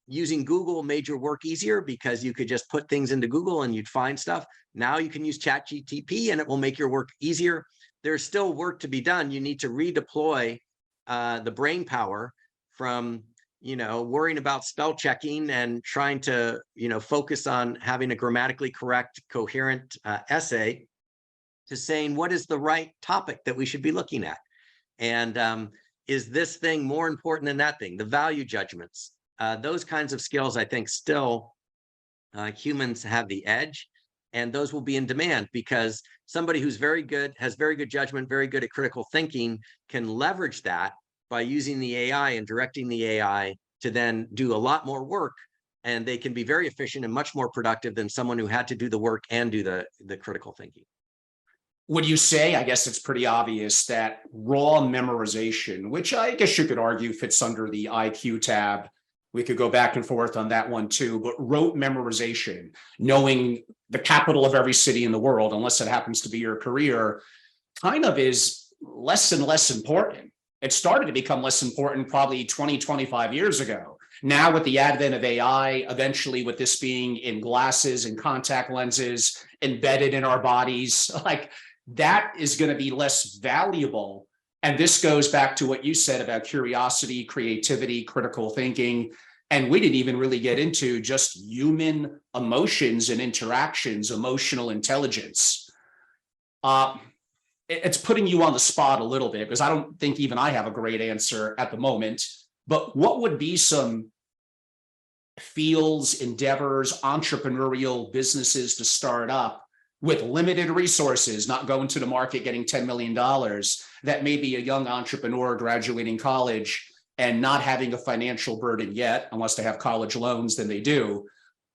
using Google made your work easier because you could just put things into Google and you'd find stuff. Now you can use ChatGPT and it will make your work easier. There's still work to be done. You need to redeploy the brain power from, worrying about spell checking and trying to, focus on having a grammatically correct, coherent essay, to saying what is the right topic that we should be looking at. And is this thing more important than that thing? The value judgments, those kinds of skills, I think still humans have the edge, and those will be in demand because somebody who's very good, has very good judgment, very good at critical thinking, can leverage that by using the AI and directing the AI to then do a lot more work. And they can be very efficient and much more productive than someone who had to do the work and do the critical thinking. Would you say, I guess it's pretty obvious, that raw memorization, which I guess you could argue fits under the IQ tab, we could go back and forth on that one too, but rote memorization, knowing the capital of every city in the world, unless it happens to be your career, kind of is less and less important. It started to become less important probably 20, 25 years ago. Now with the advent of AI, eventually with this being in glasses and contact lenses embedded in our bodies, like that is going to be less valuable. And this goes back to what you said about curiosity, creativity, critical thinking. And we didn't even really get into just human emotions and interactions, emotional intelligence. It's putting you on the spot a little bit because I don't think even I have a great answer at the moment. But what would be some fields, endeavors, entrepreneurial businesses to start up with limited resources, not going to the market getting $10 million, that maybe a young entrepreneur graduating college and not having a financial burden yet, unless they have college loans, then they do.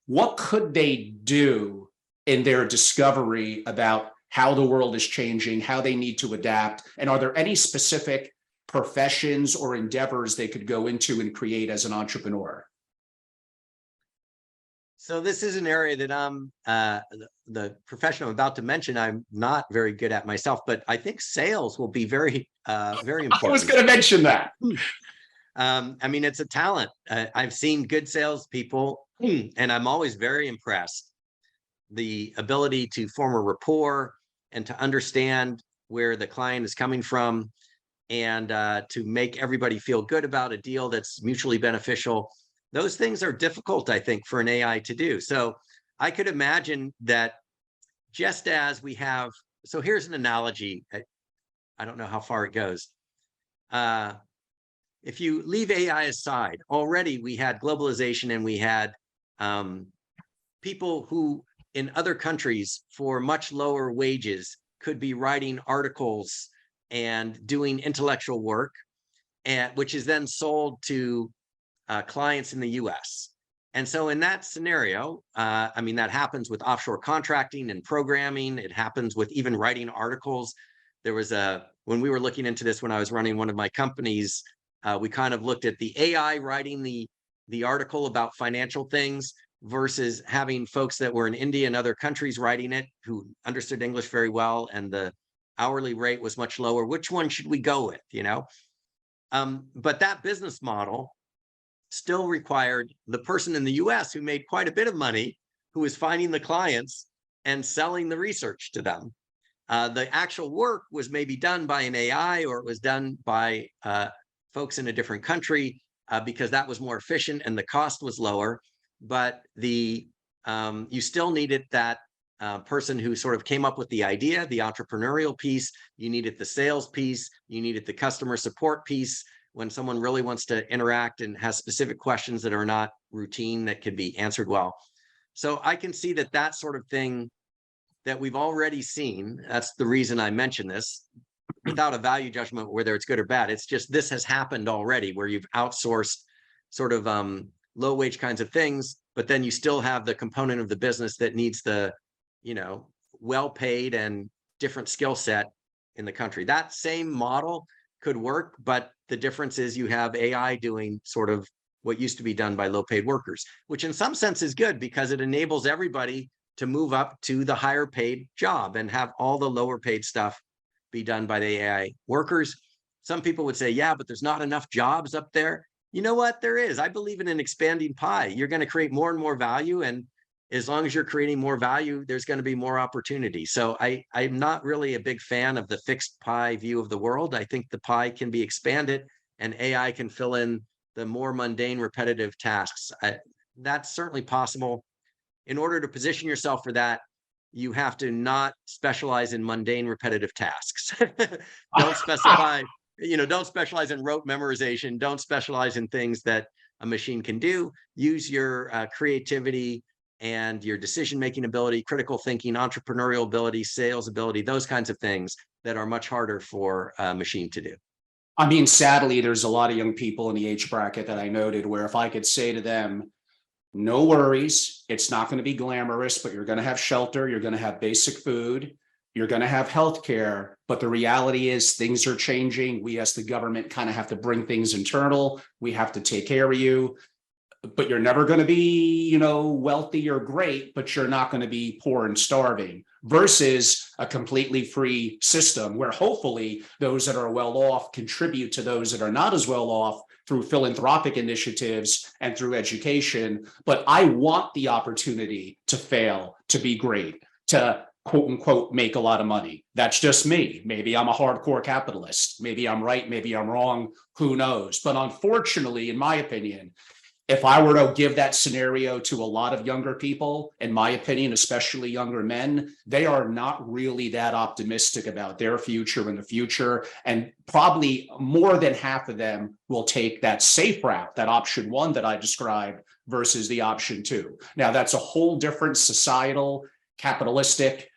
What could they do in their discovery about how the world is changing, how they need to adapt? And are there any specific professions or endeavors they could go into and create as an entrepreneur? So this is an area that I'm, the profession I'm about to mention, I'm not very good at myself, but I think sales will be very, very important. I was going to mention that. I mean, it's a talent. I've seen good salespeople, and I'm always very impressed. The ability to form a rapport and to understand where the client is coming from and to make everybody feel good about a deal that's mutually beneficial. Those things are difficult, I think, for an AI to do. So I could imagine that just as we have, so here's an analogy. I don't know how far it goes. If you leave AI aside, already we had globalization and we had people who in other countries for much lower wages could be writing articles and doing intellectual work, and which is then sold to clients in the US. And so in that scenario, I mean, that happens with offshore contracting and programming. It happens with even writing articles. There was when we were looking into this, when I was running one of my companies, we kind of looked at the AI writing the article about financial things versus having folks that were in India and other countries writing it who understood English very well, and the hourly rate was much lower. Which one should we go with, you know? But that business model still required the person in the US who made quite a bit of money, who was finding the clients and selling the research to them. The actual work was maybe done by an AI, or it was done by folks in a different country because that was more efficient and the cost was lower. But you still needed that person who sort of came up with the idea, the entrepreneurial piece. You needed the sales piece. You needed the customer support piece when someone really wants to interact and has specific questions that are not routine that could be answered well. So I can see that that sort of thing that we've already seen, that's the reason I mention this, without a value judgment, whether it's good or bad. It's just, this has happened already where you've outsourced sort of low wage kinds of things, but then you still have the component of the business that needs the, you know, well-paid and different skill set in the country. That same model could work, but the difference is you have AI doing sort of what used to be done by low-paid workers, which in some sense is good because it enables everybody to move up to the higher paid job and have all the lower paid stuff be done by the AI workers. Some people would say, yeah, but there's not enough jobs up there. You know what? There is. I believe in an expanding pie. You're going to create more and more value. And as long as you're creating more value, there's going to be more opportunity. So I'm not really a big fan of the fixed pie view of the world. I think the pie can be expanded and AI can fill in the more mundane, repetitive tasks. That's certainly possible. In order to position yourself for that, you have to not specialize in mundane, repetitive tasks. Don't specify, you know, don't specialize in rote memorization. Don't specialize in things that a machine can do. Use your creativity and your decision-making ability, critical thinking, entrepreneurial ability, sales ability, those kinds of things that are much harder for a machine to do. I mean, sadly, there's a lot of young people in the age bracket that I noted where if I could say to them, no worries, it's not going to be glamorous, but you're going to have shelter, you're going to have basic food, you're going to have healthcare, but the reality is things are changing. We as the government kind of have to bring things internal. We have to take care of you, but you're never going to be, you know, wealthy or great, but you're not going to be poor and starving, versus a completely free system where hopefully those that are well off contribute to those that are not as well off through philanthropic initiatives and through education. But I want the opportunity to fail, to be great, to quote unquote make a lot of money. That's just me. Maybe I'm a hardcore capitalist. Maybe I'm right. Maybe I'm wrong. Who knows? But unfortunately, in my opinion, if I were to give that scenario to a lot of younger people, in my opinion, especially younger men, they are not really that optimistic about their future in the future. And probably more than half of them will take that safe route, that option one that I described versus the option two. Now, that's a whole different societal, capitalistic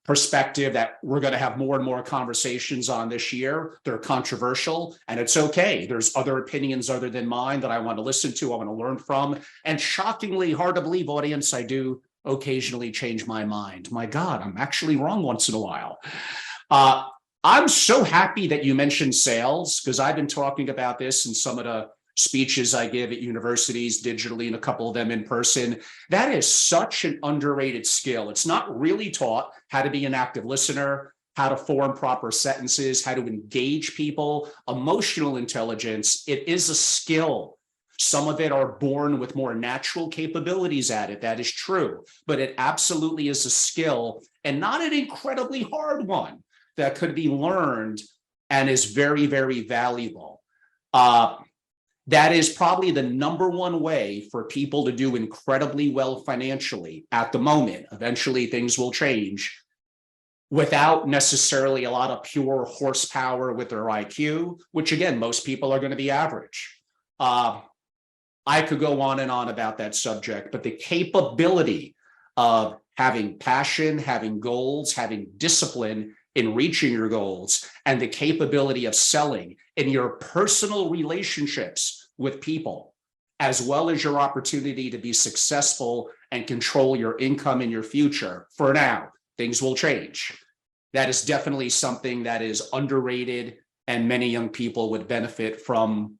perspective that we're going to have more and more conversations on this year. They're controversial, and it's okay. There's other opinions other than mine that I want to listen to, I want to learn from. And shockingly, hard to believe, audience, I do occasionally change my mind. My God, I'm actually wrong once in a while. I'm so happy that you mentioned sales, because I've been talking about this in some of the speeches I give at universities digitally and a couple of them in person. That is such an underrated skill. It's not really taught how to be an active listener, how to form proper sentences, how to engage people. Emotional intelligence, it is a skill. Some of it are born with more natural capabilities at it. That is true, but it absolutely is a skill, and not an incredibly hard one that could be learned and is very, very valuable. That is probably the number one way for people to do incredibly well financially at the moment. Eventually, things will change without necessarily a lot of pure horsepower with their IQ, which again, most people are going to be average. I could go on and on about that subject, but the capability of having passion, having goals, having discipline in reaching your goals, and the capability of selling in your personal relationships with people, as well as your opportunity to be successful and control your income in your future. For now, things will change. That is definitely something that is underrated and many young people would benefit from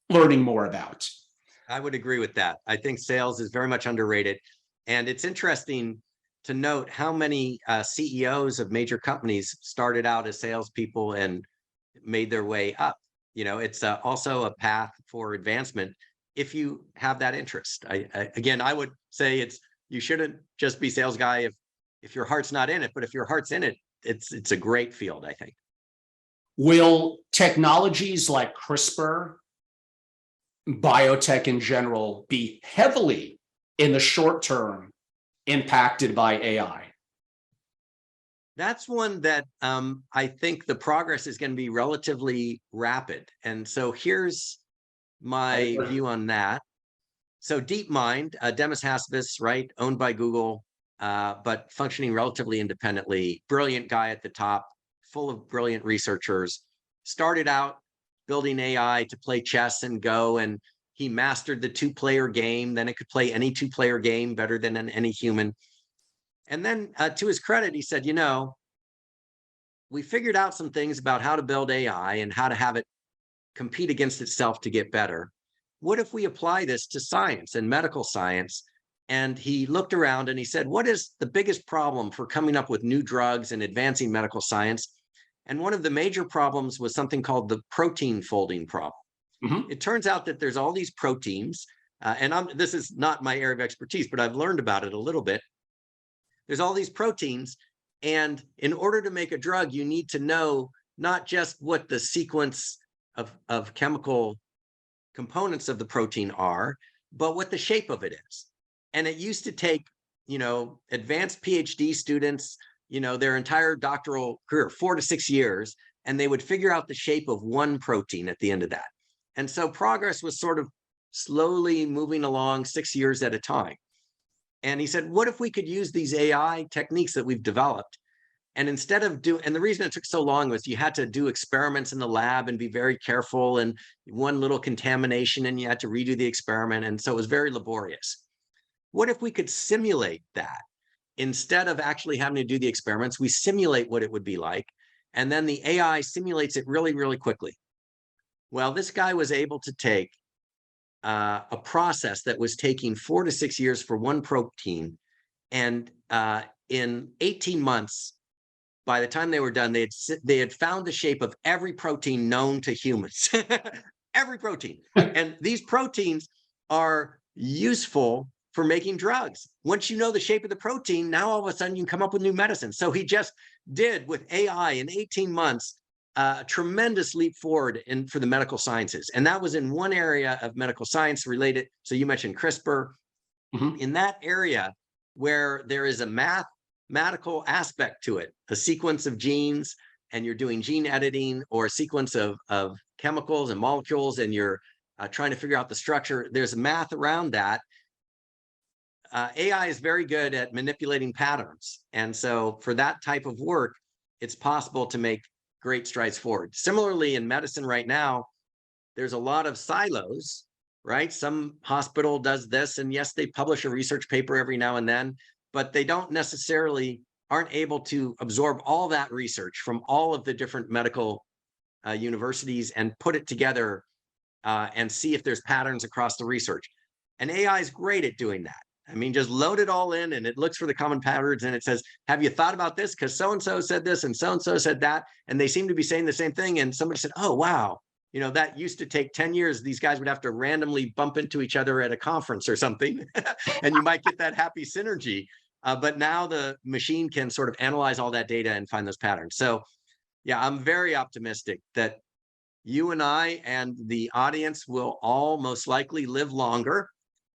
learning more about. I would agree with that. I think sales is very much underrated. And it's interesting to note how many CEOs of major companies started out as salespeople and made their way up. You know, it's also a path for advancement if you have that interest. Again, I would say you shouldn't just be sales guy if your heart's not in it, but if your heart's in it, it's a great field, I think. Will technologies like CRISPR, biotech in general, be heavily in the short term impacted by AI? That's one that I think the progress is going to be relatively rapid. And so here's my view on that. So DeepMind, Demis Hassabis, right, owned by Google, but functioning relatively independently, brilliant guy at the top, full of brilliant researchers, started out building AI to play chess and Go, and he mastered the two-player game. Then it could play any two-player game better than any human. And then to his credit, he said, you know, we figured out some things about how to build AI and how to have it compete against itself to get better. What if we apply this to science and medical science? And he looked around and he said, what is the biggest problem for coming up with new drugs and advancing medical science? And one of the major problems was something called the protein folding problem. Mm-hmm. It turns out that there's all these proteins, and this is not my area of expertise, but I've learned about it a little bit. There's all these proteins, and in order to make a drug, you need to know not just what the sequence of chemical components of the protein are, but what the shape of it is. And it used to take, you know, advanced PhD students, you know, their entire doctoral career, 4 to 6 years, and they would figure out the shape of one protein at the end of that. And so progress was sort of slowly moving along 6 years at a time. And he said, what if we could use these AI techniques that we've developed? And instead of and the reason it took so long was you had to do experiments in the lab and be very careful, and one little contamination and you had to redo the experiment. And so it was very laborious. What if we could simulate that? Instead of actually having to do the experiments, we simulate what it would be like. And then the AI simulates it really, really quickly. Well, this guy was able to take a process that was taking 4 to 6 years for one protein. And in 18 months, by the time they were done, they had found the shape of every protein known to humans, every protein. And these proteins are useful for making drugs. Once you know the shape of the protein, now all of a sudden you can come up with new medicines. So he just did with AI in 18 months, a tremendous leap forward for the medical sciences. And that was in one area of medical science related. So you mentioned CRISPR. Mm-hmm. In that area where there is a mathematical aspect to it, a sequence of genes, and you're doing gene editing, or a sequence of chemicals and molecules, and you're trying to figure out the structure, there's math around that. AI is very good at manipulating patterns. And so for that type of work, it's possible to make great strides forward. Similarly, in medicine right now, there's a lot of silos, right? Some hospital does this, and yes, they publish a research paper every now and then, but they don't necessarily aren't able to absorb all that research from all of the different medical universities and put it together and see if there's patterns across the research. And AI is great at doing that. I mean, just load it all in and it looks for the common patterns and it says, have you thought about this? Because so-and-so said this and so-and-so said that, and they seem to be saying the same thing. And somebody said, oh, wow, you know, that used to take 10 years. These guys would have to randomly bump into each other at a conference or something, and you might get that happy synergy. But now the machine can sort of analyze all that data and find those patterns. So Yeah, I'm very optimistic that you and I and the audience will all most likely live longer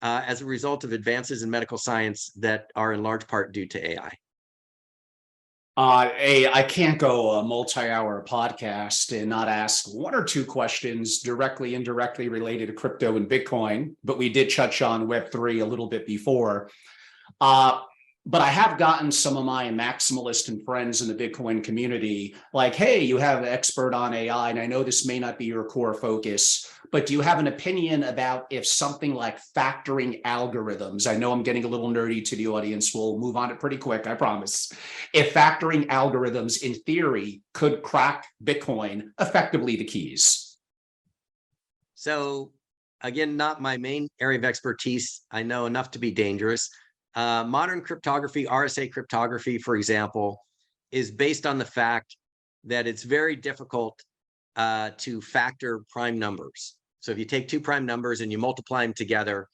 as a result of advances in medical science that are in large part due to AI. I can't go a multi-hour podcast and not ask one or two questions directly, indirectly related to crypto and Bitcoin, but we did touch on Web3 a little bit before. Uh, but I have gotten some of my maximalist and friends in the Bitcoin community like, hey, you have an expert on AI, and I know this may not be your core focus, but do you have an opinion about if something like factoring algorithms, I know I'm getting a little nerdy to the audience, we'll move on it pretty quick, I promise. If factoring algorithms in theory could crack Bitcoin, effectively the keys. So again, not my main area of expertise. I know enough to be dangerous. Modern cryptography, RSA cryptography, for example, is based on the fact that it's very difficult to factor prime numbers. So if you take two prime numbers and you multiply them together,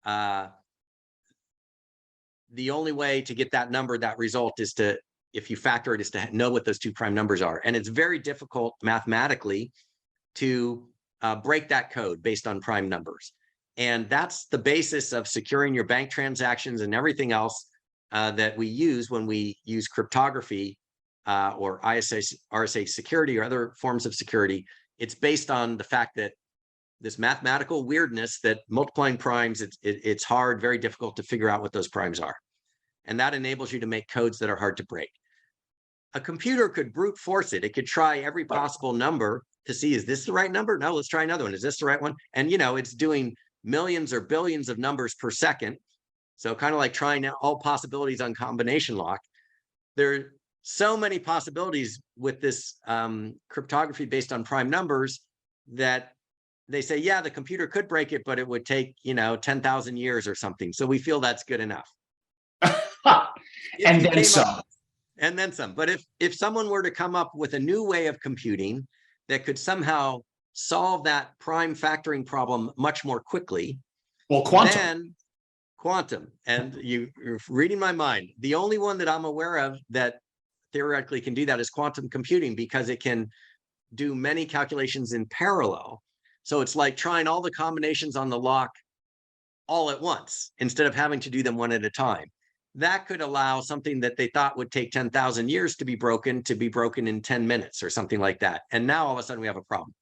the only way to get that number, that result, is to, if you factor it, is to know what those two prime numbers are. And it's very difficult mathematically to break that code based on prime numbers. And that's the basis of securing your bank transactions and everything else that we use when we use cryptography or RSA security or other forms of security. It's based on the fact that this mathematical weirdness that multiplying primes, it's hard, very difficult to figure out what those primes are. And that enables you to make codes that are hard to break. A computer could brute force it. It could try every possible number to see, is this the right number? No, let's try another one. Is this the right one? And, you know, it's doing millions or billions of numbers per second. So kind of like trying all possibilities on combination lock. There are so many possibilities with this cryptography based on prime numbers that they say, yeah, the computer could break it, but it would take, 10,000 years or something. So we feel that's good enough. And then some. And then some. But if someone were to come up with a new way of computing that could somehow solve that prime factoring problem much more quickly, well, quantum. Then quantum. And you're reading my mind. The only one that I'm aware of that theoretically can do that is quantum computing, because it can do many calculations in parallel. So it's like trying all the combinations on the lock all at once instead of having to do them one at a time. That could allow something that they thought would take 10,000 years to be broken in 10 minutes or something like that. And now all of a sudden we have a problem.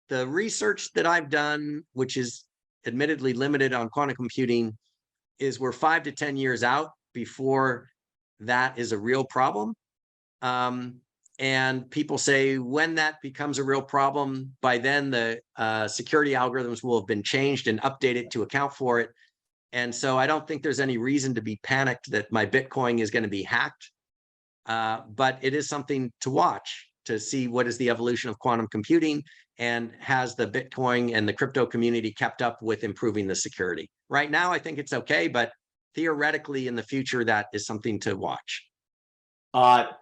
The research that I've done, which is admittedly limited on quantum computing, is we're 5 to 10 years out before that is a real problem. And people say when that becomes a real problem, by then the security algorithms will have been changed and updated to account for it. And so I don't think there's any reason to be panicked that my Bitcoin is going to be hacked. But it is something to watch to see what is the evolution of quantum computing, and has the Bitcoin and the crypto community kept up with improving the security. Right now, I think it's okay, but theoretically in the future, that is something to watch.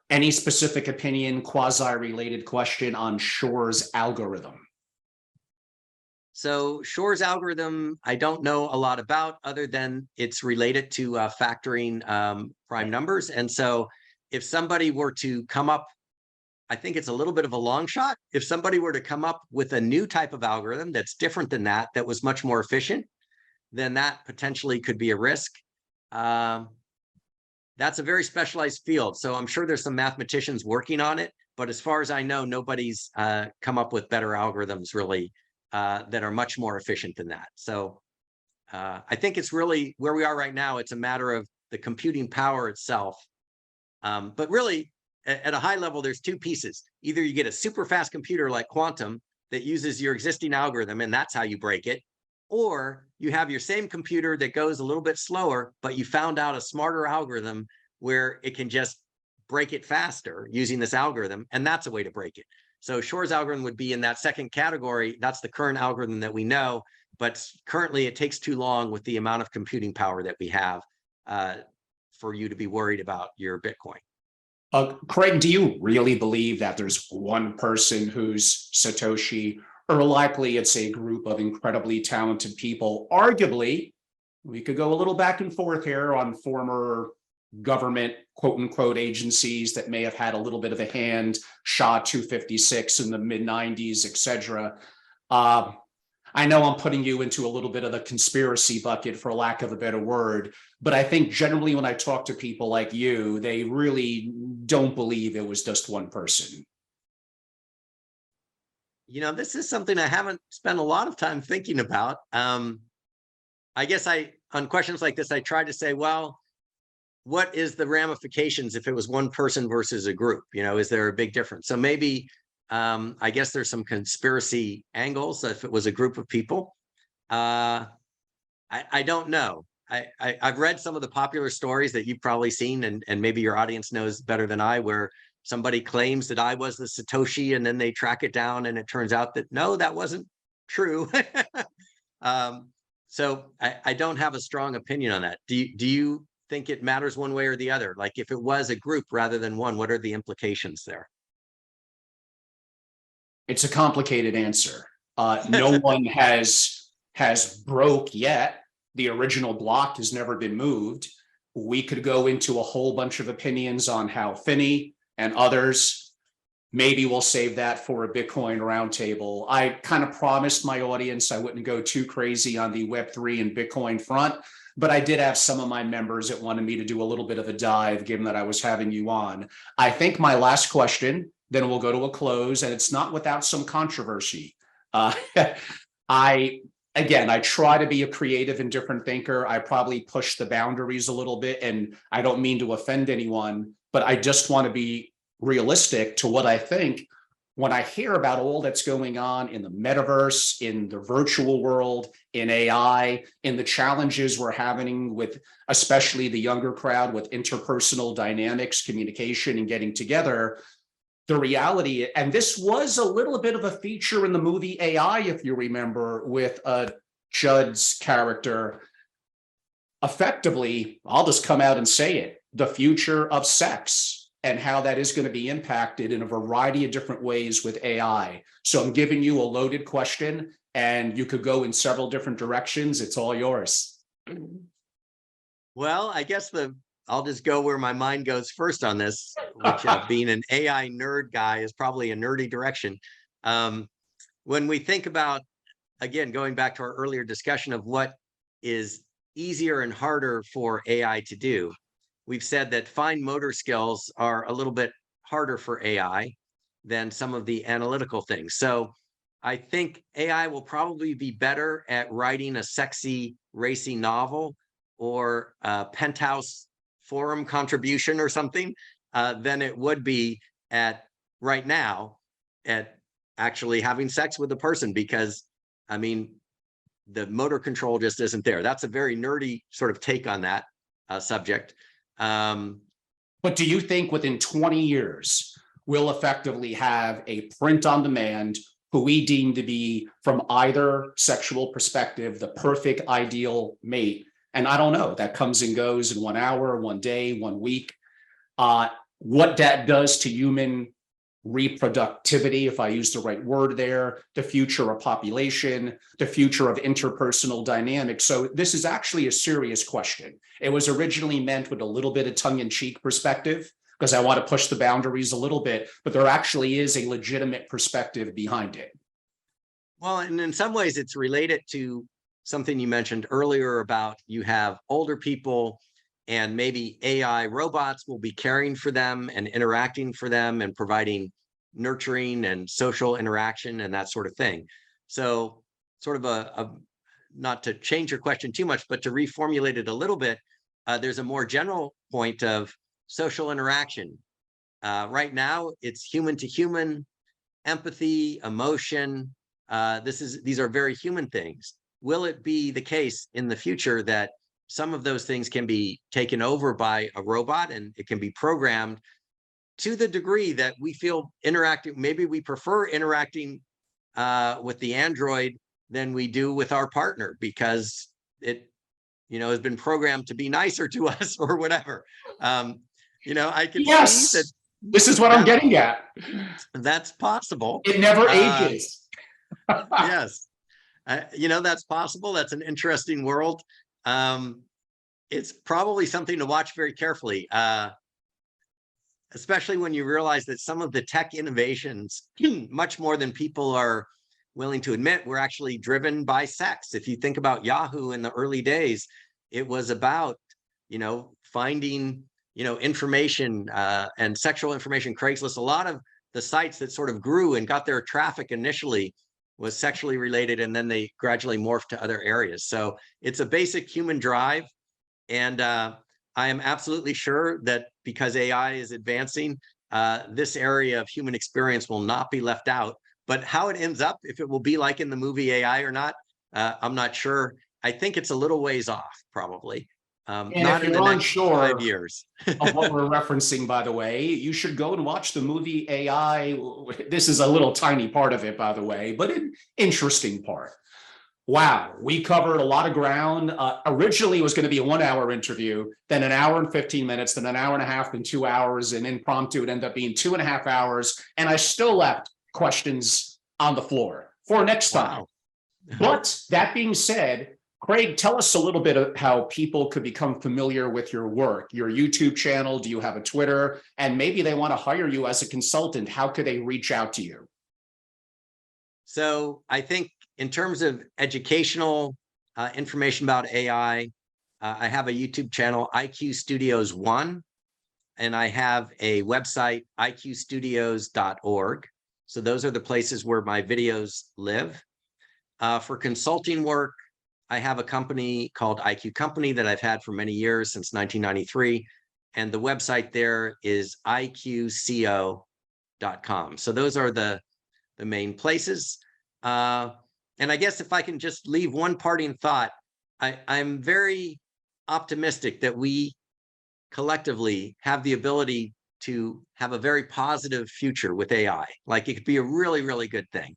Any specific opinion, quasi-related question on Shor's algorithm? So Shor's algorithm, I don't know a lot about, other than it's related to factoring prime numbers. And so if somebody were to come up, I think it's a little bit of a long shot. If somebody were to come up with a new type of algorithm that's different than that, that was much more efficient, then that potentially could be a risk. That's a very specialized field. So I'm sure there's some mathematicians working on it, but as far as I know, nobody's come up with better algorithms really that are much more efficient than that. So I think it's really where we are right now. It's a matter of the computing power itself. But really, at a high level, there's two pieces. Either you get a super fast computer like quantum that uses your existing algorithm, and that's how you break it, or you have your same computer that goes a little bit slower, but you found out a smarter algorithm where it can just break it faster using this algorithm, and that's a way to break it. So Shor's algorithm would be in that second category. That's the current algorithm that we know, but currently it takes too long with the amount of computing power that we have for you to be worried about your Bitcoin. Craig, do you really believe that there's one person who's Satoshi, or likely it's a group of incredibly talented people? Arguably, we could go a little back and forth here on former government quote unquote agencies that may have had a little bit of a hand, SHA 256 in the mid 90s, etc. I know I'm putting you into a little bit of the conspiracy bucket, for lack of a better word, but I think generally when I talk to people like you, they really don't believe it was just one person. This is something I haven't spent a lot of time thinking about. I guess on questions like this, I try to say, well, what is the ramifications if it was one person versus a group? Is there a big difference? So maybe, I guess there's some conspiracy angles if it was a group of people. I don't know. I've read some of the popular stories that you've probably seen, and maybe your audience knows better than I, where somebody claims that I was the Satoshi, and then they track it down, and it turns out that no, that wasn't true. So I don't have a strong opinion on that. Do you think it matters one way or the other? Like if it was a group rather than one, what are the implications there? It's a complicated answer. No one has broke yet. The original block has never been moved. We could go into a whole bunch of opinions on how Finney and others. Maybe we'll save that for a Bitcoin roundtable. I kind of promised my audience I wouldn't go too crazy on the Web3 and Bitcoin front, but I did have some of my members that wanted me to do a little bit of a dive, given that I was having you on. I think my last question, then we'll go to a close, and it's not without some controversy. I try to be a creative and different thinker. I probably push the boundaries a little bit, and I don't mean to offend anyone, but I just want to be realistic to what I think when I hear about all that's going on in the metaverse, in the virtual world, in AI, in the challenges we're having with especially the younger crowd with interpersonal dynamics, communication, and getting together. The reality, and this was a little bit of a feature in the movie AI, if you remember, with Judd's character. Effectively, I'll just come out and say it, the future of sex and how that is going to be impacted in a variety of different ways with AI. So I'm giving you a loaded question, and you could go in several different directions. It's all yours. Well, I guess I'll just go where my mind goes first on this, which being an AI nerd guy is probably a nerdy direction. When we think about, again, going back to our earlier discussion of what is easier and harder for AI to do, we've said that fine motor skills are a little bit harder for AI than some of the analytical things. So I think AI will probably be better at writing a sexy, racy novel or a penthouse forum contribution or something than it would be at right now at actually having sex with a person, because I mean, the motor control just isn't there. That's a very nerdy sort of take on that subject. But do you think within 20 years, we'll effectively have a print on demand who we deem to be, from either sexual perspective, the perfect ideal mate? And I don't know, that comes and goes in 1 hour, 1 day, 1 week. What that does to human reproductivity, if I use the right word there, the future of population, the future of interpersonal dynamics. So this is actually a serious question. It was originally meant with a little bit of tongue-in-cheek perspective, because I want to push the boundaries a little bit, but there actually is a legitimate perspective behind it. Well, and in some ways it's related to something you mentioned earlier about you have older people and maybe AI robots will be caring for them and interacting for them and providing nurturing and social interaction and that sort of thing. So sort of not to change your question too much, but to reformulate it a little bit, there's a more general point of social interaction. Right now, it's human to human, empathy, emotion. These are very human things. Will it be the case in the future that some of those things can be taken over by a robot and it can be programmed to the degree that we feel interacting? Maybe we prefer interacting with the Android than we do with our partner because it, has been programmed to be nicer to us or whatever. I can see that. This is what I'm getting at. That's possible. It never ages. Yes. That's possible. That's an interesting world. it's probably something to watch very carefully, especially when you realize that some of the tech innovations, much more than people are willing to admit, were actually driven by sex. If you think about Yahoo in the early days, it was about, finding, information and sexual information. Craigslist, a lot of the sites that sort of grew and got their traffic initially was sexually related, and then they gradually morphed to other areas. So it's a basic human drive. And I am absolutely sure that because AI is advancing, this area of human experience will not be left out. But how it ends up, if it will be like in the movie AI or not, I'm not sure. I think it's a little ways off, probably. And Not if in the you're next 5 unsure years. of what we're referencing, by the way, you should go and watch the movie AI. This is a little tiny part of it, by the way, but an interesting part. Wow, we covered a lot of ground. Originally, it was going to be a 1 hour interview, then an hour and 15 minutes, then an hour and a half, then 2 hours, and impromptu, it ended up being 2.5 hours. And I still left questions on the floor for next time. Wow. But that being said, Craig, tell us a little bit of how people could become familiar with your work, your YouTube channel. Do you have a Twitter? And maybe they want to hire you as a consultant. How could they reach out to you? So I think in terms of educational information about AI, I have a YouTube channel, IQ Studios 1, and I have a website, iqstudios.org. So those are the places where my videos live. For consulting work, I have a company called IQ Company that I've had for many years, since 1993. And the website there is iqco.com. So those are the main places. And I guess if I can just leave one parting thought, I'm very optimistic that we collectively have the ability to have a very positive future with AI. Like, it could be a really, really good thing.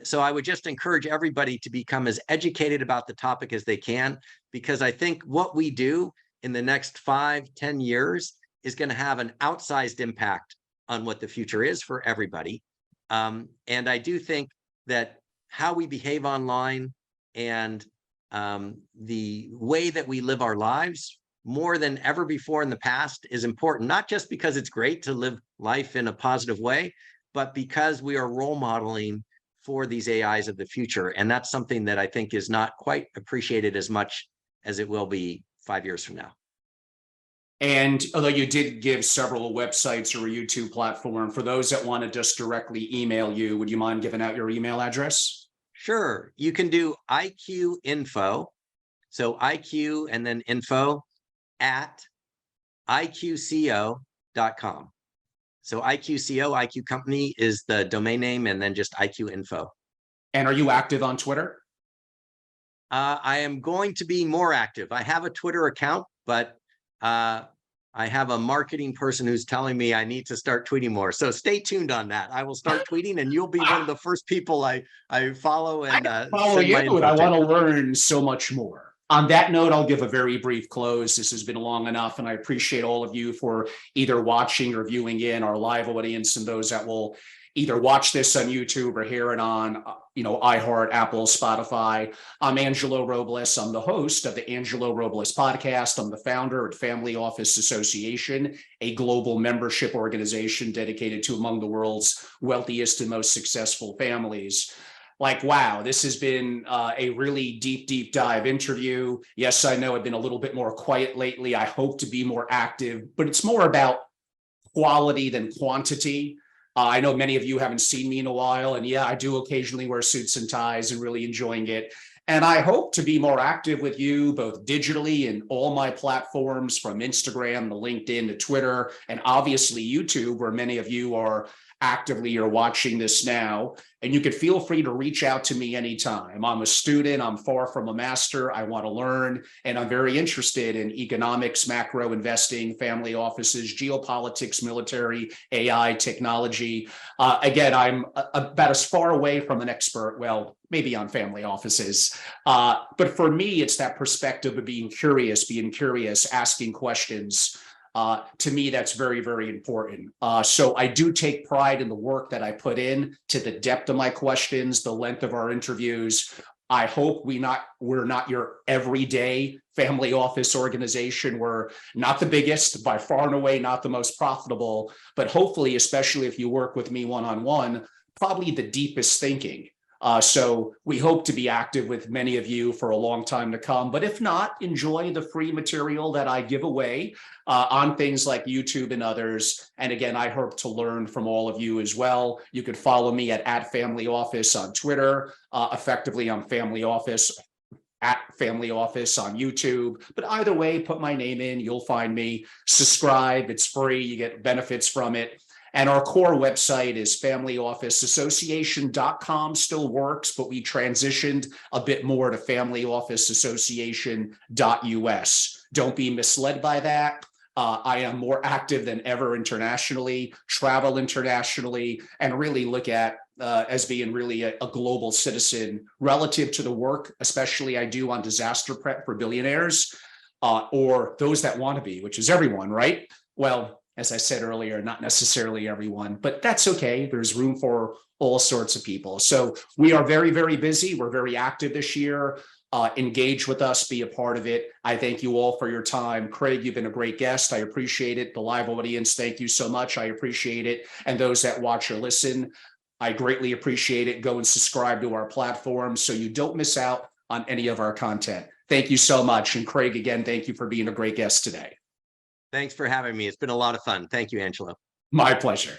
So I would just encourage everybody to become as educated about the topic as they can, because I think what we do in the next 5-10 years is going to have an outsized impact on what the future is for everybody. And I do think that how we behave online and the way that we live our lives more than ever before in the past is important, not just because it's great to live life in a positive way, but because we are role modeling for these AIs of the future. And that's something that I think is not quite appreciated as much as it will be 5 years from now. And although you did give several websites or a YouTube platform, for those that want to just directly email you, would you mind giving out your email address? Sure. You can do IQ info. So IQ and then info at iqco.com. So IQCO, IQ Company is the domain name, and then just IQ info. And are you active on Twitter? I am going to be more active. I have a Twitter account, but I have a marketing person who's telling me I need to start tweeting more. So stay tuned on that. I will start tweeting, and you'll be one of the first people I follow and follow send you, my and info I want to. to learn so much more. On that note, I'll give a very brief close. This has been long enough, and I appreciate all of you for either watching or viewing in, our live audience, and those that will either watch this on YouTube or hear it on, iHeart, Apple, Spotify. I'm Angelo Robles. I'm the host of the Angelo Robles podcast. I'm the founder at FamilyOffice Association, a global membership organization dedicated to among the world's wealthiest and most successful families. Like, wow, this has been a really deep dive interview. Yes, I know I've been a little bit more quiet lately. I hope to be more active, but it's more about quality than quantity. I know many of you haven't seen me in a while, and yeah, I do occasionally wear suits and ties and really enjoying it. And I hope to be more active with you both digitally in all my platforms, from Instagram to LinkedIn to Twitter, and obviously YouTube, where many of you are actively are watching this now. And you could feel free to reach out to me anytime. I'm a student. I'm far from a master. I want to learn. And I'm very interested in economics, macro investing, family offices, geopolitics, military, AI, technology. Again, I'm about as far away from an expert, well, maybe on family offices. But for me, it's that perspective of being curious, asking questions. To me, that's very, very important. So I do take pride in the work that I put in, to the depth of my questions, the length of our interviews. I hope we're not your everyday family office organization. We're not the biggest, by far and away, not the most profitable, but hopefully, especially if you work with me one-on-one, probably the deepest thinking. So we hope to be active with many of you for a long time to come. But if not, enjoy the free material that I give away on things like YouTube and others. And again, I hope to learn from all of you as well. You could follow me at FamilyOffice on Twitter, effectively on FamilyOffice, at FamilyOffice on YouTube. But either way, put my name in, you'll find me. Subscribe, it's free, you get benefits from it. And our core website is FamilyOfficeAssociation.com, still works, but we transitioned a bit more to FamilyOfficeAssociation.us. Don't be misled by that. I am more active than ever internationally, travel internationally, and really look at as being really a global citizen relative to the work, especially I do on disaster prep for billionaires, or those that want to be, which is everyone, right? Well, as I said earlier, not necessarily everyone, but that's okay. There's room for all sorts of people. So we are very, very busy. We're very active this year. Engage with us, be a part of it. I thank you all for your time. Craig, you've been a great guest. I appreciate it. The live audience, thank you so much. I appreciate it. And those that watch or listen, I greatly appreciate it. Go and subscribe to our platform so you don't miss out on any of our content. Thank you so much. And Craig, again, thank you for being a great guest today. Thanks for having me. It's been a lot of fun. Thank you, Angelo. My pleasure.